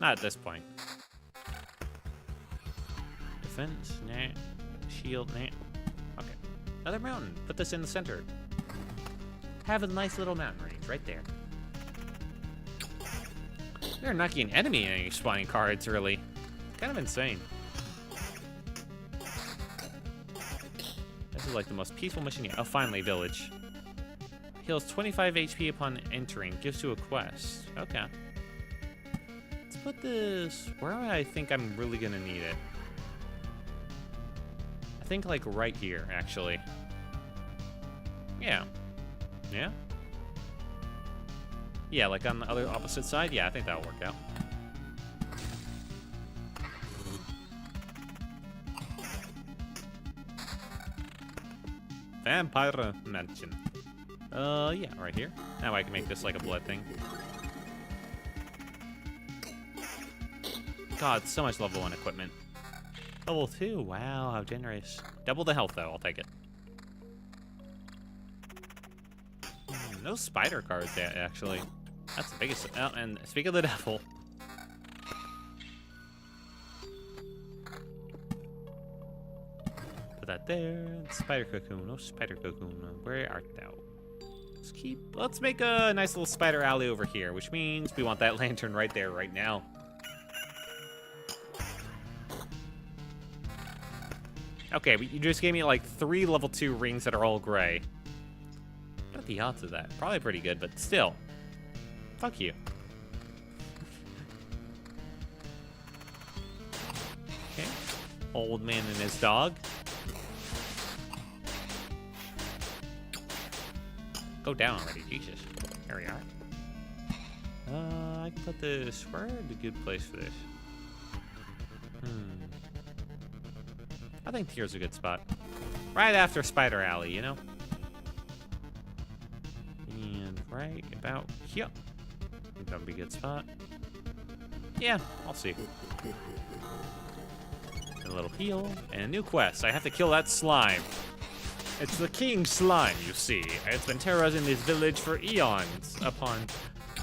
Not at this point. Defense? Nah. Shield? Nah. Okay. Another mountain. Put this in the center. Have a nice little mountain range right there. We're not getting enemy in any spawning cards, really. Kind of insane. This is like the most peaceful mission yet. Oh, finally, village. Heals 25 HP upon entering. Gives you a quest. Okay. Let's put this where I think I'm really gonna need it. I think like right here, actually. Yeah. Yeah? Yeah, like on the other opposite side? Yeah, I think that'll work out. Vampire Mansion. Yeah, right here. Now I can make this like a blood thing. God, so much level 1 equipment. Level 2, wow, how generous. Double the health, though, I'll take it. No spider cards yet, actually. That's the biggest. Oh, and speak of the devil. Put that there. Spider cocoon. No spider cocoon. Where art thou? Let's make a nice little spider alley over here, which means we want that lantern right there, right now. Okay, but you just gave me like 3 level 2 rings that are all gray. What are the odds of that? Probably pretty good, but still. Fuck you. Okay. Old man and his dog. Go down already, Jesus. There we are. I can put this. Where's a good place for this? I think here's a good spot. Right after Spider Alley, you know? And right about here. I think that would be a good spot. Yeah, I'll see. A little heal, and a new quest. I have to kill that slime. It's the king slime, you see. It's been terrorizing this village for eons upon,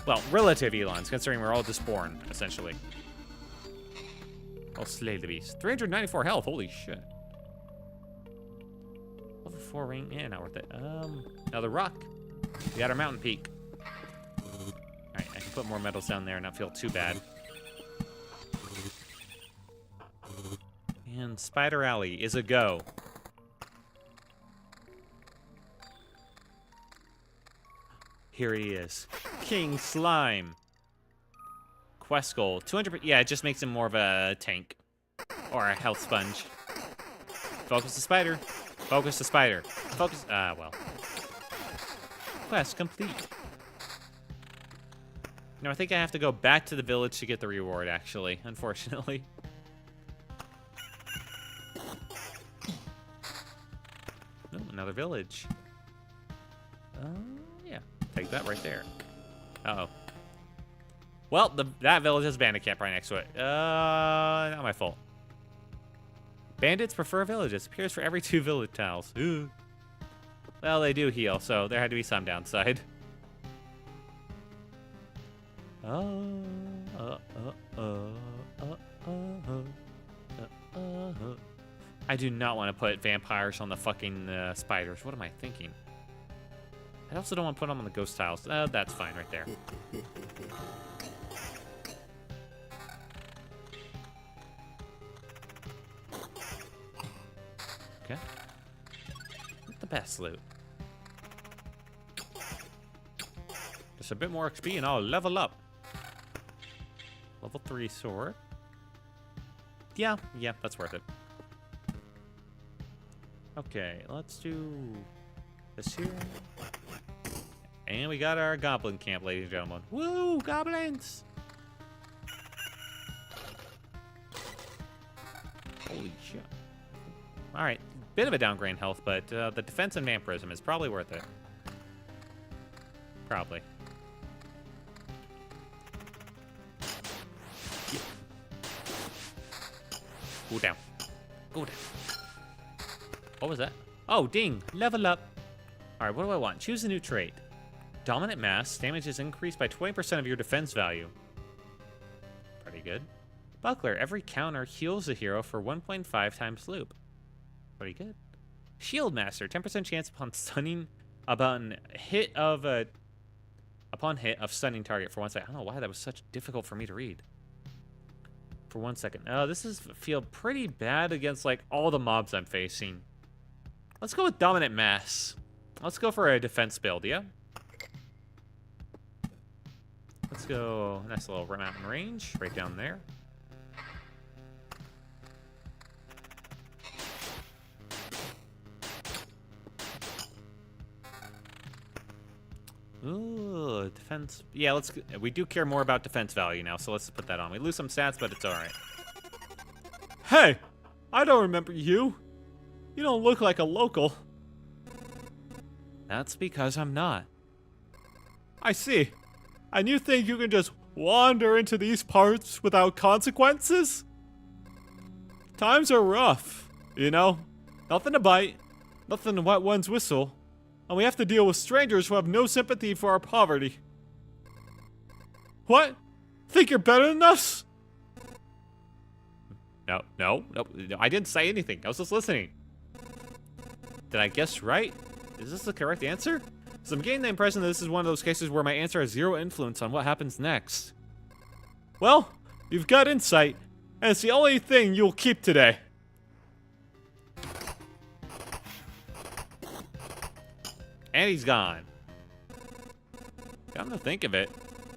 well, relative eons, considering we're all just born, essentially. I'll slay the beast. 394 health, holy shit. Level 4 ring, yeah, not worth it. Another rock. We got our mountain peak. Alright, I can put more metals down there and not feel too bad. And Spider Alley is a go. Here he is. King Slime. Quest goal. 200. Yeah, it just makes him more of a tank. Or a health sponge. Focus the spider. Focus the spider. Focus. Well. Quest complete. No, I think I have to go back to the village to get the reward, actually, unfortunately. Oh, another village. Yeah. Take that right there. Uh-oh. Well, that village has a bandit camp right next to it. Not my fault. Bandits prefer villages. Appears for every 2 village tiles. Ooh. Well, they do heal, so there had to be some downside. I do not want to put vampires on the fucking spiders. What am I thinking? I also don't want to put them on the ghost tiles. That's fine right there. Okay. Not the best loot. Just a bit more XP and I'll level up. Level 3 sword. Yeah, that's worth it. Okay, let's do this here. And we got our goblin camp, ladies and gentlemen. Woo, goblins! Holy shit. Alright, bit of a downgrade in health, but the defense and vampirism is probably worth it. Probably. Yeah. Go down. Go down. What was that? Oh, ding! Level up! Alright, what do I want? Choose a new trait. Dominant mass. Damage is increased by 20% of your defense value. Pretty good. Buckler. Every counter heals a hero for 1.5 times loop. Pretty good. Shield Master, 10% chance upon stunning upon hit of stunning target for 1 second. I don't know why that was such difficult for me to read. For 1 second. This is feel pretty bad against like all the mobs I'm facing. Let's go with Dominant Mass. Let's go for a defense build, yeah? Let's go, nice little mountain range right down there. Ooh, defense. Yeah, we do care more about defense value now, so let's put that on. We lose some stats, but it's alright. Hey, I don't remember you. You don't look like a local. That's because I'm not. I see. And you think you can just wander into these parts without consequences? Times are rough, you know? Nothing to bite, nothing to wet one's whistle, and we have to deal with strangers who have no sympathy for our poverty. What? Think you're better than us? No, I didn't say anything. I was just listening. Did I guess right? Is this the correct answer? So I'm getting the impression that this is one of those cases where my answer has zero influence on what happens next. Well, you've got insight, and it's the only thing you'll keep today. And he's gone. Come to think of it,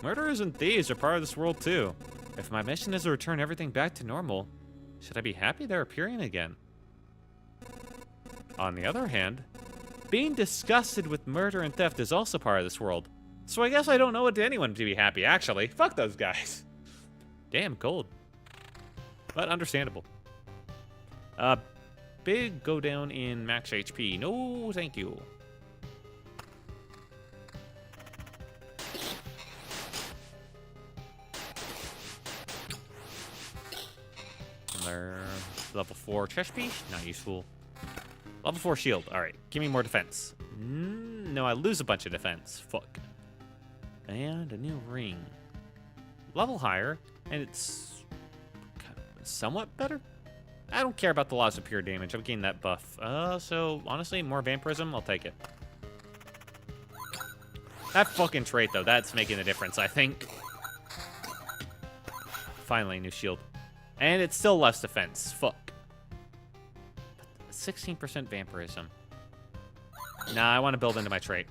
murderers and thieves are part of this world too. If my mission is to return everything back to normal, should I be happy they're appearing again? On the other hand, being disgusted with murder and theft is also part of this world. So I guess I don't know anyone to be happy, actually. Fuck those guys. Damn, cold. But understandable. Big go down in max HP. No, thank you. Another level 4 chest piece. Not useful. Level 4 shield. Alright, give me more defense. No, I lose a bunch of defense. Fuck. And a new ring. Level higher, and it's somewhat better? I don't care about the loss of pure damage. I'm getting that buff. So, honestly, more vampirism, I'll take it. That fucking trait, though, that's making a difference, I think. Finally, new shield. And it's still less defense. Fuck. 16% vampirism. Nah, I want to build into my trait.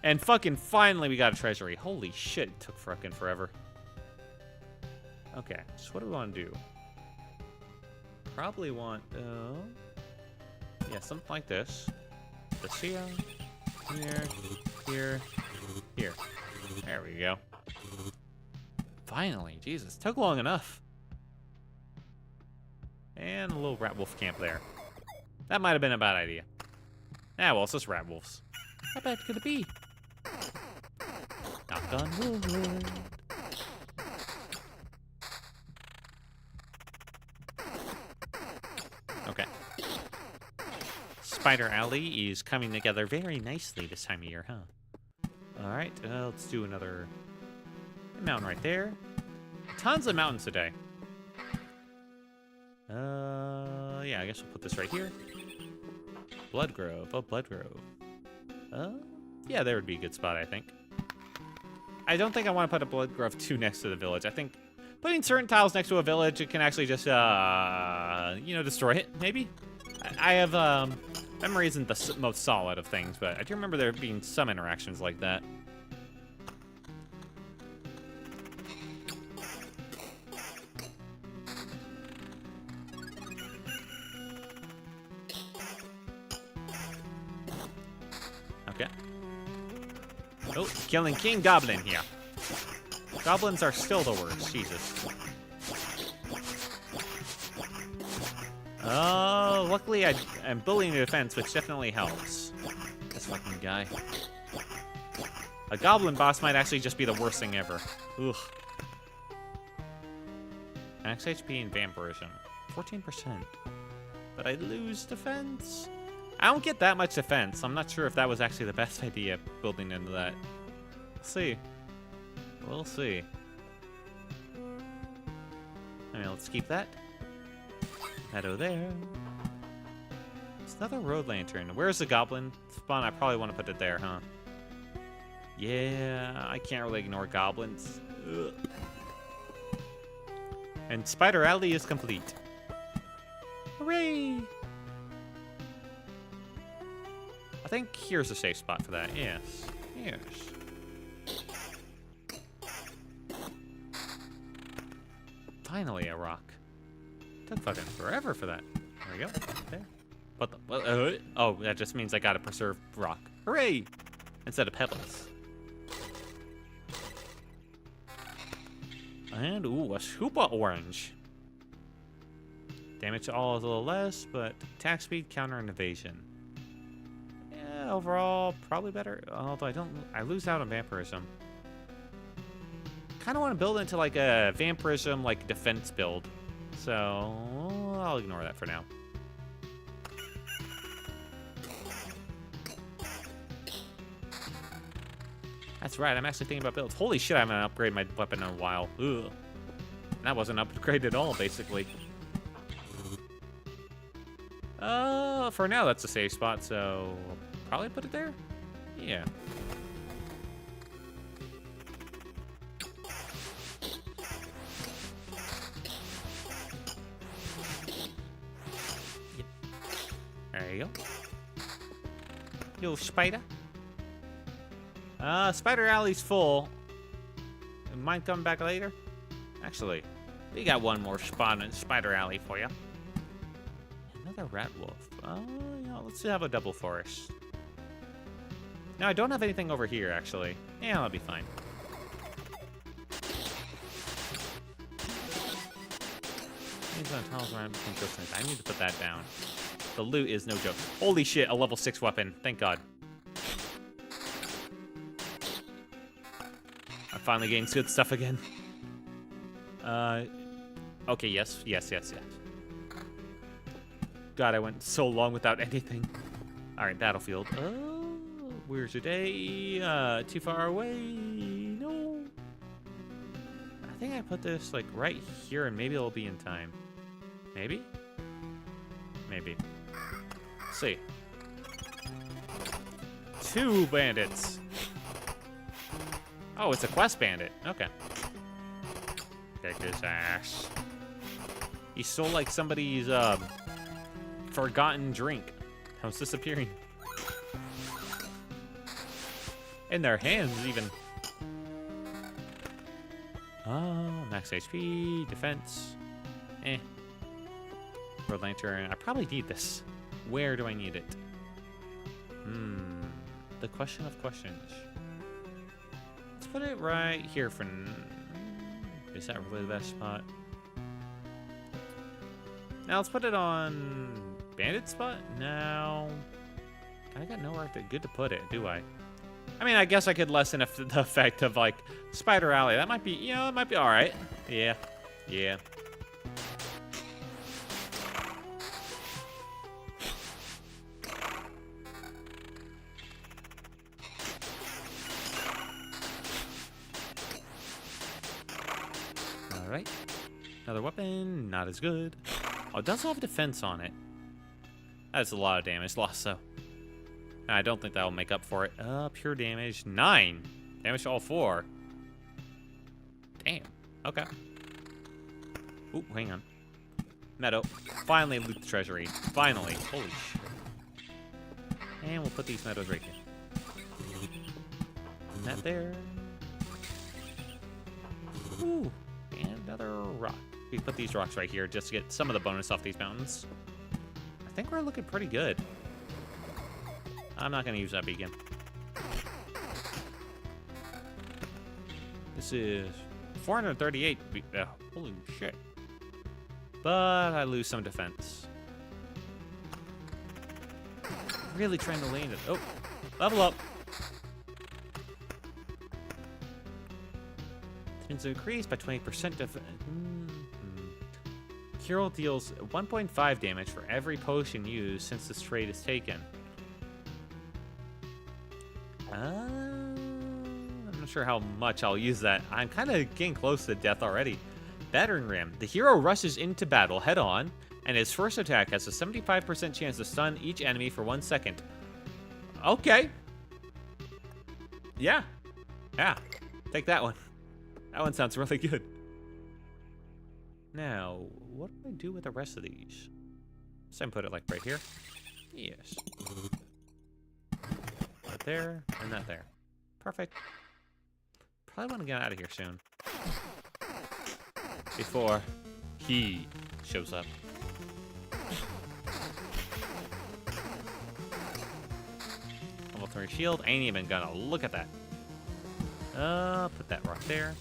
And fucking finally we got a treasury. Holy shit, it took fucking forever. Okay, so what do we want to do? Probably want, yeah, something like this. This here, here. There we go. Finally, Jesus, took long enough. And a little rat wolf camp there. That might have been a bad idea. Ah, well, it's just rat wolves. How bad could it be? Knock on wood. Okay. Spider Alley is coming together very nicely this time of year, huh? Alright, let's do another mountain right there. Tons of mountains today. Yeah, I guess we'll put this right here. Bloodgrove. Oh, Bloodgrove. Yeah, there would be a good spot, I think. I don't think I want to put a Bloodgrove too next to the village. I think putting certain tiles next to a village, it can actually just, you know, destroy it, maybe? I have, memory isn't the most solid of things, but I do remember there being some interactions like that. Okay. Oh, killing King Goblin here. Goblins are still the worst, Jesus. Oh, luckily I'm bullying the defense, which definitely helps. This fucking guy. A goblin boss might actually just be the worst thing ever. Ugh. Max HP and vampirism. 14%. But I lose defense? I don't get that much defense. I'm not sure if that was actually the best idea, building into that. We'll see. We'll see. I mean, let's keep that. Meadow there. It's another road lantern. Where's the goblin spawn? I probably want to put it there, huh? Yeah, I can't really ignore goblins. Ugh. And Spider Alley is complete. Hooray! I think here's a safe spot for that. Yes. Yes. Finally a rock. Took fucking forever for that. There we go. There. What the? Oh, that just means I gotta preserve rock. Hooray! Instead of pebbles. And, ooh, a Scuba Orange. Damage to all is a little less, but attack speed, counter, and evasion. Yeah, overall, probably better. Although I lose out on Vampirism. Kind of want to build into, like, a Vampirism, like, defense build. So, I'll ignore that for now. That's right, I'm actually thinking about builds. Holy shit, I haven't upgraded my weapon in a while. Ugh. That wasn't upgraded at all, basically. For now, that's a safe spot, so probably put it there? Yeah. Yep. There you go. Yo, spider. Spider Alley's full. Might come back later. Actually, we got one more spot in Spider Alley for you. Another rat wolf. Yeah, let's have a double forest. No, I don't have anything over here, actually. Yeah, that'll be fine. I need to put that down. The loot is no joke. Holy shit, a level 6 weapon. Thank God. I'm finally getting good stuff again. Okay, yes. God, I went so long without anything. Alright, Battlefield. Where's your day? Too far away. No. I think I put this, like, right here, and maybe it'll be in time. Maybe? Maybe. Let's see. 2 bandits. Oh, it's a quest bandit. Okay. Kick his ass. He stole, like, somebody's, forgotten drink. That was disappearing. In their hands, even. Max HP, defense. Road lantern. I probably need this. Where do I need it? The question of questions. Let's put it right here for... Is that really the best spot? Now let's put it on... Bandit spot? No. I got nowhere good to put it, do I? I mean, I guess I could lessen the effect of, like, Spider Alley. That might be, you know, it might be alright. Yeah. Yeah. Alright. Another weapon. Not as good. Oh, it does have defense on it. That's a lot of damage lost, though. I don't think that will make up for it. Pure damage. 9. Damage to all 4. Damn. Okay. Ooh, hang on. Meadow. Finally loot the treasury. Finally. Holy shit. And we'll put these meadows right here. And that there. Ooh. And another rock. We put these rocks right here just to get some of the bonus off these mountains. I think we're looking pretty good. I'm not going to use that beacon. This is 438. Holy shit. But I lose some defense. Really trying to land it. Oh, level up. Defense increased by 20% defense. Hero deals 1.5 damage for every potion used since this trade is taken. I'm not sure how much I'll use that. I'm kind of getting close to death already. Battering Ram. The hero rushes into battle head on, And his first attack has a 75% chance to stun each enemy for 1 second. Okay. Yeah. Yeah. Take that one. That one sounds really good. Now, what do I do with the rest of these? So I put it like right here. Yes. That there, and that there. Perfect. Probably want to get out of here soon. Before he shows up. Level 3 shield. Ain't even gonna look at that. Put that right there.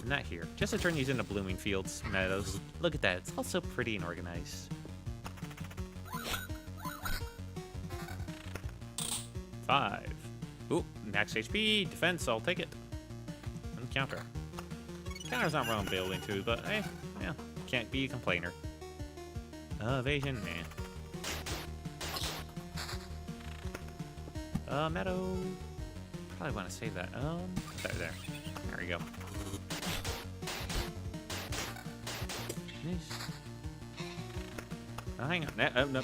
Not here. Just to turn these into blooming fields, meadows. Look at that. It's all so pretty and organized. 5. Ooh, max HP, defense, I'll take it. And counter. Counter's not wrong building too, but hey, yeah, can't be a complainer. Evasion, man. Meadow. Probably want to save that. There. There we go. Oh, hang on. No.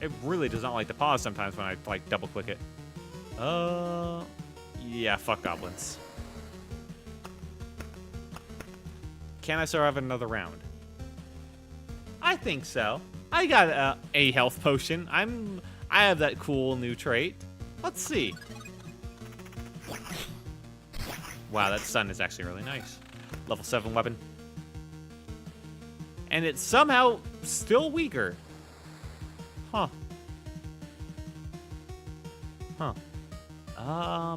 It really does not like to pause sometimes when I like double click it. Yeah, fuck goblins. Can I survive another round? I think so. I got a health potion. I have that cool new trait. Let's see. Wow, that stun is actually really nice. Level 7 weapon. And it's somehow still weaker. Huh.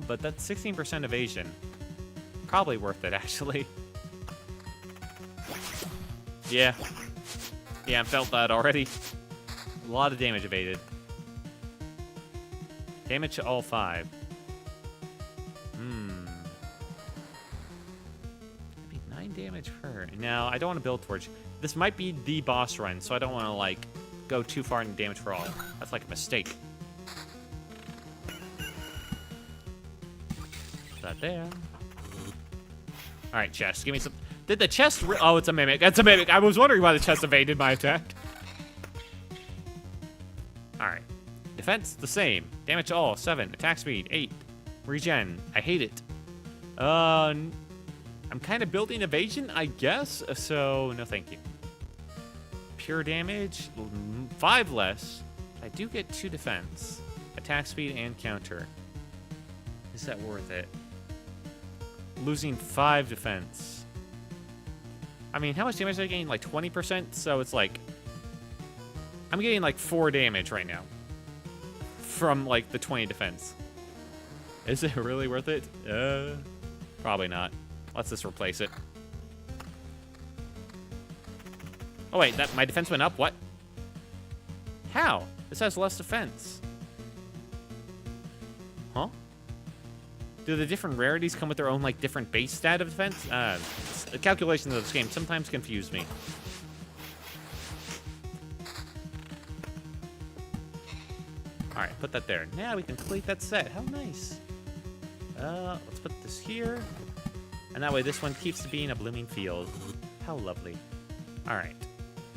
But that's 16% evasion. Probably worth it, actually. Yeah. Yeah, I felt that already. A lot of damage evaded. Damage to all 5. Maybe 9 damage per. Now, I don't want to build towards. This might be the boss run, so I don't want to, like, go too far in damage for all. That's like a mistake. That there. Alright, chest. Give me some. Did the chest. Oh, it's a mimic. That's a mimic. I was wondering why the chest evaded my attack. Alright. Defense, the same. Damage to all, 7. Attack speed, 8. Regen, I hate it. I'm kind of building evasion, I guess. So, no thank you. Pure damage, 5 less. I do get 2 defense. Attack speed and counter. Is that worth it? Losing 5 defense. I mean, how much damage did I gain? Like 20%? So it's like... I'm getting like 4 damage right now. From like the 20 defense. Is it really worth it? Probably not. Let's just replace it. Oh wait, my defense went up? What? How? This has less defense. Huh? Do the different rarities come with their own like different base stat of defense? The calculations of this game sometimes confuse me. Alright, put that there. Now we can complete that set. How nice. Let's put this here. And that way this one keeps being a blooming field. How lovely. Alright.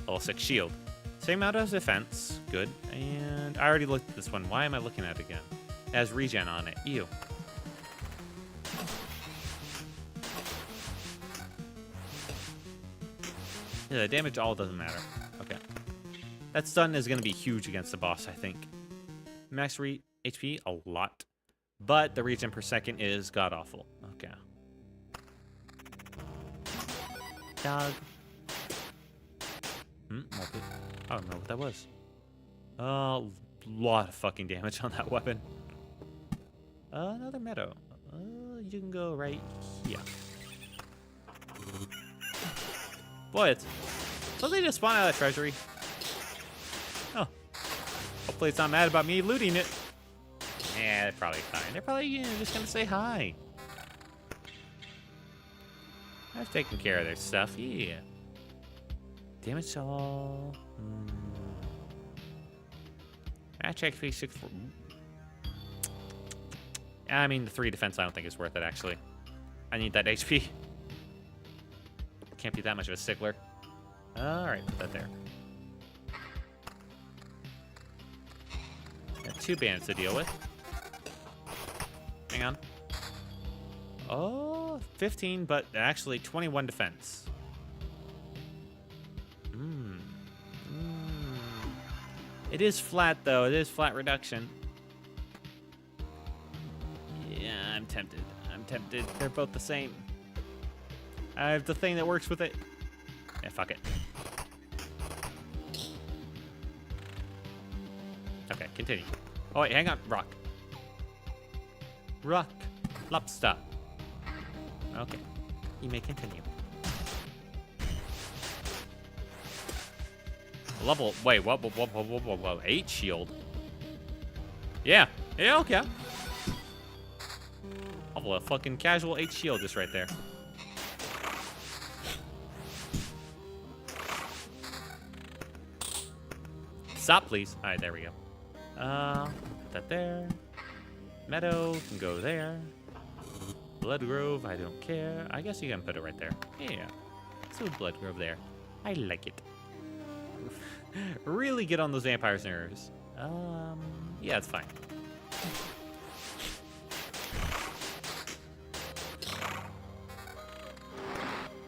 Level 6 shield. Same amount as defense. Good. And I already looked at this one. Why am I looking at it again? It has regen on it. Ew. Yeah, the damage all doesn't matter. Okay. That stun is going to be huge against the boss, I think. Max HP, a lot. But the regen per second is god-awful. Okay. Dog. I don't know what that was. A lot of fucking damage on that weapon. Another meadow. You can go right here. Boy, something just spawned out of the treasury. Oh. Hopefully it's not mad about me looting it. Yeah, they're probably fine. They're probably just gonna say hi. I've taken care of their stuff, yeah. Damage to all. Match XP 6-4. I mean, the 3 defense I don't think is worth it, actually. I need that HP. Can't be that much of a stickler. Alright, put that there. Got 2 bandits to deal with. Hang on. Oh, 15, but actually 21 defense. It is flat, though. It is flat reduction. Yeah, I'm tempted. I'm tempted. They're both the same. I have the thing that works with it. Yeah, fuck it. Okay, continue. Oh, wait, hang on. Rock. Rock. Lobster. Okay. You may continue. Level. Wait, whoa. 8 shield. Yeah. Yeah, okay. Level a fucking casual 8 shield just right there. Stop, please. Alright, there we go. Put that there. Meadow can go there. Blood Grove, I don't care. I guess you can put it right there. Yeah. So Blood Grove there. I like it. Really get on those vampires' nerves. Yeah, it's fine.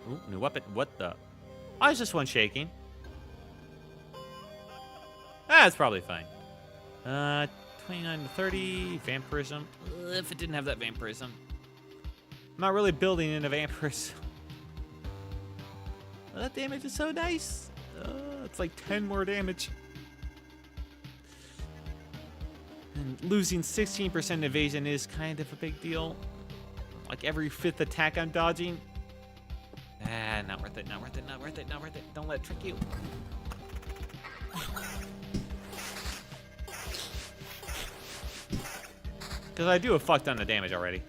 Ooh, new weapon. What the? Why is this one shaking? That's probably fine. 29 to 30. Vampirism. If it didn't have that vampirism. I'm not really building into vampirism. Oh, that damage is so nice. It's like 10 more damage. And losing 16% evasion is kind of a big deal. Like every 5th attack I'm dodging. Ah, not worth it, not worth it, not worth it, not worth it. Don't let it trick you. Because I do a fuck ton of damage already.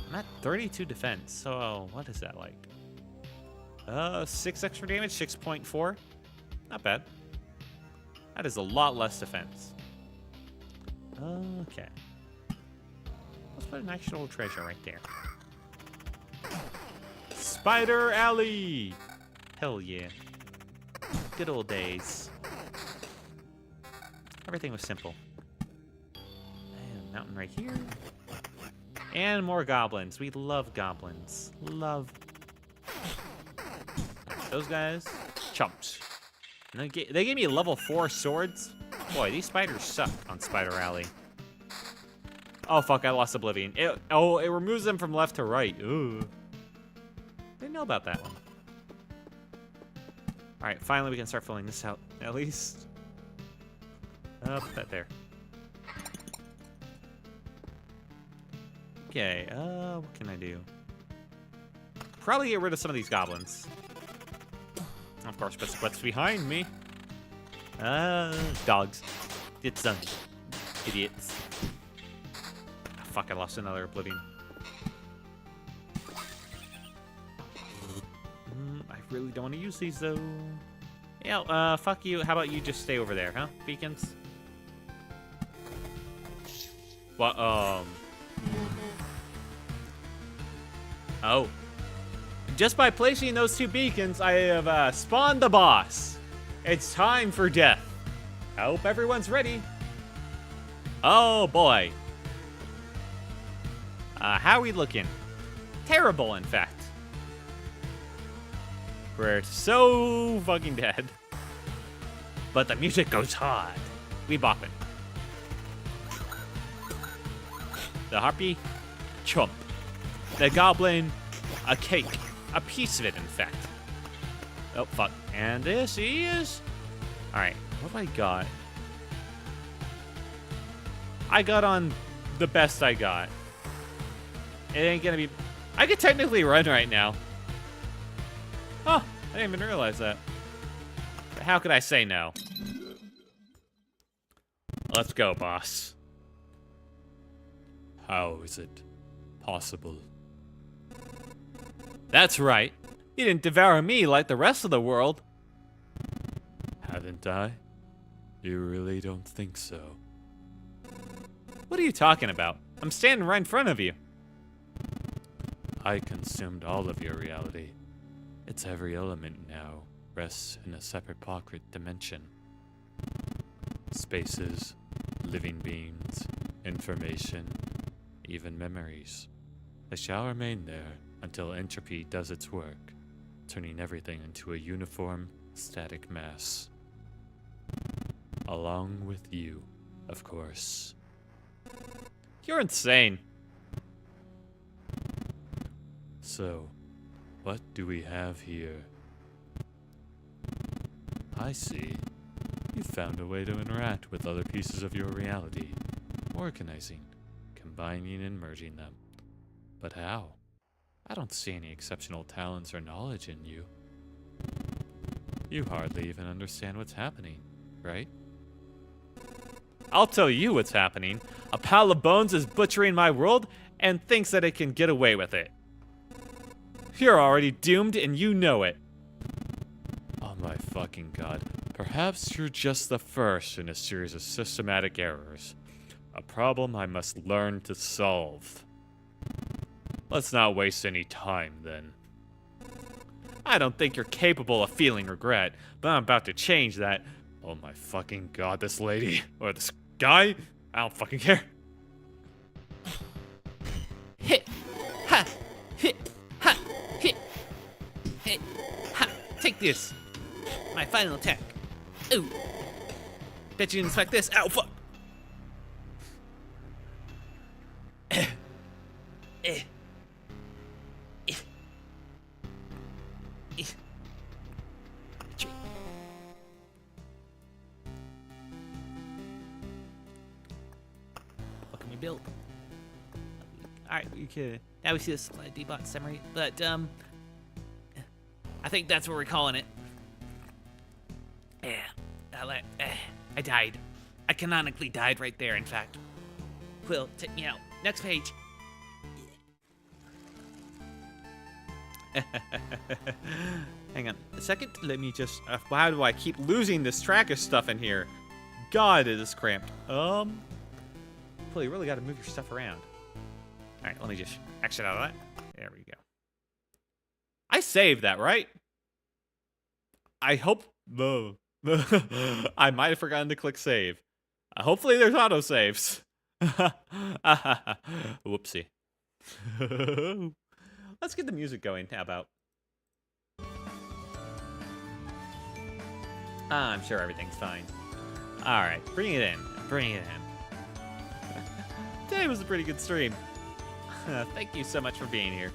I'm at 32 defense, so what is that like? 6 extra damage, 6.4. Not bad. That is a lot less defense. Okay. Let's put an actual treasure right there. Spider Alley! Hell yeah. Good old days. Everything was simple. And mountain right here. And more goblins. We love goblins. Love. Those guys, chumps. And they gave me level 4 swords. Boy, these spiders suck on Spider Alley. Oh fuck, I lost Oblivion. It removes them from left to right. Ooh. Didn't know about that one. Alright, finally we can start filling this out, at least. Put that there. Okay, what can I do? Probably get rid of some of these goblins. Of course, but what's behind me? Dogs. It's done. Idiots. Oh, fuck, I lost another Oblivion. I really don't want to use these, though. Yeah, fuck you. How about you just stay over there, huh, beacons? What, Oh. Just by placing those 2 beacons, I have spawned the boss. It's time for death. I hope everyone's ready. Oh boy. How are we looking? Terrible, in fact. We're so fucking dead. But the music goes hard. We bopping. The harpy, chump. The goblin, a cake. A piece of it, in fact. Oh, fuck. And this is... Alright, what have I got? I got on the best I got. It ain't gonna be... I could technically run right now. Oh, I didn't even realize that. But how could I say no? Let's go, boss. How is it possible? That's right. You didn't devour me like the rest of the world. Haven't I? You really don't think so? What are you talking about? I'm standing right in front of you. I consumed all of your reality. Its every element now rests in a separate pocket dimension. Spaces, living beings, information, even memories. They shall remain there until entropy does its work, turning everything into a uniform, static mass. Along with you, of course. You're insane. So, what do we have here? I see. You found a way to interact with other pieces of your reality, organizing, combining and merging them. But how? I don't see any exceptional talents or knowledge in you. You hardly even understand what's happening, right? I'll tell you what's happening. A pile of bones is butchering my world and thinks that it can get away with it. You're already doomed and you know it. Oh my fucking god. Perhaps you're just the first in a series of systematic errors. A problem I must learn to solve. Let's not waste any time, then. I don't think you're capable of feeling regret, but I'm about to change that. Oh my fucking god, this lady. Or this guy? I don't fucking care. Hit! Ha! Hit! Ha! Hit! Hit! Ha! Take this! My final attack. Ooh! Bet you didn't expect this. Ow, fuck! Eh. Eh. Eh. Eh. Retreat. What can we build? Alright, we can. Now we see this D-bot summary, but I think that's what we're calling it. Yeah, I died. I canonically died right there, in fact. Quill, take me out. Next page. Hang on a second. Let me just. How do I keep losing this track of stuff in here? God, it is cramped. Well, you really got to move your stuff around. All right, let me just exit out of that. There we go. I saved that, right? I hope. No. I might have forgotten to click save. Hopefully there's autosaves. Whoopsie. Let's get the music going. How about? I'm sure everything's fine. All right, bring it in. Bring it in. Today was a pretty good stream. Thank you so much for being here.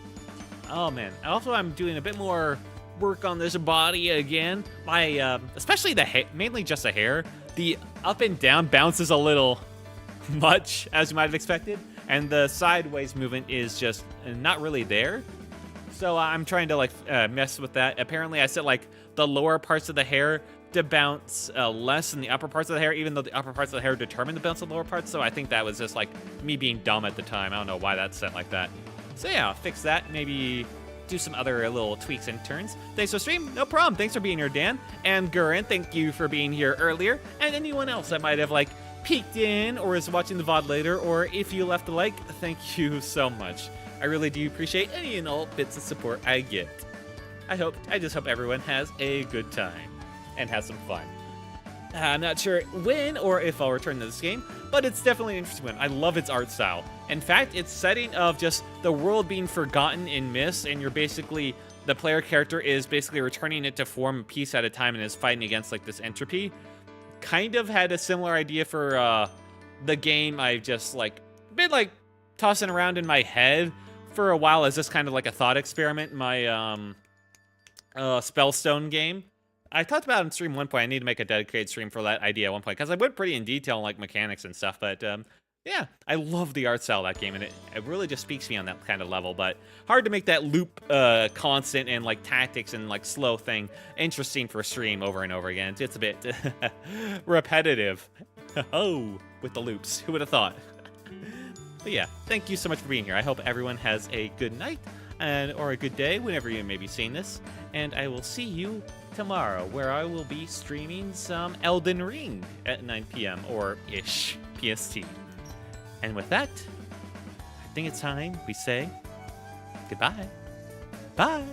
Oh man. Also, I'm doing a bit more work on this body again. My especially the hair, mainly just the hair. The up and down bounces a little much, as you might have expected, and the sideways movement is just not really there. So I'm trying to like mess with that. Apparently, I set like the lower parts of the hair to bounce less than the upper parts of the hair, even though the upper parts of the hair determine the bounce of the lower parts. So I think that was just like me being dumb at the time. I don't know why that's set like that. So yeah, I'll fix that. Maybe do some other little tweaks and turns. Thanks for stream. No problem. Thanks for being here, Dan. And Gurren, thank you for being here earlier. And anyone else that might have like peeked in or is watching the VOD later, or if you left a like, thank you so much. I really do appreciate any and all bits of support I get. I just hope everyone has a good time and has some fun. I'm not sure when or if I'll return to this game, but it's definitely an interesting one. I love its art style. In fact, its setting of just the world being forgotten in mist, and you're basically, the player character is basically returning it to form a piece at a time and is fighting against like this entropy. Kind of had a similar idea for the game I've just like been like tossing around in my head for a while as just kind of like a thought experiment in my Spellstone game. I talked about it in stream one point. I need to make a dedicated stream for that idea at one point, because I went pretty in detail on like mechanics and stuff. But yeah, I love the art style of that game, and it really just speaks to me on that kind of level. But hard to make that loop constant and like tactics and like slow thing interesting for a stream over and over again. It's a bit repetitive. Oh, with the loops. Who would have thought? But yeah, thank you so much for being here. I hope everyone has a good night or a good day whenever you may be seeing this. And I will see you tomorrow, where I will be streaming some Elden Ring at 9 p.m. or ish PST. And with that, I think it's time we say goodbye. Bye.